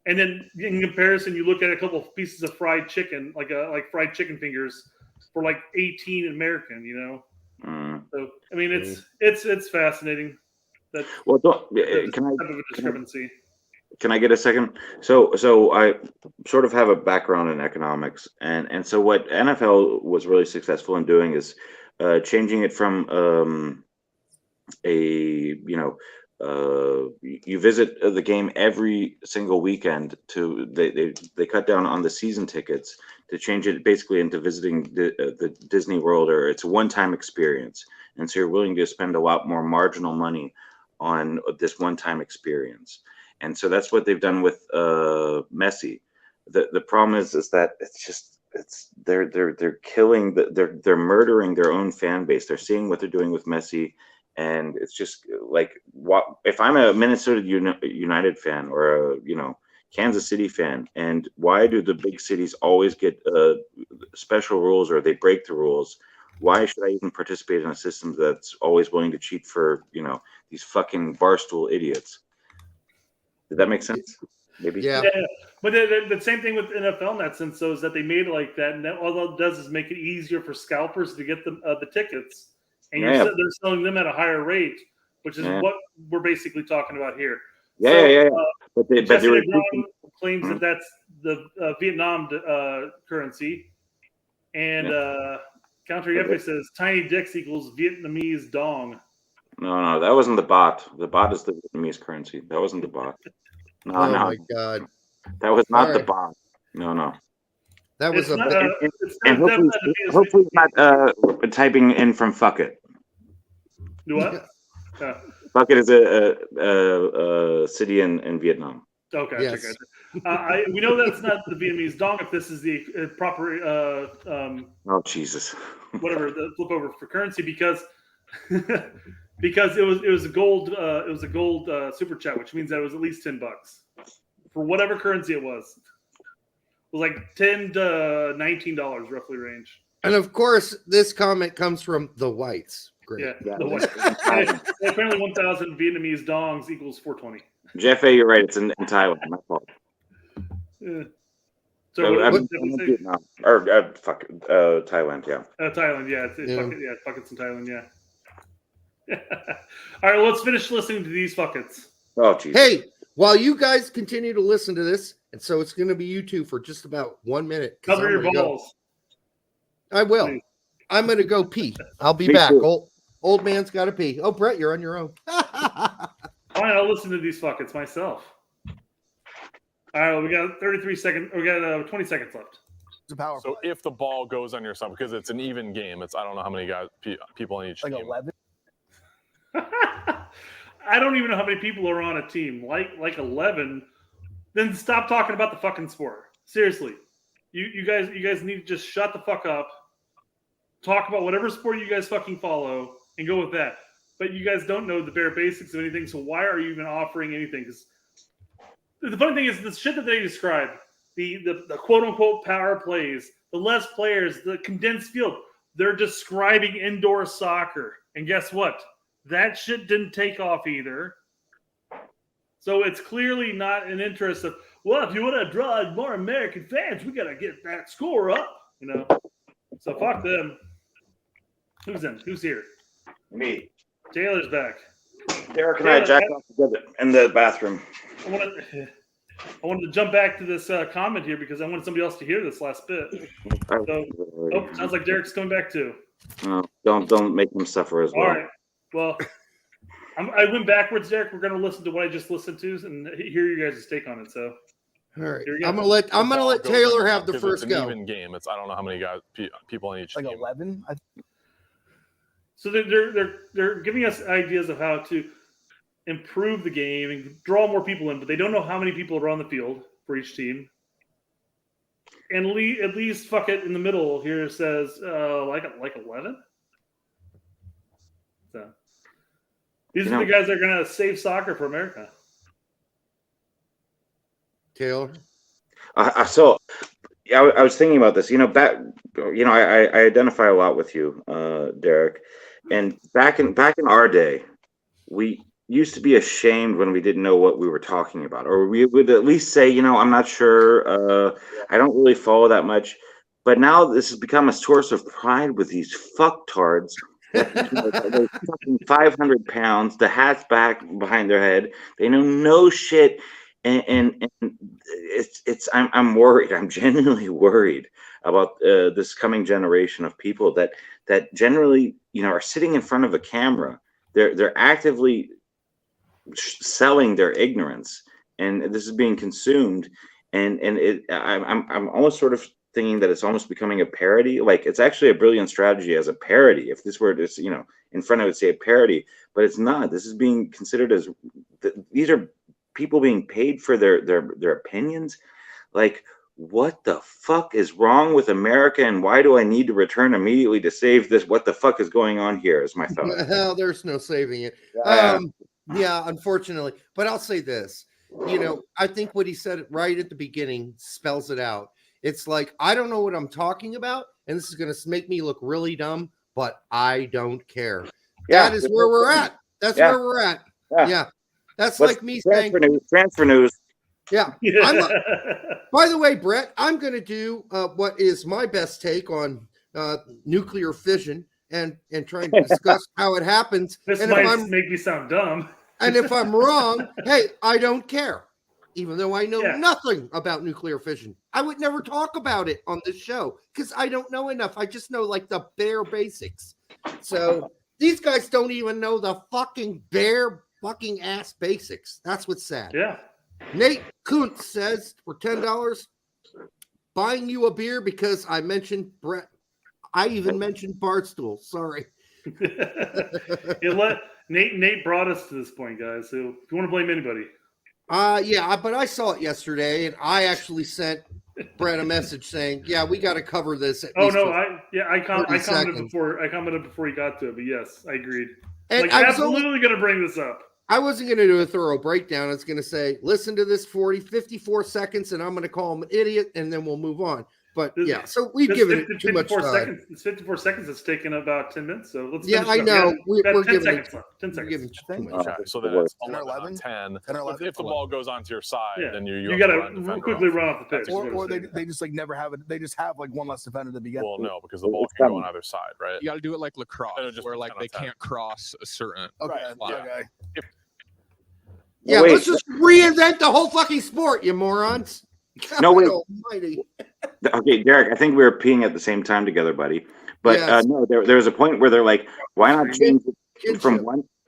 And then in comparison, you look at a couple of pieces of fried chicken, like fried chicken fingers, for like 18 American. So I mean, it's fascinating. That
can I
have a discrepancy.
Can I get a second? So I sort of have a background in economics, and so what NFL was really successful in doing is changing it from you visit the game every single weekend to they cut down on the season tickets to change it basically into visiting the Disney World, or it's a one-time experience, and so you're willing to spend a lot more marginal money on this one-time experience. And so that's what they've done with Messi. The problem is that they're killing they're murdering their own fan base. They're seeing what they're doing with Messi, and it's just like, what if I'm a Minnesota United fan or a Kansas City fan, and why do the big cities always get special rules, or they break the rules? Why should I even participate in a system that's always willing to cheat for these fucking Barstool idiots? Did that make sense? Maybe.
Yeah.
But the same thing with NFL in that sense, though, is that they made it like that, and all it does is make it easier for scalpers to get the tickets, and they're selling them at a higher rate, which is what we're basically talking about here. But they claims that that's the Vietnam currency, and Counter Yeffe says tiny dicks equals Vietnamese dong.
No, that wasn't the bot. The bot is the Vietnamese currency. That wasn't the bot. No,
my God.
That was not the bot. No.
That was
hopefully it's not typing in from fuck it.
Do what?
Fuck it is a city in Vietnam.
Okay, yes. We know that's not the Vietnamese dong. If this is the proper,
oh Jesus,
whatever the flip over for currency, because it was a gold super chat, which means that it was at least $10 for whatever currency it was. It was like $10 to $19 roughly range.
And of course, this comment comes from the whites. Great.
Yeah. The whites. Apparently, 1,000 Vietnamese dongs equals 420.
Jeff A, you're right. It's in Thailand. My fault.
Yeah. So what
Vietnam or Thailand, yeah.
Thailand, yeah. Fuckets in Thailand, yeah. All right, well, let's finish listening to these fuckets.
Oh, geez.
Hey, while you guys continue to listen to this, and so it's going to be you two for just about 1 minute.
Cover your balls.
I will. Please. I'm going to go pee. I'll be back. Old man's got to pee. Oh, Brett, you're on your own.
Fine, I'll listen to these fuckets myself. All right, well, we got 33 seconds. We got 20 seconds left.
So if the ball goes on your side, because it's an even game, I don't know how many people on each team.
11.
I don't even know how many people are on a team. Like 11. Then stop talking about the fucking sport. Seriously, you guys need to just shut the fuck up. Talk about whatever sport you guys fucking follow and go with that. But you guys don't know the bare basics of anything, so why are you even offering anything? Because the funny thing is, the shit that they describe, the quote-unquote power plays, the less players, the condensed field, they're describing indoor soccer. And guess what? That shit didn't take off either. So it's clearly not an interest of, well, if you want to draw more American fans, we got to get that score up, So fuck them. Who's in? Who's here?
Me.
Taylor's back.
Derek and I jacked off together in the bathroom.
I wanted to jump back to this comment here because I wanted somebody else to hear this last bit. So, sounds like Derek's coming back too.
Oh, don't make him suffer as well.
All right. Well, I went backwards, Derek. We're going to listen to what I just listened to and hear you guys' take on it. So,
all right, I'm gonna let Taylor have the first go.
Even game. I don't know how many people on each team.
11.
So they're giving us ideas of how to improve the game and draw more people in, but they don't know how many people are on the field for each team. And at least fuck it in the middle here says like 11. So these are the guys that are going to save soccer for America.
Taylor.
I was thinking about this. I identify a lot with you, Derek. And back in our day, we used to be ashamed when we didn't know what we were talking about, or we would at least say, I'm not sure. I don't really follow that much. But now this has become a source of pride with these fucktards. They're fucking 500 pounds, the hat's back behind their head. They know no shit. And I'm worried. I'm genuinely worried about this coming generation of people that generally, are sitting in front of a camera. They're actively selling their ignorance, and this is being consumed. And I'm almost sort of thinking that it's almost becoming a parody. Like, it's actually a brilliant strategy as a parody. If this were just, in front of it, say a parody, but it's not. This is being considered as these are people being paid for their opinions. Like, what the fuck is wrong with America, and why do I need to return immediately to save this? What the fuck is going on here is my thought.
Hell, there's no saving it. Yeah, unfortunately. But I'll say this. I think what he said right at the beginning spells it out. It's like, I don't know what I'm talking about, and this is going to make me look really dumb, but I don't care. That is where we're at. That's where we're at. Yeah. That's like me saying
transfer news.
Yeah. By the way, Brett, I'm going to do what is my best take on nuclear fission and trying to discuss how it happens.
This
and
might make me sound dumb.
And if I'm wrong, hey, I don't care. Even though I know nothing about nuclear fission, I would never talk about it on this show because I don't know enough. I just know like the bare basics. So these guys don't even know the fucking bare fucking ass basics. That's what's sad.
Yeah.
Nate Kuntz says for $10, buying you a beer because I mentioned Brett. I even mentioned Barstool. Sorry.
Nate brought us to this point, guys. So if you want to blame anybody.
Yeah, but I saw it yesterday, and I actually sent Brett a message saying, "Yeah, we got to cover this."
I commented before he got to it, but yes, I agreed. And I was literally going to bring this up.
I wasn't going to do a thorough breakdown. I was going to say, listen to this 54 seconds, and I'm going to call him an idiot, and then we'll move on. But so we've given it too much time.
It's 54 seconds. It's taken about 10 minutes. So let's.
Yeah, I know. We're
10
giving
seconds
it.
left. 10 seconds.
So then it's 11 on 10. If the ball goes onto your side, then you
got to quickly run off the pitch.
Or they just like never have it. They just have like one less defender to begin.
Well, no, because the ball can go on either side, right?
You got to do it like lacrosse, where like they can't cross a certain.
Okay.
Yeah, let's just reinvent the whole fucking sport, you morons.
No, wait. Almighty. Okay, Derek, I think we were peeing at the same time together, buddy. But no, there was a point where they're like, why not change it from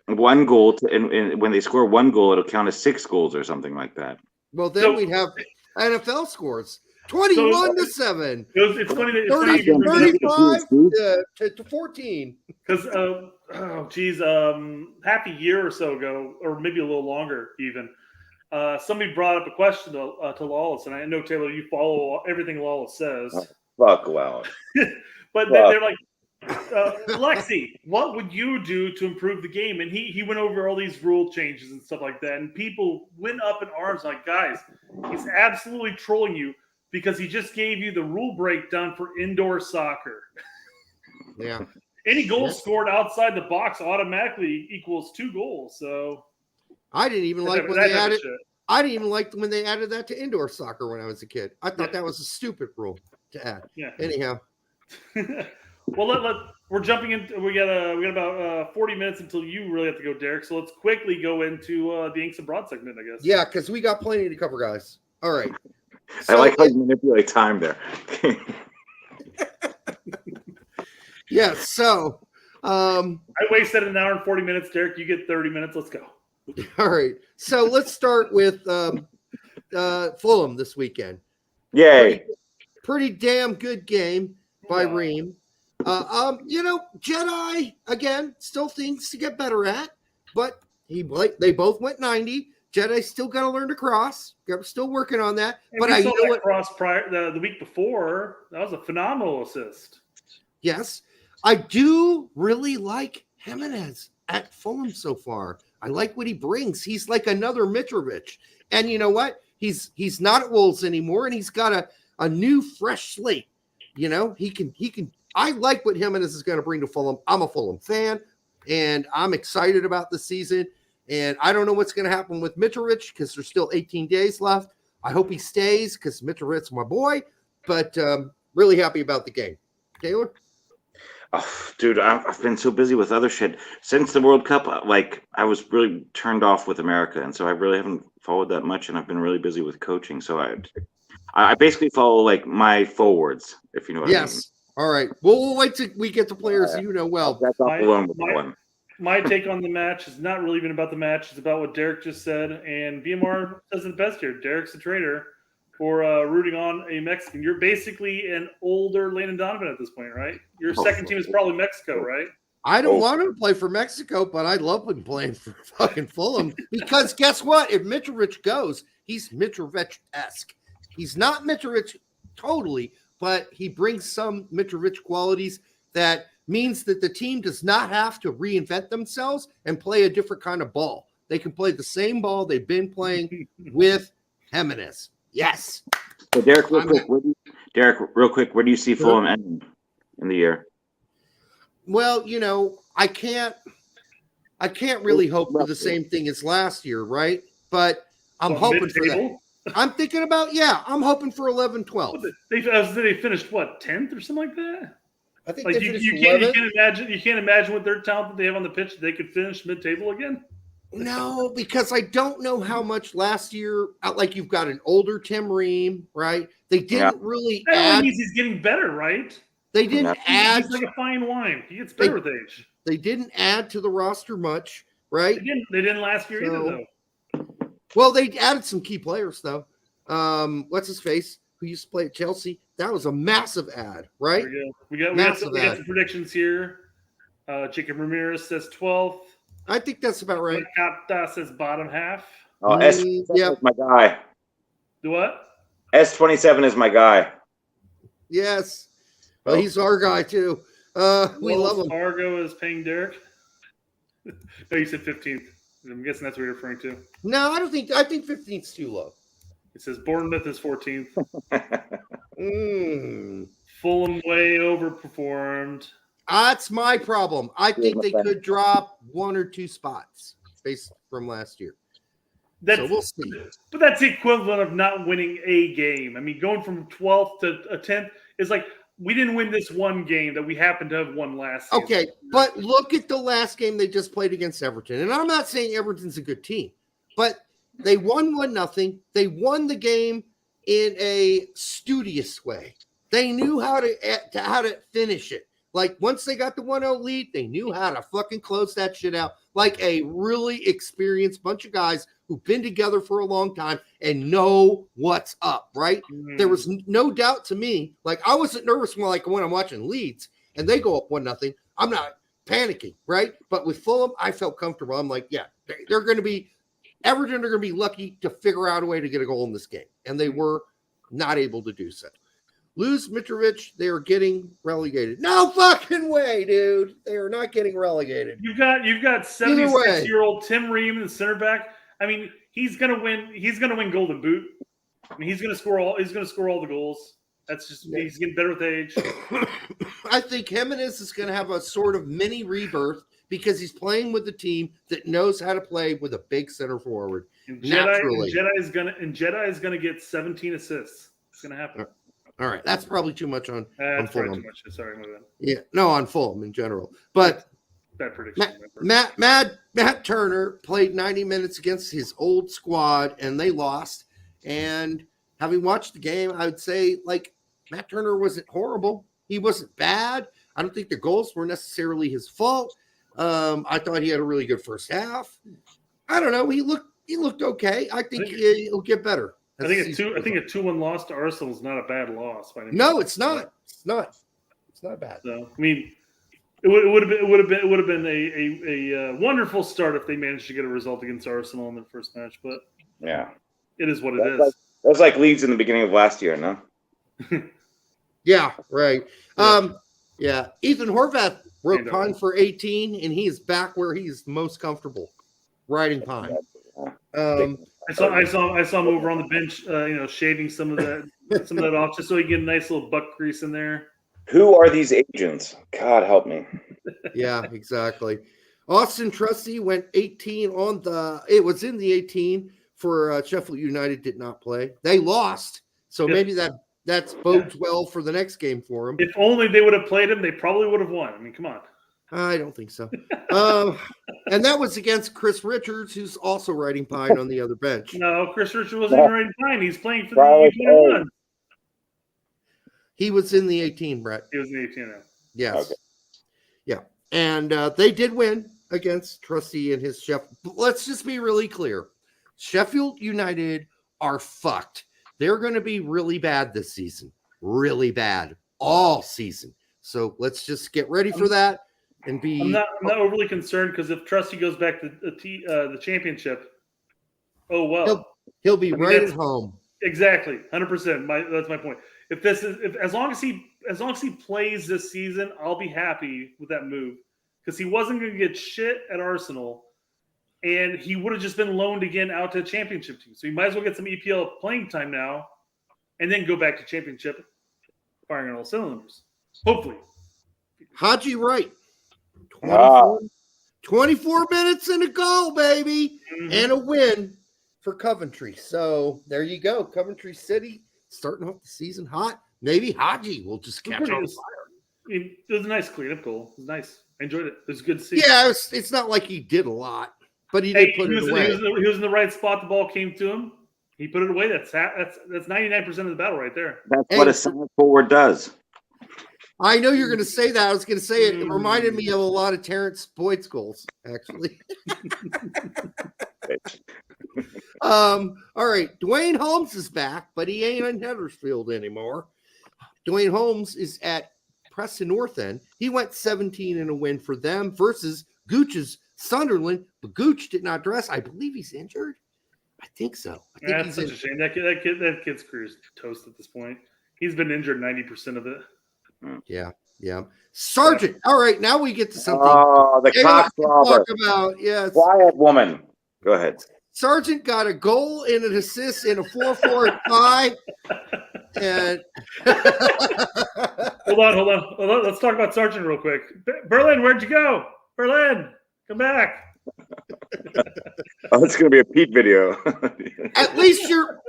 one goal to, and when they score one goal, it'll count as 6 goals or something like that.
Well, then we'd have NFL scores. 21-7.
It's funny
that 35 to 14.
Because half a year or so ago, or maybe a little longer even, somebody brought up a question to Lawless, and I know, Taylor, you follow everything Lawless says.
Fuck Lawless.
But they're like, Lexi, what would you do to improve the game? And he went over all these rule changes and stuff like that, and people went up in arms like, guys, he's absolutely trolling you because he just gave you the rule breakdown for indoor soccer.
Yeah.
Any goal scored outside the box automatically equals 2 goals. So
I didn't even like when they added. I didn't even like when they added that to indoor soccer when I was a kid. I thought that was a stupid rule to add. Yeah. Anyhow.
Well, we're jumping in. We got about 40 minutes until you really have to go, Derek. So let's quickly go into the Yanks Abroad segment, I guess.
Yeah, because we got plenty to cover, guys. All right.
I like how you manipulate time there.
Yeah, so
I wasted an hour and 40 minutes, Derek. You get 30 minutes. Let's go.
All right. So let's start with Fulham this weekend.
Yay.
Pretty damn good game by Ream. Jedi, again, still things to get better at, but they both went 90. Jedi's still got to learn to cross. Still working on that.
And but I saw that cross prior the week before. That was a phenomenal assist.
Yes. I do really like Jimenez at Fulham so far. I like what he brings. He's like another Mitrovic. And you know what? He's not at Wolves anymore, and he's got a new fresh slate. You know, he can I like what Jimenez is going to bring to Fulham. I'm a Fulham fan, and I'm excited about the season. And I don't know what's going to happen with Mitrovic because there's still 18 days left. I hope he stays because Mitrovic's my boy, but really happy about the game. Taylor?
Oh, dude, I've been so busy with other shit since the World Cup. Like, I was really turned off with America, and so I really haven't followed that much, and I've been really busy with coaching. So I basically follow like my forwards, if you know what I mean.
Yes. All right. Well, we'll wait till we get the players you know well.
That's off alone with one.
My take on the match is not really even about the match. It's about what Derek just said. And BMR says it best here. Derek's a traitor or rooting on a Mexican. You're basically an older Landon Donovan at this point, right? Your second team is probably Mexico, right?
I don't want him to play for Mexico, but I love him playing for fucking Fulham because guess what? If Mitrovic goes, he's Mitrovic-esque. He's not Mitrovic totally, but he brings some Mitrovic qualities that means that the team does not have to reinvent themselves and play a different kind of ball. They can play the same ball they've been playing with Jimenez. Yes.
So Derek, real quick, where do you see Fulham ending in the year?
Well, I can't really hope for the same thing as last year, right? But I'm hoping for that. I'm thinking about, I'm hoping for 11, 12.
They finished, what, 10th or something like that?
I think
like
they finished
you can't imagine with their talent that they have on the pitch they could finish mid-table again.
No, because I don't know how much last year. Like you've got an older Tim Ream, right? They didn't really add.
He's getting better, right?
They didn't add.
He's like a fine wine. He gets better with age.
They didn't add to the roster much, right?
They didn't last year either, though.
Well, they added some key players, though. What's his face? Who used to play at Chelsea? That was a massive ad, right?
We got some predictions here. Jacob Ramirez says 12th.
I think that's about right.
Nakata says bottom half.
Oh, S27 is my guy.
The what?
S27 is my guy.
Yes. Well, he's our guy, too. We love him.
Fargo is paying Derek. No, you said 15th. I'm guessing that's what you're referring to.
No, I think 15th's too low.
It says Bournemouth is 14th.
Mm.
Fulham way overperformed.
That's my problem. I think they could drop 1 or 2 spots based from last year. So we'll see.
But that's the equivalent of not winning a game. I mean, going from 12th to a 10th is like we didn't win this one game that we happened to have won last season.
Okay, but look at the last game they just played against Everton. And I'm not saying Everton's a good team, but they won 1-0. They won the game in a studious way. They knew how to finish it. Like, once they got the 1-0 lead, they knew how to fucking close that shit out. Like a really experienced bunch of guys who've been together for a long time and know what's up, right? Mm-hmm. There was no doubt to me. Like, I wasn't nervous when I'm watching Leeds and they go up 1-0. I'm not panicking, right? But with Fulham, I felt comfortable. I'm like, yeah, they're going to be – Everton are going to be lucky to figure out a way to get a goal in this game. And they were not able to do so. Lose Mitrovic, they are getting relegated. No fucking way, dude. They are not getting relegated.
You've got 76-year-old Tim Ream, the center back. I mean, he's gonna win. He's gonna win Golden Boot. I mean, he's gonna score all the goals. That's just he's getting better with age.
I think Jimenez is gonna have a sort of mini rebirth because he's playing with a team that knows how to play with a big center forward.
And Jedi is gonna get 17 assists. It's gonna happen.
All right, that's probably too much on Fulham.
Too much. Sorry, my bad.
Yeah, no, on Fulham in general. But
bad prediction.
Matt Turner played 90 minutes against his old squad, and they lost. And having watched the game, I would say, like, Matt Turner wasn't horrible. He wasn't bad. I don't think the goals were necessarily his fault. I thought he had a really good first half. I don't know. He looked okay. I think he'll get better.
I think a 2-1 loss to Arsenal is not a bad loss.
No, it's not. It's not. It's not bad.
So, I mean, it would have been a wonderful start if they managed to get a result against Arsenal in their first match. But
yeah,
it is what it is.
That was like Leeds in the beginning of last year, no?
Yeah, right. Yeah, Ethan Horvath broke Pine for 18, and he is back where he's most comfortable, riding Pine.
I saw him over on the bench, shaving some of that off just so he can get a nice little butt grease in there.
Who are these agents? God help me.
Yeah, exactly. Austin Trusty went 18 it was in the 18 for Sheffield United did not play. They lost, so maybe that bodes well for the next game for him.
If only they would have played him, they probably would have won. I mean, come on.
I don't think so. And that was against Chris Richards, who's also riding Pine on the other bench.
No, Chris Richards wasn't even riding Pine. He's playing for the U21.
He was in the 18, Brett.
He was in the 18 now.
Yes. Okay. Yeah. And they did win against Trusty and his Sheffield. Let's just be really clear. Sheffield United are fucked. they're going to be really bad this season. Really bad all season. So let's just get ready for that and be.
I'm not overly concerned because if Trusty goes back to the championship, oh well,
he'll be right at home.
Exactly, 100%. That's my point. If as long as he plays this season, I'll be happy with that move because he wasn't going to get shit at Arsenal, and he would have just been loaned again out to a championship team. So he might as well get some EPL playing time now, and then go back to championship, firing on all cylinders. Hopefully.
Haji Wright. 24 minutes and a goal, baby. Mm-hmm. And a win for Coventry. So there you go. Coventry City starting off the season hot. Maybe Haji will just catch on fire.
It was a nice cleanup goal. It was nice. I enjoyed it. It was good to see.
Yeah, it's not like he did a lot, but he did put it away.
He was in the right spot. The ball came to him. He put it away. That's 99% of the battle right there.
That's what a center forward does.
I know you're going to say that. I was going to say it. It reminded me of a lot of Terrence Boyd's goals, actually. All right. Dwayne Holmes is back, but he ain't in Huddersfield anymore. Dwayne Holmes is at Preston North End. He went 17 in a win for them versus Gooch's Sunderland, but Gooch did not dress. I believe he's injured. I think so. I think
that's such a shame. That kid's career's toast at this point. He's been injured 90% of it.
Yeah. Sargent. All right, now we get to something.
Oh, the cockslobber.
Talk about, yes.
Quiet woman. Go ahead.
Sargent got a goal and an assist in a 4-4 tie. And
hold on. Let's talk about Sargent real quick. Berlin, where'd you go? Berlin, come back.
Oh, it's going to be a Pete video.
At least you're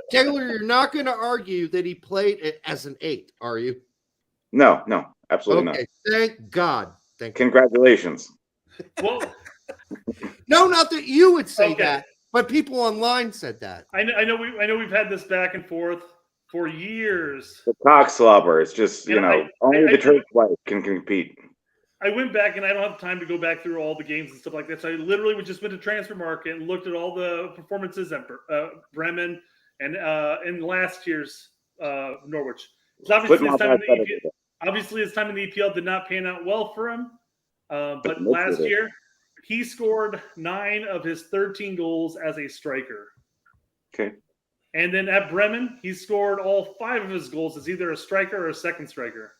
not going to argue that he played as an 8, are you?
No, absolutely not.
Thank God.
Congratulations.
Well,
no, not that you would say that, but people online said that.
I know we've had this back and forth for years.
The cockslobber. It's just only the church wife can compete.
I went back and I don't have time to go back through all the games and stuff like that. So I literally just went to Transfer Market and looked at all the performances at Bremen and in last year's Norwich. So obviously his time in the EPL did not pan out well for him. But last year, he scored 9 of his 13 goals as a striker.
Okay.
And then at Bremen, he scored all 5 of his goals as either a striker or a second striker.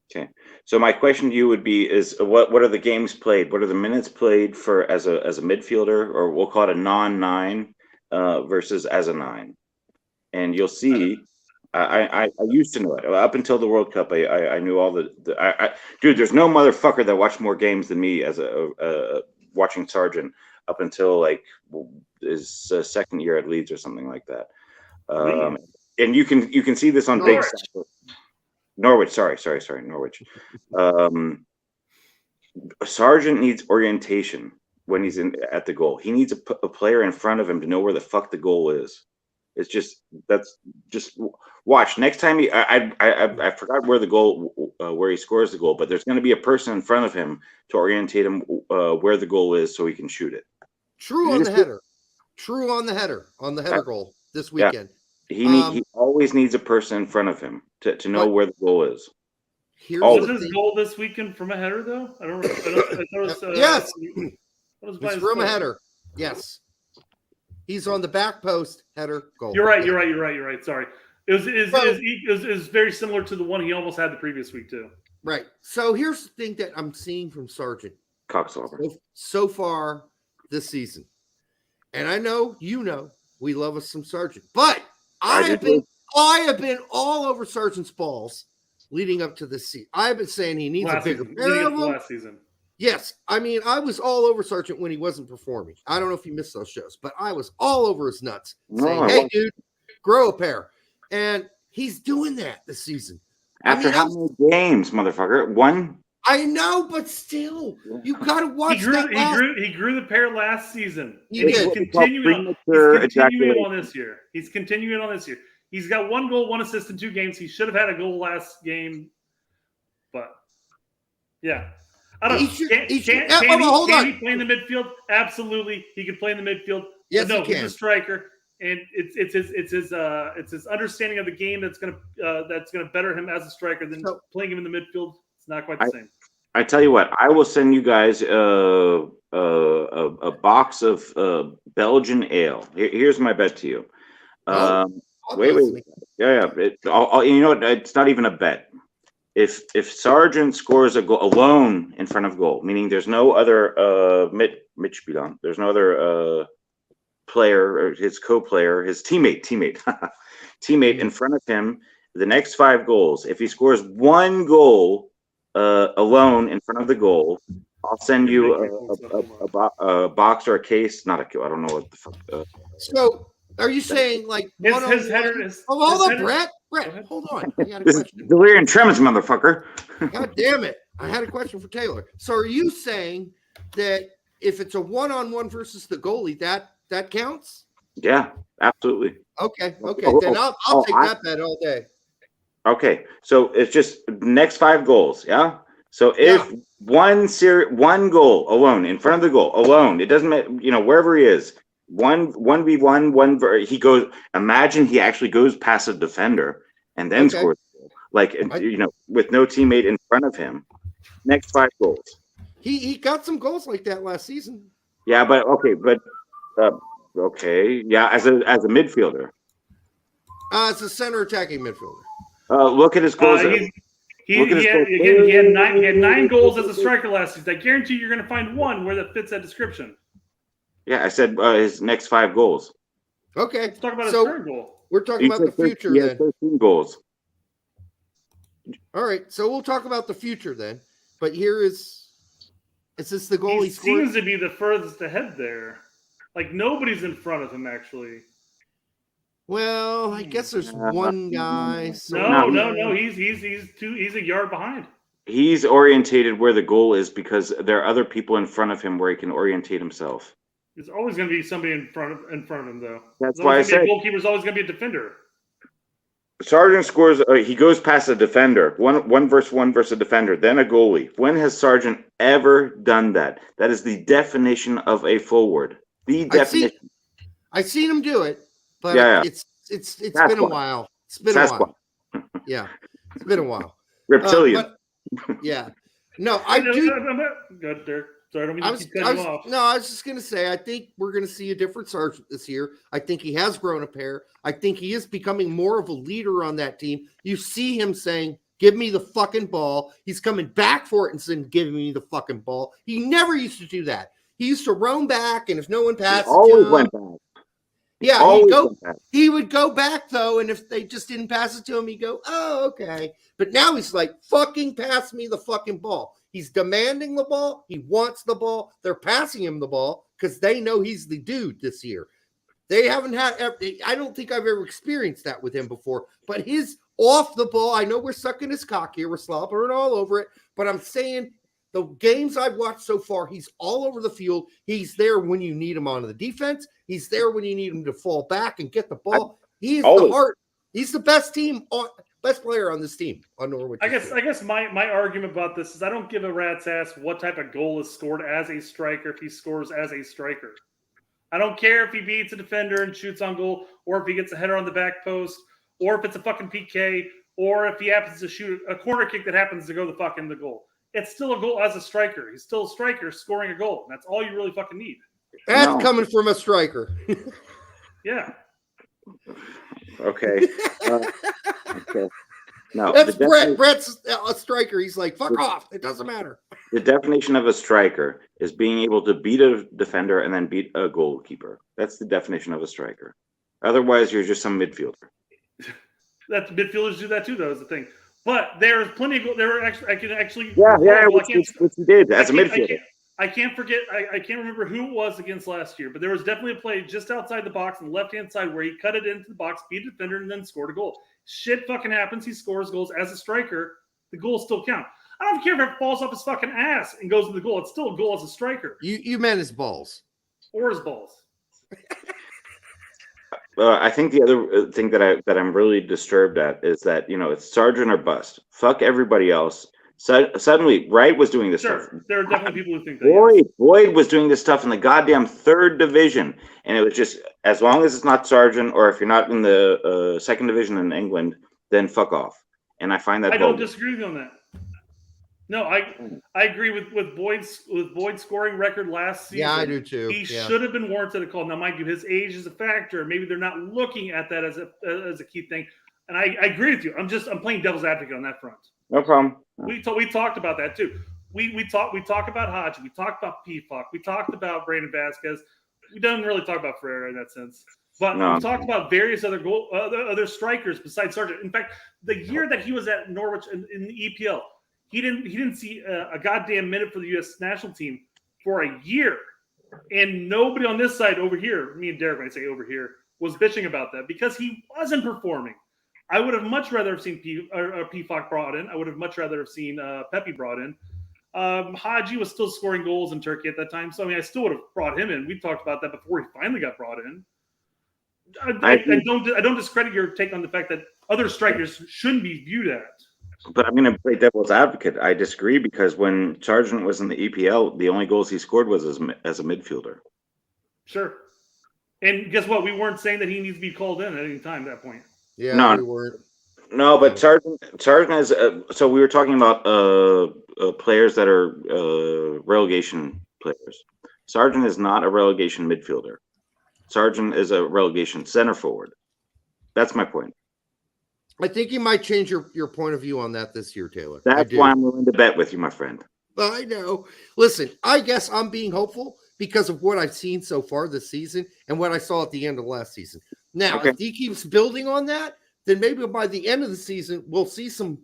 Okay. So my question to you would be: is what are the games played? What are the minutes played for as a midfielder, or we'll call it a non-9 versus as a 9? And you'll see. I used to know it up until the World Cup. I knew all dude. There's no motherfucker that watched more games than me as a watching Sargent up until like his second year at Leeds or something like that. And you can see this on Norwich. Norwich. Sorry, Norwich. Sargent needs orientation when he's at the goal. He needs a player in front of him to know where the fuck the goal is. It's just watch next time. I forgot where the goal where he scores the goal, but there's going to be a person in front of him to orientate him where the goal is so he can shoot it.
True on the header goal this weekend.
Yeah.
He always needs a person in front of him to know where the goal is.
Was his goal this weekend from a header though? I thought it was,
yes, it's from a header. Yes. He's on the back post, header, goal.
You're right. Sorry. It was very similar to the one he almost had the previous week, too.
Right. So here's the thing that I'm seeing from Sargent.
Cockslobber.
So far this season. And I know, we love us some Sargent. But I have been all over Sargent's balls leading up to this season. I've been saying he needs a bigger pair of them.
Last season.
Yes, I mean, I was all over Sargent when he wasn't performing. I don't know if you missed those shows, but I was all over his nuts saying, hey, dude, grow a pair. And he's doing that this season.
How many games, motherfucker? 1?
I know, but still, you got to watch
he grew the pair last season.
He's
continuing on this year. He's got 1 goal, 1 assist in 2 games. He should have had a goal last game. But, yeah. I don't know. Can he play in the midfield? Absolutely. He can play in the midfield.
Yes,
no,
he can.
He's a striker. and it's his understanding of the game that's gonna better him as a striker than playing him in the midfield. It's not quite the same.
I tell you what, I will send you guys a box of Belgian ale. Here's my bet to you. Wait. Yeah. You know what? It's not even a bet. If Sargent scores a goal alone in front of goal, meaning there's no other Mitspieler, there's no other player or his co-player, his teammate in front of him, the next 5 goals. If he scores 1 goal alone in front of the goal, I'll send you a box or a case. Not a. I don't know what the fuck.
So, are you saying like
his header is?
Oh, hold on, Brett. Hold on. I got a
this
question.
is delirium tremens, motherfucker.
God damn it! I had a question for Taylor. So, are you saying that if it's a 1-on-1 versus the goalie, that counts?
Yeah, absolutely.
Okay. Then I'll take that bet all day.
Okay, so it's just next 5 goals, yeah. So if one goal alone in front of the goal alone, it doesn't matter, wherever he is, 1v1, he goes. Imagine he actually goes past a defender and then scores, like with no teammate in front of him. Next 5 goals.
He got some goals like that last season.
Yeah, but yeah, as a midfielder.
As a center attacking midfielder.
Look at his goals.
He had 9 goals as a striker last season. I guarantee you're going to find one where that fits that description.
Yeah, I said his next 5 goals.
Okay.
Let's talk about his current goal.
We're talking about the future then.
13 goals.
All right, so we'll talk about the future then. But here is this the goal he scored?
Seems to be the furthest ahead there. Like nobody's in front of him actually.
Well, I guess there's one guy.
No. He's a yard behind.
He's orientated where the goal is because there are other people in front of him where he can orientate himself.
There's always going to be somebody in front of him, though.
That's why I said
a goalkeeper's always going to be a defender.
Sargent scores. He goes past a defender, one versus a defender, then a goalie. When has Sargent ever done that? That is the definition of a forward. The definition.
I've seen him do it. But it's been a while. It's been a while. Yeah, it's been a while.
Reptilian.
Yeah. No, I do.
Good, Dirk. Sorry, I don't mean to keep
cutting
you off.
No, I was just going to say, I think we're going to see a different Sargent this year. I think he has grown a pair. I think he is becoming more of a leader on that team. You see him saying, give me the fucking ball. He's coming back for it and saying, give me the fucking ball. He never used to do that. He used to roam back, and if no one passed
he always went back.
Yeah, he would go back, though, and if they just didn't pass it to him, he'd go, oh, okay. But now he's like, fucking pass me the fucking ball. He's demanding the ball. He wants the ball. They're passing him the ball because they know he's the dude this year. They haven't had – I don't think I've ever experienced that with him before. But his off the ball – I know we're sucking his cock here. We're slobbering all over it. But I'm saying – the games I've watched so far, he's all over the field. He's there when you need him on the defense. He's there when you need him to fall back and get the ball. He's the heart. He's the best player on this team on Norwich.
I guess my argument about this is I don't give a rat's ass what type of goal is scored as a striker if he scores as a striker. I don't care if he beats a defender and shoots on goal, or if he gets a header on the back post, or if it's a fucking PK, or if he happens to shoot a corner kick that happens to go the goal. It's still a goal as a striker. He's still a striker scoring a goal. And that's all you really fucking need.
That's coming from a striker.
Yeah.
Okay. Okay. No,
that's Brett. Brett's a striker. He's like, fuck off. It doesn't matter.
The definition of a striker is being able to beat a defender and then beat a goalkeeper. That's the definition of a striker. Otherwise, you're just some midfielder.
That midfielders do that too, though, is the thing. But there's plenty of there were actually I can actually
which he did as a midfielder.
I can't forget. I can't remember who it was against last year, but there was definitely a play just outside the box on the left-hand side where he cut it into the box, beat a defender, and then scored a goal. Shit fucking happens. He scores goals as a striker. The goals still count. I don't care if it falls off his fucking ass and goes to the goal. It's still a goal as a striker.
You meant his balls.
Or his balls.
I think the other thing that I'm really disturbed at is that it's Sargent or bust. Fuck everybody else. Suddenly, Wright was doing this stuff.
There are definitely people who think that.
Boyd was doing this stuff in the goddamn 3rd division, and it was just as long as it's not Sargent, or if you're not in the 2nd division in England, then fuck off. And I find that
I don't disagree with you on that. No, I agree with Boyd's scoring record last season.
Yeah, I do too.
He should have been warranted a call. Now, mind you, his age is a factor. Maybe they're not looking at that as a key thing. And I agree with you. I'm playing devil's advocate on that front.
No problem.
We talked about that too. We talk about Hodge. We talked about P-Fuck. We talked about Brandon Vasquez. We don't really talk about Ferreira in that sense. But we talked about various other strikers besides Sargent. In fact, the year that he was at Norwich in the EPL, he didn't see a goddamn minute for the U.S. national team for a year, and nobody on this side over here, me and Derek, when I say over here, was bitching about that because he wasn't performing. I would have much rather have seen P-Fuck brought in. I would have much rather have seen Pepe brought in. Haji was still scoring goals in Turkey at that time, so I mean, I still would have brought him in. We talked about that before he finally got brought in. I don't discredit your take on the fact that other strikers shouldn't be viewed at.
But I'm going to play devil's advocate. I disagree because when Sargent was in the EPL, the only goals he scored was as a midfielder.
Sure. And guess what? We weren't saying that he needs to be called in at any time at that point.
Yeah,
no,
we weren't.
No, but Sargent is. So we were talking about players that are relegation players. Sargent is not a relegation midfielder. Sargent is a relegation center forward. That's my point.
I think you might change your point of view on that this year, Taylor.
That's why I'm willing to bet with you, my friend.
I know. Listen, I guess I'm being hopeful because of what I've seen so far this season and what I saw at the end of last season. Now, if he keeps building on that, then maybe by the end of the season, we'll see some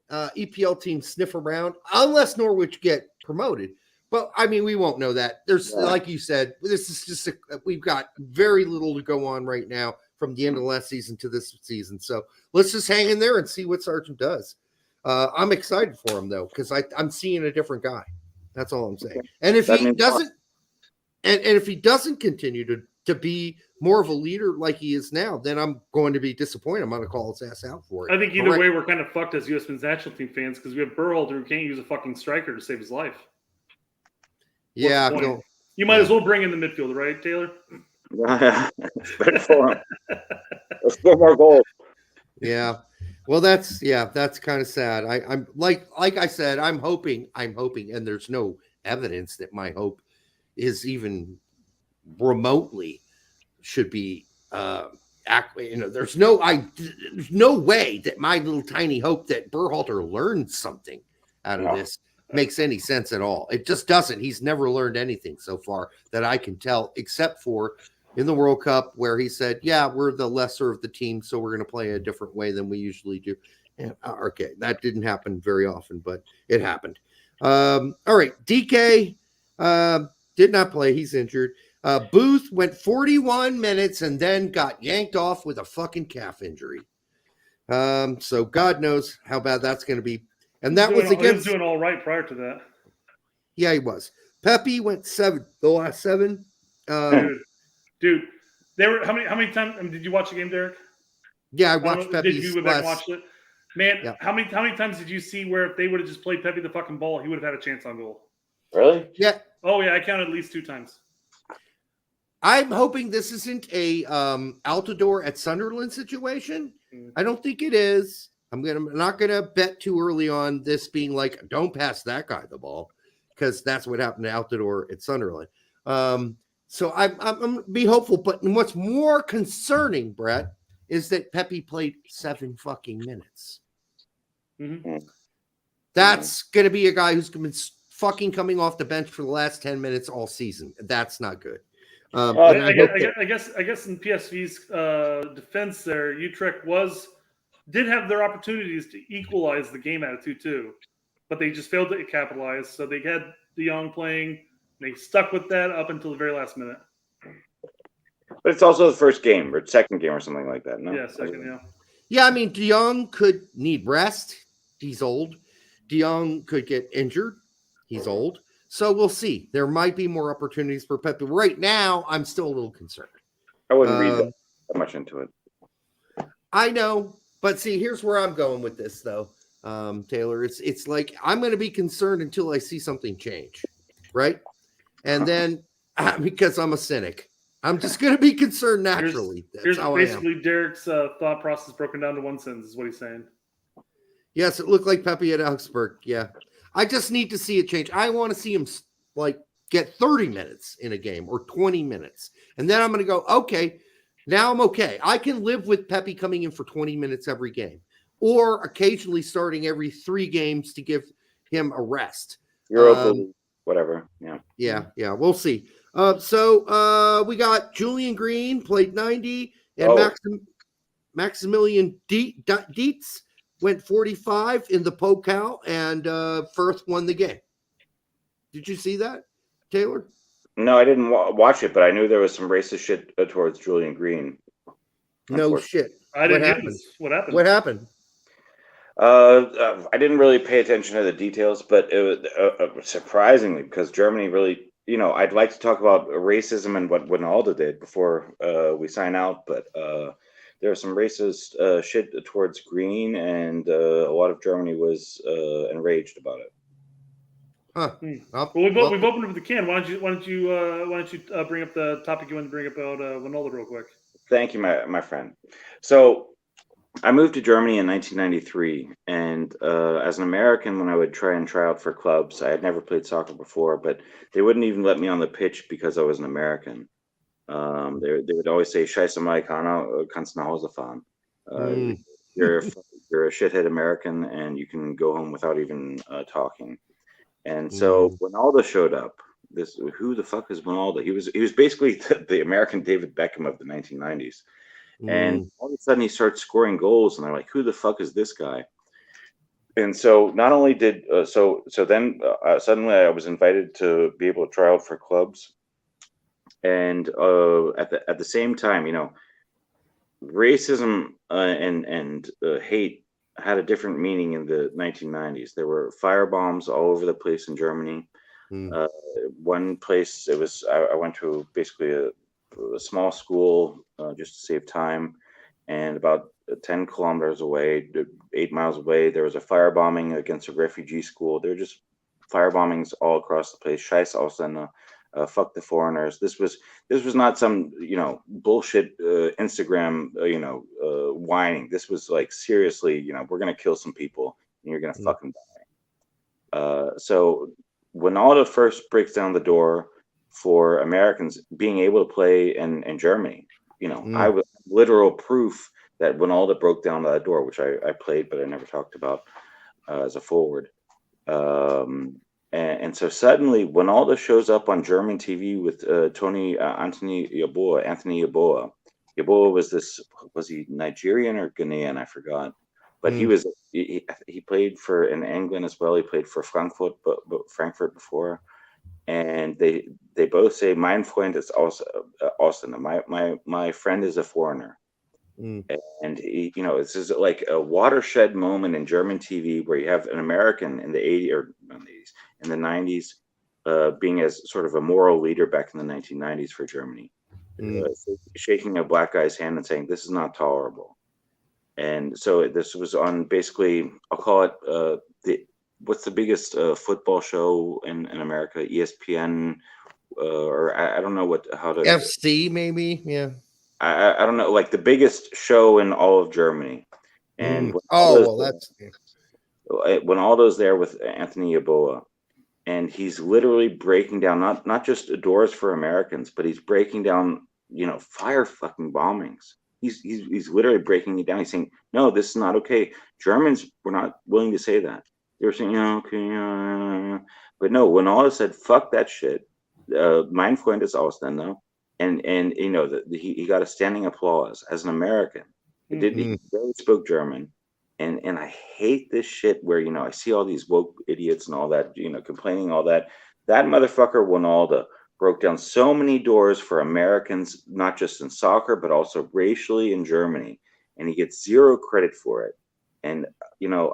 EPL teams sniff around, unless Norwich get promoted. But, I mean, we won't know that. There's, like you said, this is just we've got very little to go on right now from the end of last season to this season. So let's just hang in there and see what Sargent does. I'm excited for him, though, because I'm seeing a different guy. That's all I'm saying. And if he doesn't, and if he doesn't continue to be more of a leader like he is now, then I'm going to be disappointed. I'm going to call his ass out for it.
I think either way, we're kind of fucked as U.S. men's national team fans because we have Berhalter who can't use a fucking striker to save his life.
Yeah,
you might as well bring in the midfielder, right, Taylor?
Let's score more goals.
Yeah. Well, that's kind of sad. I'm like I said, I'm hoping, and there's no evidence that my hope is even remotely should be there's no way that my little tiny hope that Berhalter learned something out of this makes any sense at all. It just doesn't. He's never learned anything so far that I can tell, except for in the World Cup where he said, yeah, we're the lesser of the team, so we're going to play a different way than we usually do. And, okay, that didn't happen very often, but it happened. All right, DK did not play. He's injured. Booth went 41 minutes and then got yanked off with a fucking calf injury. So God knows how bad that's going to be. And that was against.
He was doing all right prior to that.
Yeah, he was. Pepe went 7. The last 7.
Dude, they were how many times? Did you watch the game, Derek?
Yeah, I watched Pepe's.
Did you go back and watch it? Man, yeah. How many times did you see where if they would have just played Pepe the fucking ball, he would have had a chance on goal?
Really?
Yeah.
Oh yeah, I counted at least 2 times.
I'm hoping this isn't a Altidore at Sunderland situation. I don't think it is. I'm not gonna bet too early on this being like, don't pass that guy the ball, because that's what happened to Altidore at Sunderland. So I'm gonna be hopeful. But what's more concerning, Brett, is that Pepe played 7 fucking minutes.
Mm-hmm.
That's gonna be a guy who's been fucking coming off the bench for the last 10 minutes all season. That's not good.
I guess in PSV's defense there, Utrecht did have their opportunities to equalize the game at a 2-2, but they just failed to capitalize. So they had De Jong playing. They stuck with that up until the very last minute.
But it's also the first game or second game or something like that, no?
Yeah, second, yeah.
Yeah, I mean, De Jong could need rest. He's old. De Jong could get injured. He's old. So we'll see. There might be more opportunities for Pepe. Right now, I'm still a little concerned.
I wouldn't read that much into it.
I know. But see, here's where I'm going with this, though. Taylor. It's like I'm going to be concerned until I see something change, right? And then because I'm a cynic, I'm just going to be concerned naturally.
Here's
That's how
basically Derek's thought process broken down to one sentence is what he's saying.
Yes, it looked like Pepe at Augsburg. Yeah. I just need to see it change. I want to see him like get 30 minutes in a game or 20 minutes. And then I'm going to go, okay, now I'm okay. I can live with Pepe coming in for 20 minutes every game or occasionally starting every 3 games to give him a rest.
Whatever. Yeah.
Yeah. We'll see. So we got Julian Green played 90 and Maximilian Dietz went 45 in the Pokal, and Firth won the game. Did you see that, Taylor?
No, I didn't watch it, but I knew there was some racist shit towards Julian Green.
No shit.
I didn't hear this. What happened?
What happened?
I didn't really pay attention to the details, but it was surprisingly, because Germany really, I'd like to talk about racism and what Ronaldo did before we sign out, but there was some racist shit towards Green, and a lot of Germany was enraged about it.
Huh.
Well, we've opened up the can. Why don't you bring up the topic you wanted to bring up about Ronaldo real quick?
Thank you, my friend. So I moved to Germany in 1993, and as an American, when I would try out for clubs, I had never played soccer before, but they wouldn't even let me on the pitch because I was an American. They would always say, "Scheiße, Amerikaner, kannst nach Hause fahren." You're a shithead American, and you can go home without even talking. And so Ronaldo showed up. Who the fuck is Ronaldo? He was basically the American David Beckham of the 1990s. And all of a sudden he starts scoring goals, and they're like, "Who the fuck is this guy?" And so not only did then suddenly I was invited to be able to try out for clubs, and at the same time, racism and hate had a different meaning in the 1990s. There were firebombs all over the place in Germany. One place I went to basically a small school just to save time, and about 10 kilometers away, 8 miles away, there was a firebombing against a refugee school. There were just firebombings all across the place. Scheiß Ausländer, fuck the foreigners. This was not some bullshit Instagram whining. This was like, seriously, we're gonna kill some people and you're gonna fucking die. So Ronaldo first breaks down the door for Americans being able to play in Germany. I was literal proof that Ronaldo broke down that door, which I played, but I never talked about as a forward. And so suddenly Ronaldo shows up on German TV with Anthony Yeboah. Yeboah was he Nigerian or Ghanaian? I forgot. But he played in England as well. He played for Frankfurt before. And they both say, "Mein Freund ist Ausländer." My friend is a foreigner. And this is like a watershed moment in German TV where you have an American in the 80s or not the 80s, in the 90s, being as sort of a moral leader back in the 1990s for Germany, shaking a black guy's hand and saying, "This is not tolerable." And so this was on basically, I'll call it what's the biggest football show in America? ESPN, or I don't know how to
FC maybe, yeah.
I don't know, like the biggest show in all of Germany. And when Aldo's there with Anthony Yeboah, and he's literally breaking down not just doors for Americans, but he's breaking down fire fucking bombings. He's literally breaking it down. He's saying, "No, this is not okay." Germans were not willing to say that. They were saying, "Okay," but no. When Aldo said, "Fuck that shit," mein Freund ist Ausländer. And he got a standing applause as an American. He barely spoke German, and I hate this shit where I see all these woke idiots and all that complaining all that. That motherfucker Ronaldo broke down so many doors for Americans, not just in soccer but also racially in Germany, and he gets zero credit for it. And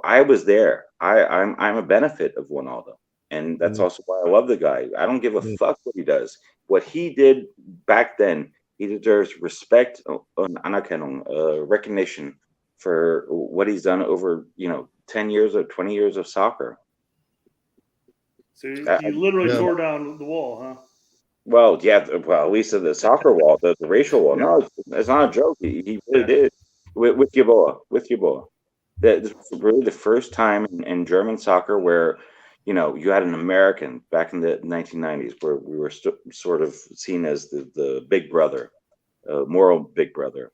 I was there. I'm a benefit of Ronaldo, and that's also why I love the guy. I don't give a fuck what he does. What he did back then, he deserves respect, Anerkennung, recognition for what he's done over, 10 years or 20 years of soccer.
So you literally tore down the wall, huh?
Well, yeah. Well, at least the soccer wall, the racial wall. No, it's not a joke. He really did with Yeboah. This was really the first time in German soccer where, you had an American back in the 1990s where we were sort of seen as the big brother, moral big brother.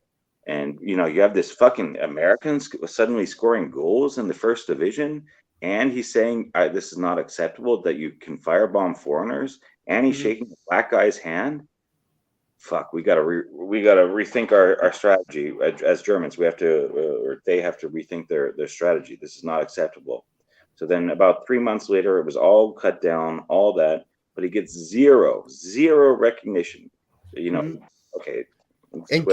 And, you have this fucking American suddenly scoring goals in the first division. And he's saying, this is not acceptable that you can firebomb foreigners. And he's shaking the black guy's hand. Fuck, we gotta rethink our strategy as Germans. We have to, or they have to rethink their strategy. This is not acceptable. So then, about 3 months later, it was all cut down, all that, but he gets zero recognition. Okay.
And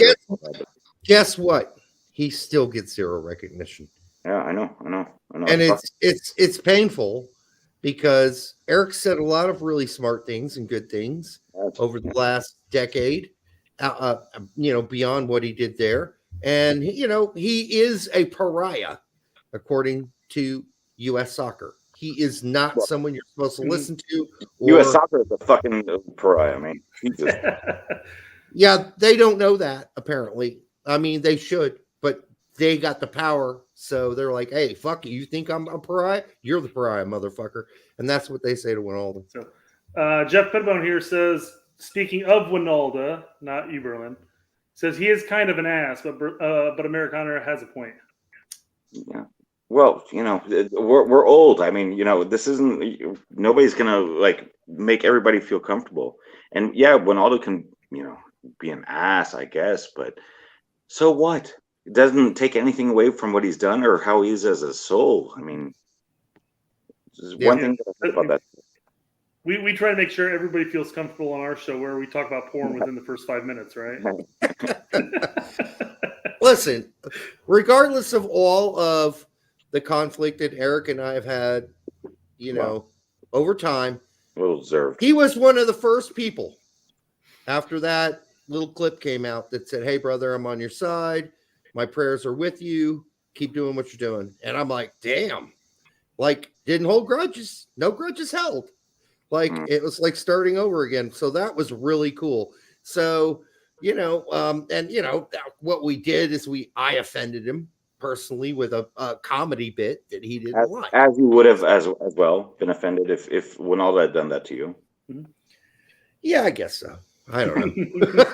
guess what? He still gets zero recognition.
Yeah, I know.
And it's painful because Eric said a lot of really smart things and good things over the last decade, beyond what he did there. And, he is a pariah, according to U.S. soccer. He is not someone you're supposed to listen to.
U.S. soccer is a fucking pariah, man. Jesus.
Yeah, they don't know that, apparently. I mean, they should, but they got the power. So they're like, hey, fuck you. You think I'm a pariah? You're the pariah, motherfucker. And that's what they say to Wijnaldum.
So, Jeff Pitbone here says, speaking of Wijnaldum, not Eberlin, says he is kind of an ass, but Amerikaner has a point.
Yeah. Well, we're old. I mean, this isn't, nobody's going to make everybody feel comfortable. And yeah, Wijnaldum can, be an ass, I guess, but so what? It doesn't take anything away from what he's done or how he is as a soul. I mean, one thing about that.
We try to make sure everybody feels comfortable on our show where we talk about porn within the first 5 minutes, right?
Listen, regardless of all of the conflict that Eric and I have had, over time,
well deserved.
He was one of the first people after that little clip came out that said, hey, brother, I'm on your side. My prayers are with you. Keep doing what you're doing. And I'm like, damn. Didn't hold grudges. No grudges held. It was like starting over again. So that was really cool. So, what we did is I offended him personally with a comedy bit that he didn't like.
As you would have as well been offended if Wijnaldum had done that to you.
Mm-hmm. Yeah, I guess so. I don't know.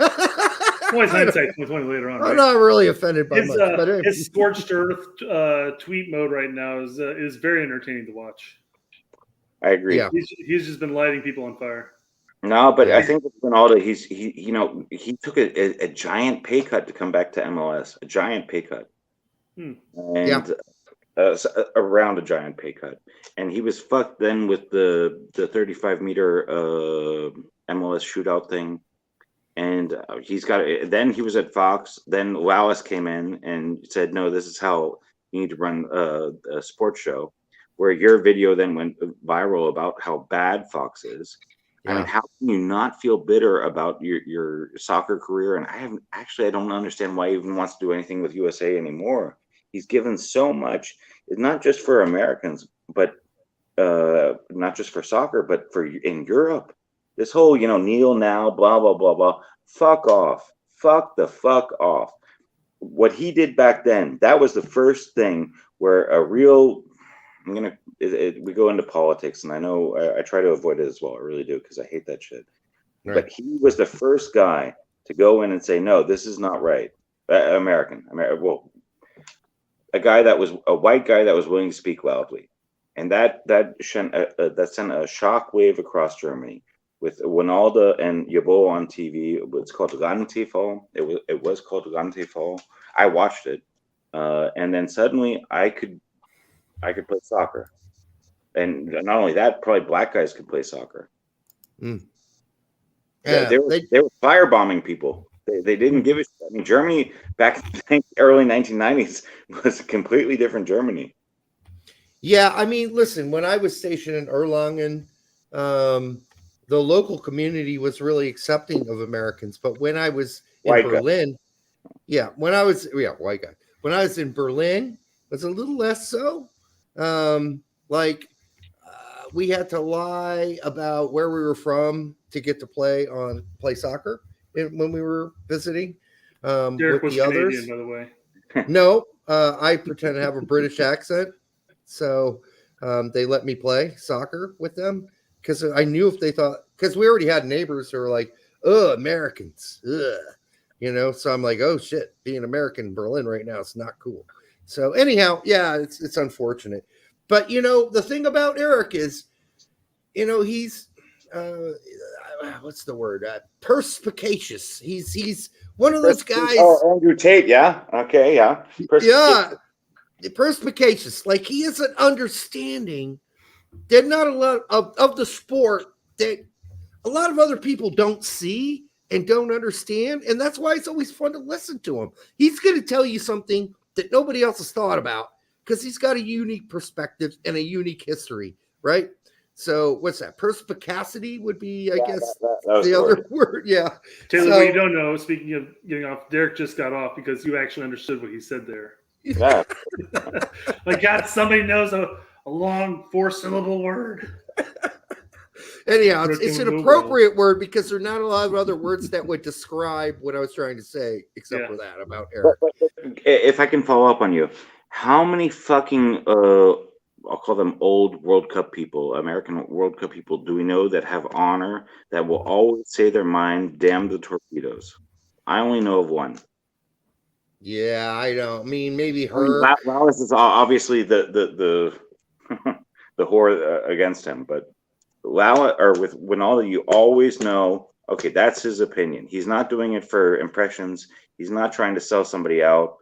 Always hindsight 2020 later on.
I'm not really offended by much. But
his scorched earth tweet mode right now is very entertaining to watch.
I agree.
Yeah.
He's just been lighting people on fire.
No, but I think with Wijnaldum, he took a giant pay cut to come back to MLS. A giant pay cut. And around a giant pay cut. And he was fucked then with the 35-meter MLS shootout thing. And he's got it. Then he was at Fox. Then Wallace came in and said, no, this is how you need to run a sports show, where your video then went viral about how bad Fox is. Yeah. I mean, how can you not feel bitter about your soccer career? And I don't understand why he even wants to do anything with USA anymore. He's given so much. It's not just for Americans, but not just for soccer, but for in Europe. This whole, kneel now, blah, blah, blah, blah. Fuck off. Fuck the fuck off. What he did back then, that was the first thing where a real, we go into politics, and I know I try to avoid it as well. I really do, because I hate that shit. Right. But he was the first guy to go in and say, no, this is not right. American. Well, a white guy that was willing to speak loudly. And that sent a shock wave across Germany. With Wijnaldum and Yeboah on TV, it's called Randtv. It was called Randtv. I watched it, and then suddenly I could play soccer, and not only that, probably black guys could play soccer.
Mm.
Yeah, they were firebombing people. They didn't give a shit. I mean, Germany back in the early 1990s was a completely different Germany.
Yeah, I mean, listen, when I was stationed in Erlangen, the local community was really accepting of Americans. But when I was in Berlin, white guy. When I was in Berlin, it was a little less so. Like we had to lie about where we were from to get to play soccer when we were visiting.
Derek
with
was
the
Canadian,
others.
by the way.
No, I pretend to have a British accent, so they let me play soccer with them because I knew if they thought, because we already had neighbors who were like, "Oh, Americans," So I'm like, "Oh shit, being American in Berlin right now is not cool." So anyhow, yeah, it's unfortunate, but the thing about Eric is, he's what's the word? Perspicacious. He's one of those guys.
Oh, Andrew Tate. Yeah. Okay. Yeah.
Perspicacious. Like he is an understanding that not a lot of the sport that a lot of other people don't see and don't understand. And that's why it's always fun to listen to him. He's going to tell you something that nobody else has thought about because he's got a unique perspective and a unique history, right? So what's that? Perspicacity would be, I guess, the other word. Yeah.
Taylor, what you don't know, speaking of getting off, Derek just got off because you actually understood what he said there.
Yeah.
Like, God, somebody knows a long 4-syllable word.
Anyhow, it's an appropriate word because there are not a lot of other words that would describe what I was trying to say, except for that about Eric.
But if I can follow up on you, how many fucking I'll call them old World Cup people, American World Cup people, do we know that have honor, that will always say their mind, damn the torpedoes? I only know of one.
Yeah, I don't. I mean, maybe her.
Lallis is obviously the the whore against him, but Lallis, or with Winalda, you always know, okay, that's his opinion. He's not doing it for impressions. He's not trying to sell somebody out.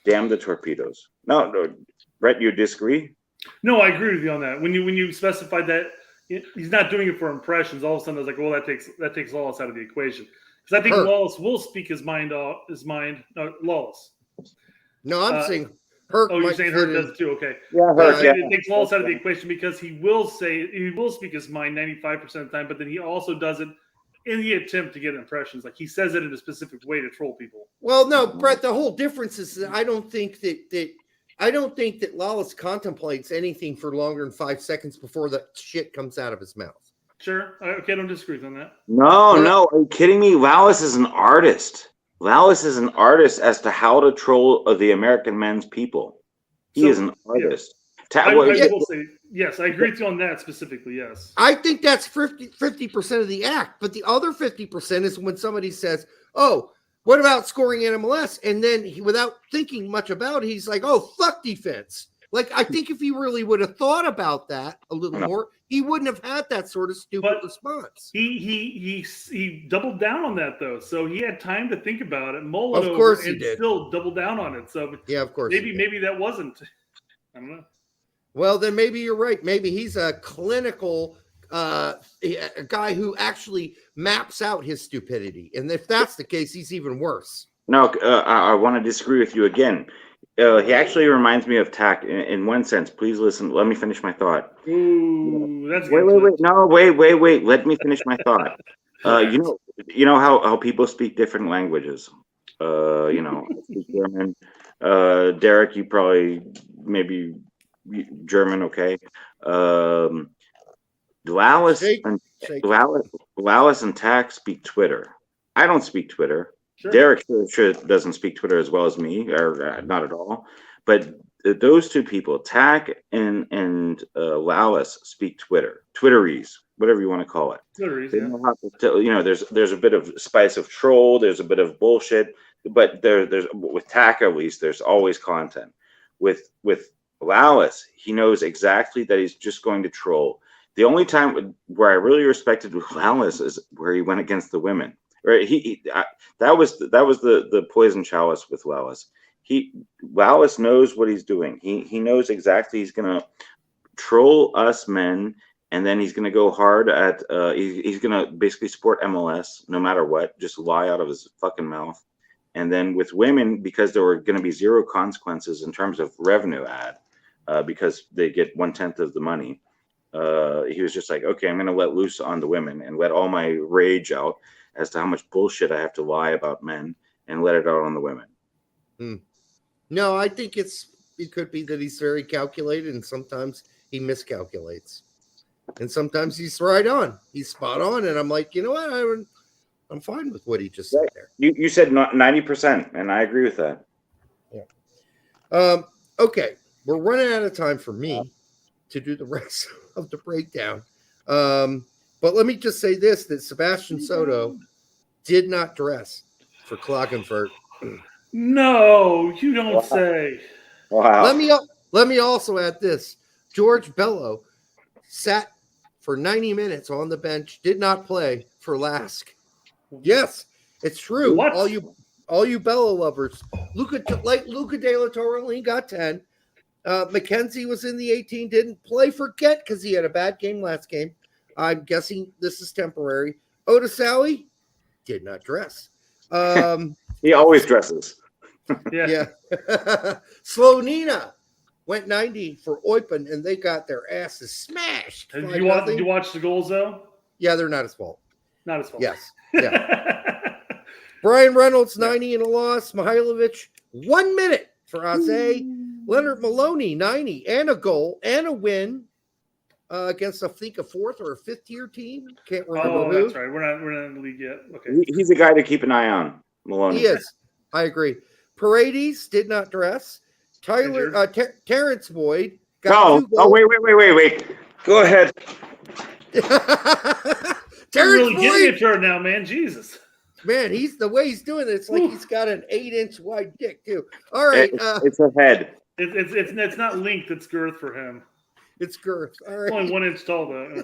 Damn the torpedoes. No, Brett, you disagree?
No, I agree with you on that. When you specified that he's not doing it for impressions, all of a sudden I was like, well, that takes Lawless out of the equation. Because I think Lawless will speak his mind. Lawless.
No, I'm saying Herc.
Oh, you're saying Herc does too? Okay.
Yeah, Herc,
It takes Lawless out of the equation because he will speak his mind 95% of the time, but then he also does it in the attempt to get impressions. Like he says it in a specific way to troll people.
Well, no, Brett. The whole difference is that I don't think that Lawless contemplates anything for longer than 5 seconds before the shit comes out of his mouth.
Sure. Okay, I don't disagree on that.
No. Are you kidding me? Lallis is an artist. Lallis is an artist as to how to troll the American men's people. He is an artist.
Yeah. I will say, yes, I agree with you on that specifically, yes.
I think that's 50% of the act, but the other 50% is when somebody says, oh, what about scoring in MLS? And then without thinking much about it, he's like, oh, fuck defense. Like, I think if he really would have thought about that a little more, he wouldn't have had that sort of stupid response.
He doubled down on that, though. So he had time to think about it, mull it
over,
and still double down on it. So
yeah, of course.
Maybe that wasn't. I don't know.
Well, then maybe you're right. Maybe he's a clinical a guy who actually maps out his stupidity. And if that's the case, he's even worse.
No, I want to disagree with you again. He actually reminds me of Tack in one sense. Please listen. Let me finish my thought.
Ooh, that's
wait. No, wait. Let me finish my thought. You know how people speak different languages. I speak German. Derek, you probably maybe German, okay. Lallis and Tack speak Twitter. I don't speak Twitter. Sure. Derek doesn't speak Twitter as well as me, or not at all. But those two people, Tack and Lallis, speak Twitter. Twitterese, whatever you want to call it.
Twitterese,
they know how to there's a bit of spice of troll. There's a bit of bullshit. But there's with Tack at least, there's always content. With Lallis, he knows exactly that he's just going to troll. The only time where I really respected Lallis is where he went against the women. Right? That was the poison chalice with Lallis. Lallis knows what he's doing. He knows exactly he's gonna troll us men, and then he's gonna go hard at he's gonna basically support MLS no matter what, just lie out of his fucking mouth. And then with women, because there were going to be zero consequences in terms of revenue because they get 1/10 of the money. He was just like, okay, I'm going to let loose on the women and let all my rage out as to how much bullshit I have to lie about men and let it out on the women.
No, I think it's it could be that he's very calculated, and sometimes he miscalculates, and sometimes he's right on. He's spot on, and I'm like, you know what? I'm fine with what he just said there.
You said 90%, and I agree with that.
Yeah. Okay, we're running out of time for me to do the rest of the breakdown. But let me just say this: that Sebastian Soto did not dress for Klagenfurt.
No, you don't say.
Wow.
Let me also add this: George Bello sat for 90 minutes on the bench, did not play for Lask. Yes, it's true.
What?
All you Bello lovers. Luca De La Torre only got 10. McKenzie was in the 18, didn't play for Ghent because he had a bad game last game. I'm guessing this is temporary. Odasawi did not dress.
He always dresses.
Yeah.
Slonina went 90 for Eupen, and they got their asses smashed.
Did you watch the goals, though?
Yeah, they're not his fault.
Not his fault.
Yes. Yeah. Brian Reynolds, 90 in a loss. Mihailovic, 1 minute for Aze. Leonard Maloney, 90, and a goal, and a win against, I think, a fourth or a fifth tier team. Can't remember who.
That's right. We're not in the league yet. Okay.
He's a guy to keep an eye on, Maloney.
He is. I agree. Paredes did not dress. Tyler Terrence Boyd got 2 goals.
Wait. Go ahead.
You're really getting it right now, man. Jesus.
Man, the way he's doing it, it's like he's got an 8-inch wide dick too. All right,
it's a head.
It's not length, it's girth for him.
It's girth. All right.
Only 1 inch tall though.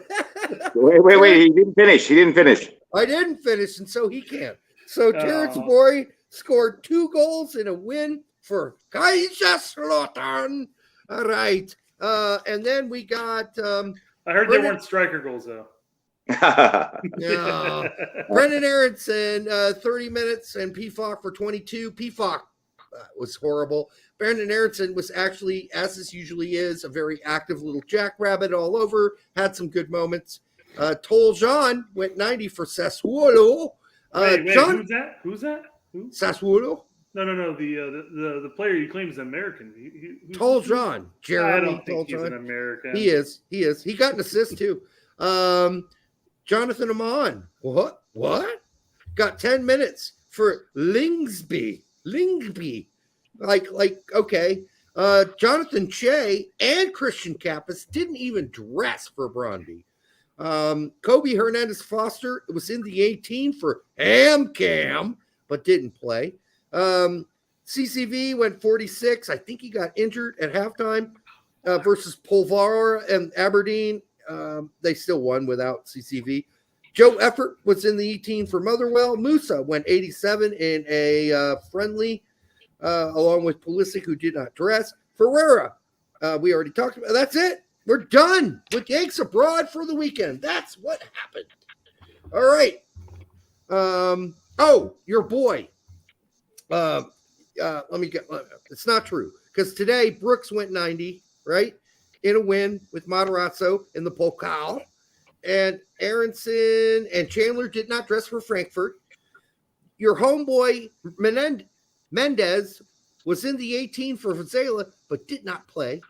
Wait. He didn't finish.
I didn't finish, and so he can't. So Terrence Boyd scored 2 goals in a win for Kaiserslautern. All right, and then we got.
I heard they weren't striker goals though.
No. Brendan Aronson, 30 minutes, and PFOC for 22. PFOC was horrible. Brendan Aronson was actually, as this usually is, a very active little jackrabbit all over, had some good moments. Toljan went 90 for Sassuolo.
Wait, who's that? Who?
Sassuolo?
No. The player you claim is American.
Toljan. Jeremy
I don't think
Toljan.
he's an American.
He is. He got an assist too. Jonathan Amon. What? Got 10 minutes for Lingsby. Like, okay. Jonathan Che and Christian Kappas didn't even dress for Brondby. Kobe Hernandez Foster was in the 18 for Cam, but didn't play. CCV went 46. I think he got injured at halftime versus Polvara and Aberdeen. They still won without CCV. Joe Effort was in the 18 for Motherwell. Musa went 87 in a friendly, along with Pulisic, who did not dress. Ferreira, we already talked about. That's it. We're done with Yanks abroad for the weekend. That's what happened. All right. Your boy. Let me get. It's not true because today Brooks went 90, right? In a win with Matarazzo in the Pokal. And Aronson and Chandler did not dress for Frankfurt. Your homeboy Mendez was in the 18 for Vizela, but did not play.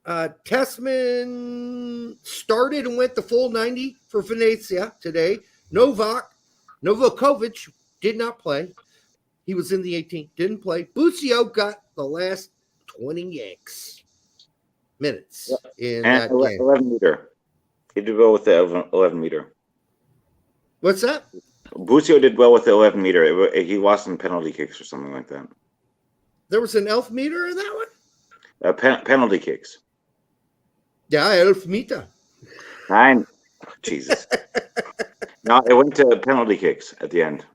Tessman started and went the full 90 for Venezia today. Novakovic did not play. He was in the 18, didn't play. Bucio got the last 20 Yanks minutes in that game.
11 meter. He did well with the 11 meter.
What's that?
Bucio did well with the 11 meter. He lost some penalty kicks or something like that.
There was an elf meter in that one?
Penalty kicks.
Yeah, elf meter.
Jesus. No, it went to penalty kicks at the end.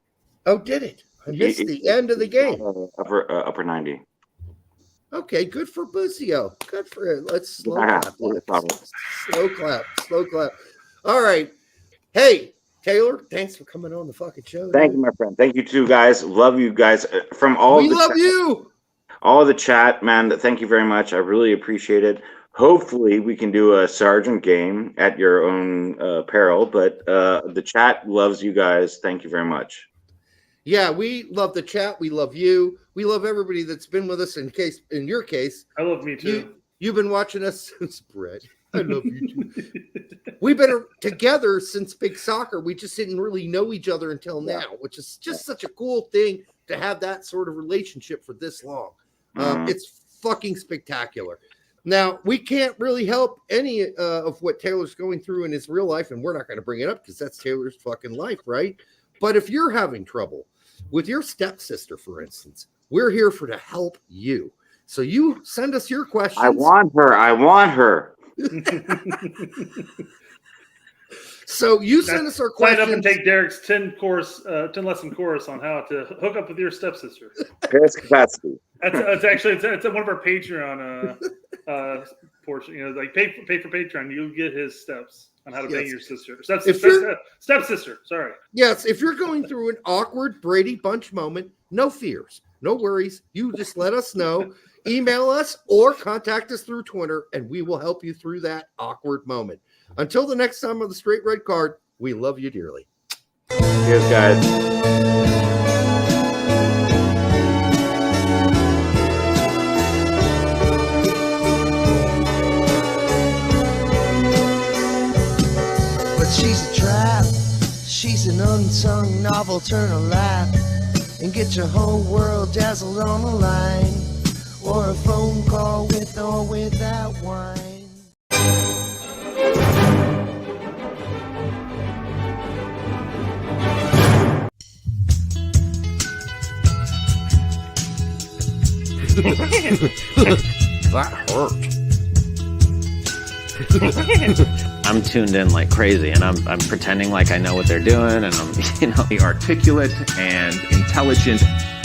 Oh, did it? I missed the end of the game.
Upper 90.
Okay, good for Bucio. Good for it. Let's slow clap. Slow clap. All right. Hey, Taylor, thanks for coming on the fucking show.
Thank you, my friend. Thank you too, guys. Love you guys.
We love you.
All the chat, man. Thank you very much. I really appreciate it. Hopefully, we can do a Sargent game at your own peril, but the chat loves you guys. Thank you very much.
Yeah, we love the chat. We love you. We love everybody that's been with us. In your case,
I love me too.
You've been watching us since Brett. I love you too. We've been together since big soccer. We just didn't really know each other until now, which is just such a cool thing to have that sort of relationship for this long. It's fucking spectacular. Now, we can't really help any of what Taylor's going through in his real life, and we're not going to bring it up because that's Taylor's fucking life, right? But if you're having trouble with your stepsister, for instance, we're here to help you. So you send us your questions.
I want her.
So you send us our questions.
Sign up and take Derek's 10 lesson course on how to hook up with your stepsister.
Paris capacity.
That's actually it's one of our Patreon portion. You know, like pay for Patreon, you'll get his steps on how to bang your sister. Stepsister. Sorry.
Yes, if you're going through an awkward Brady Bunch moment, no fears, no worries. You just let us know. Email us or contact us through Twitter, and we will help you through that awkward moment. Until the next time on the Straight Red Card, we love you dearly.
Cheers, guys.
But she's a trap. She's an unsung novel. Turn a lap and get your whole world dazzled on the line. Or a phone call with or without wine.
That hurt.
I'm tuned in like crazy, and I'm pretending like I know what they're doing, and I'm
The articulate and intelligent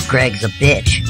Greg's a bitch.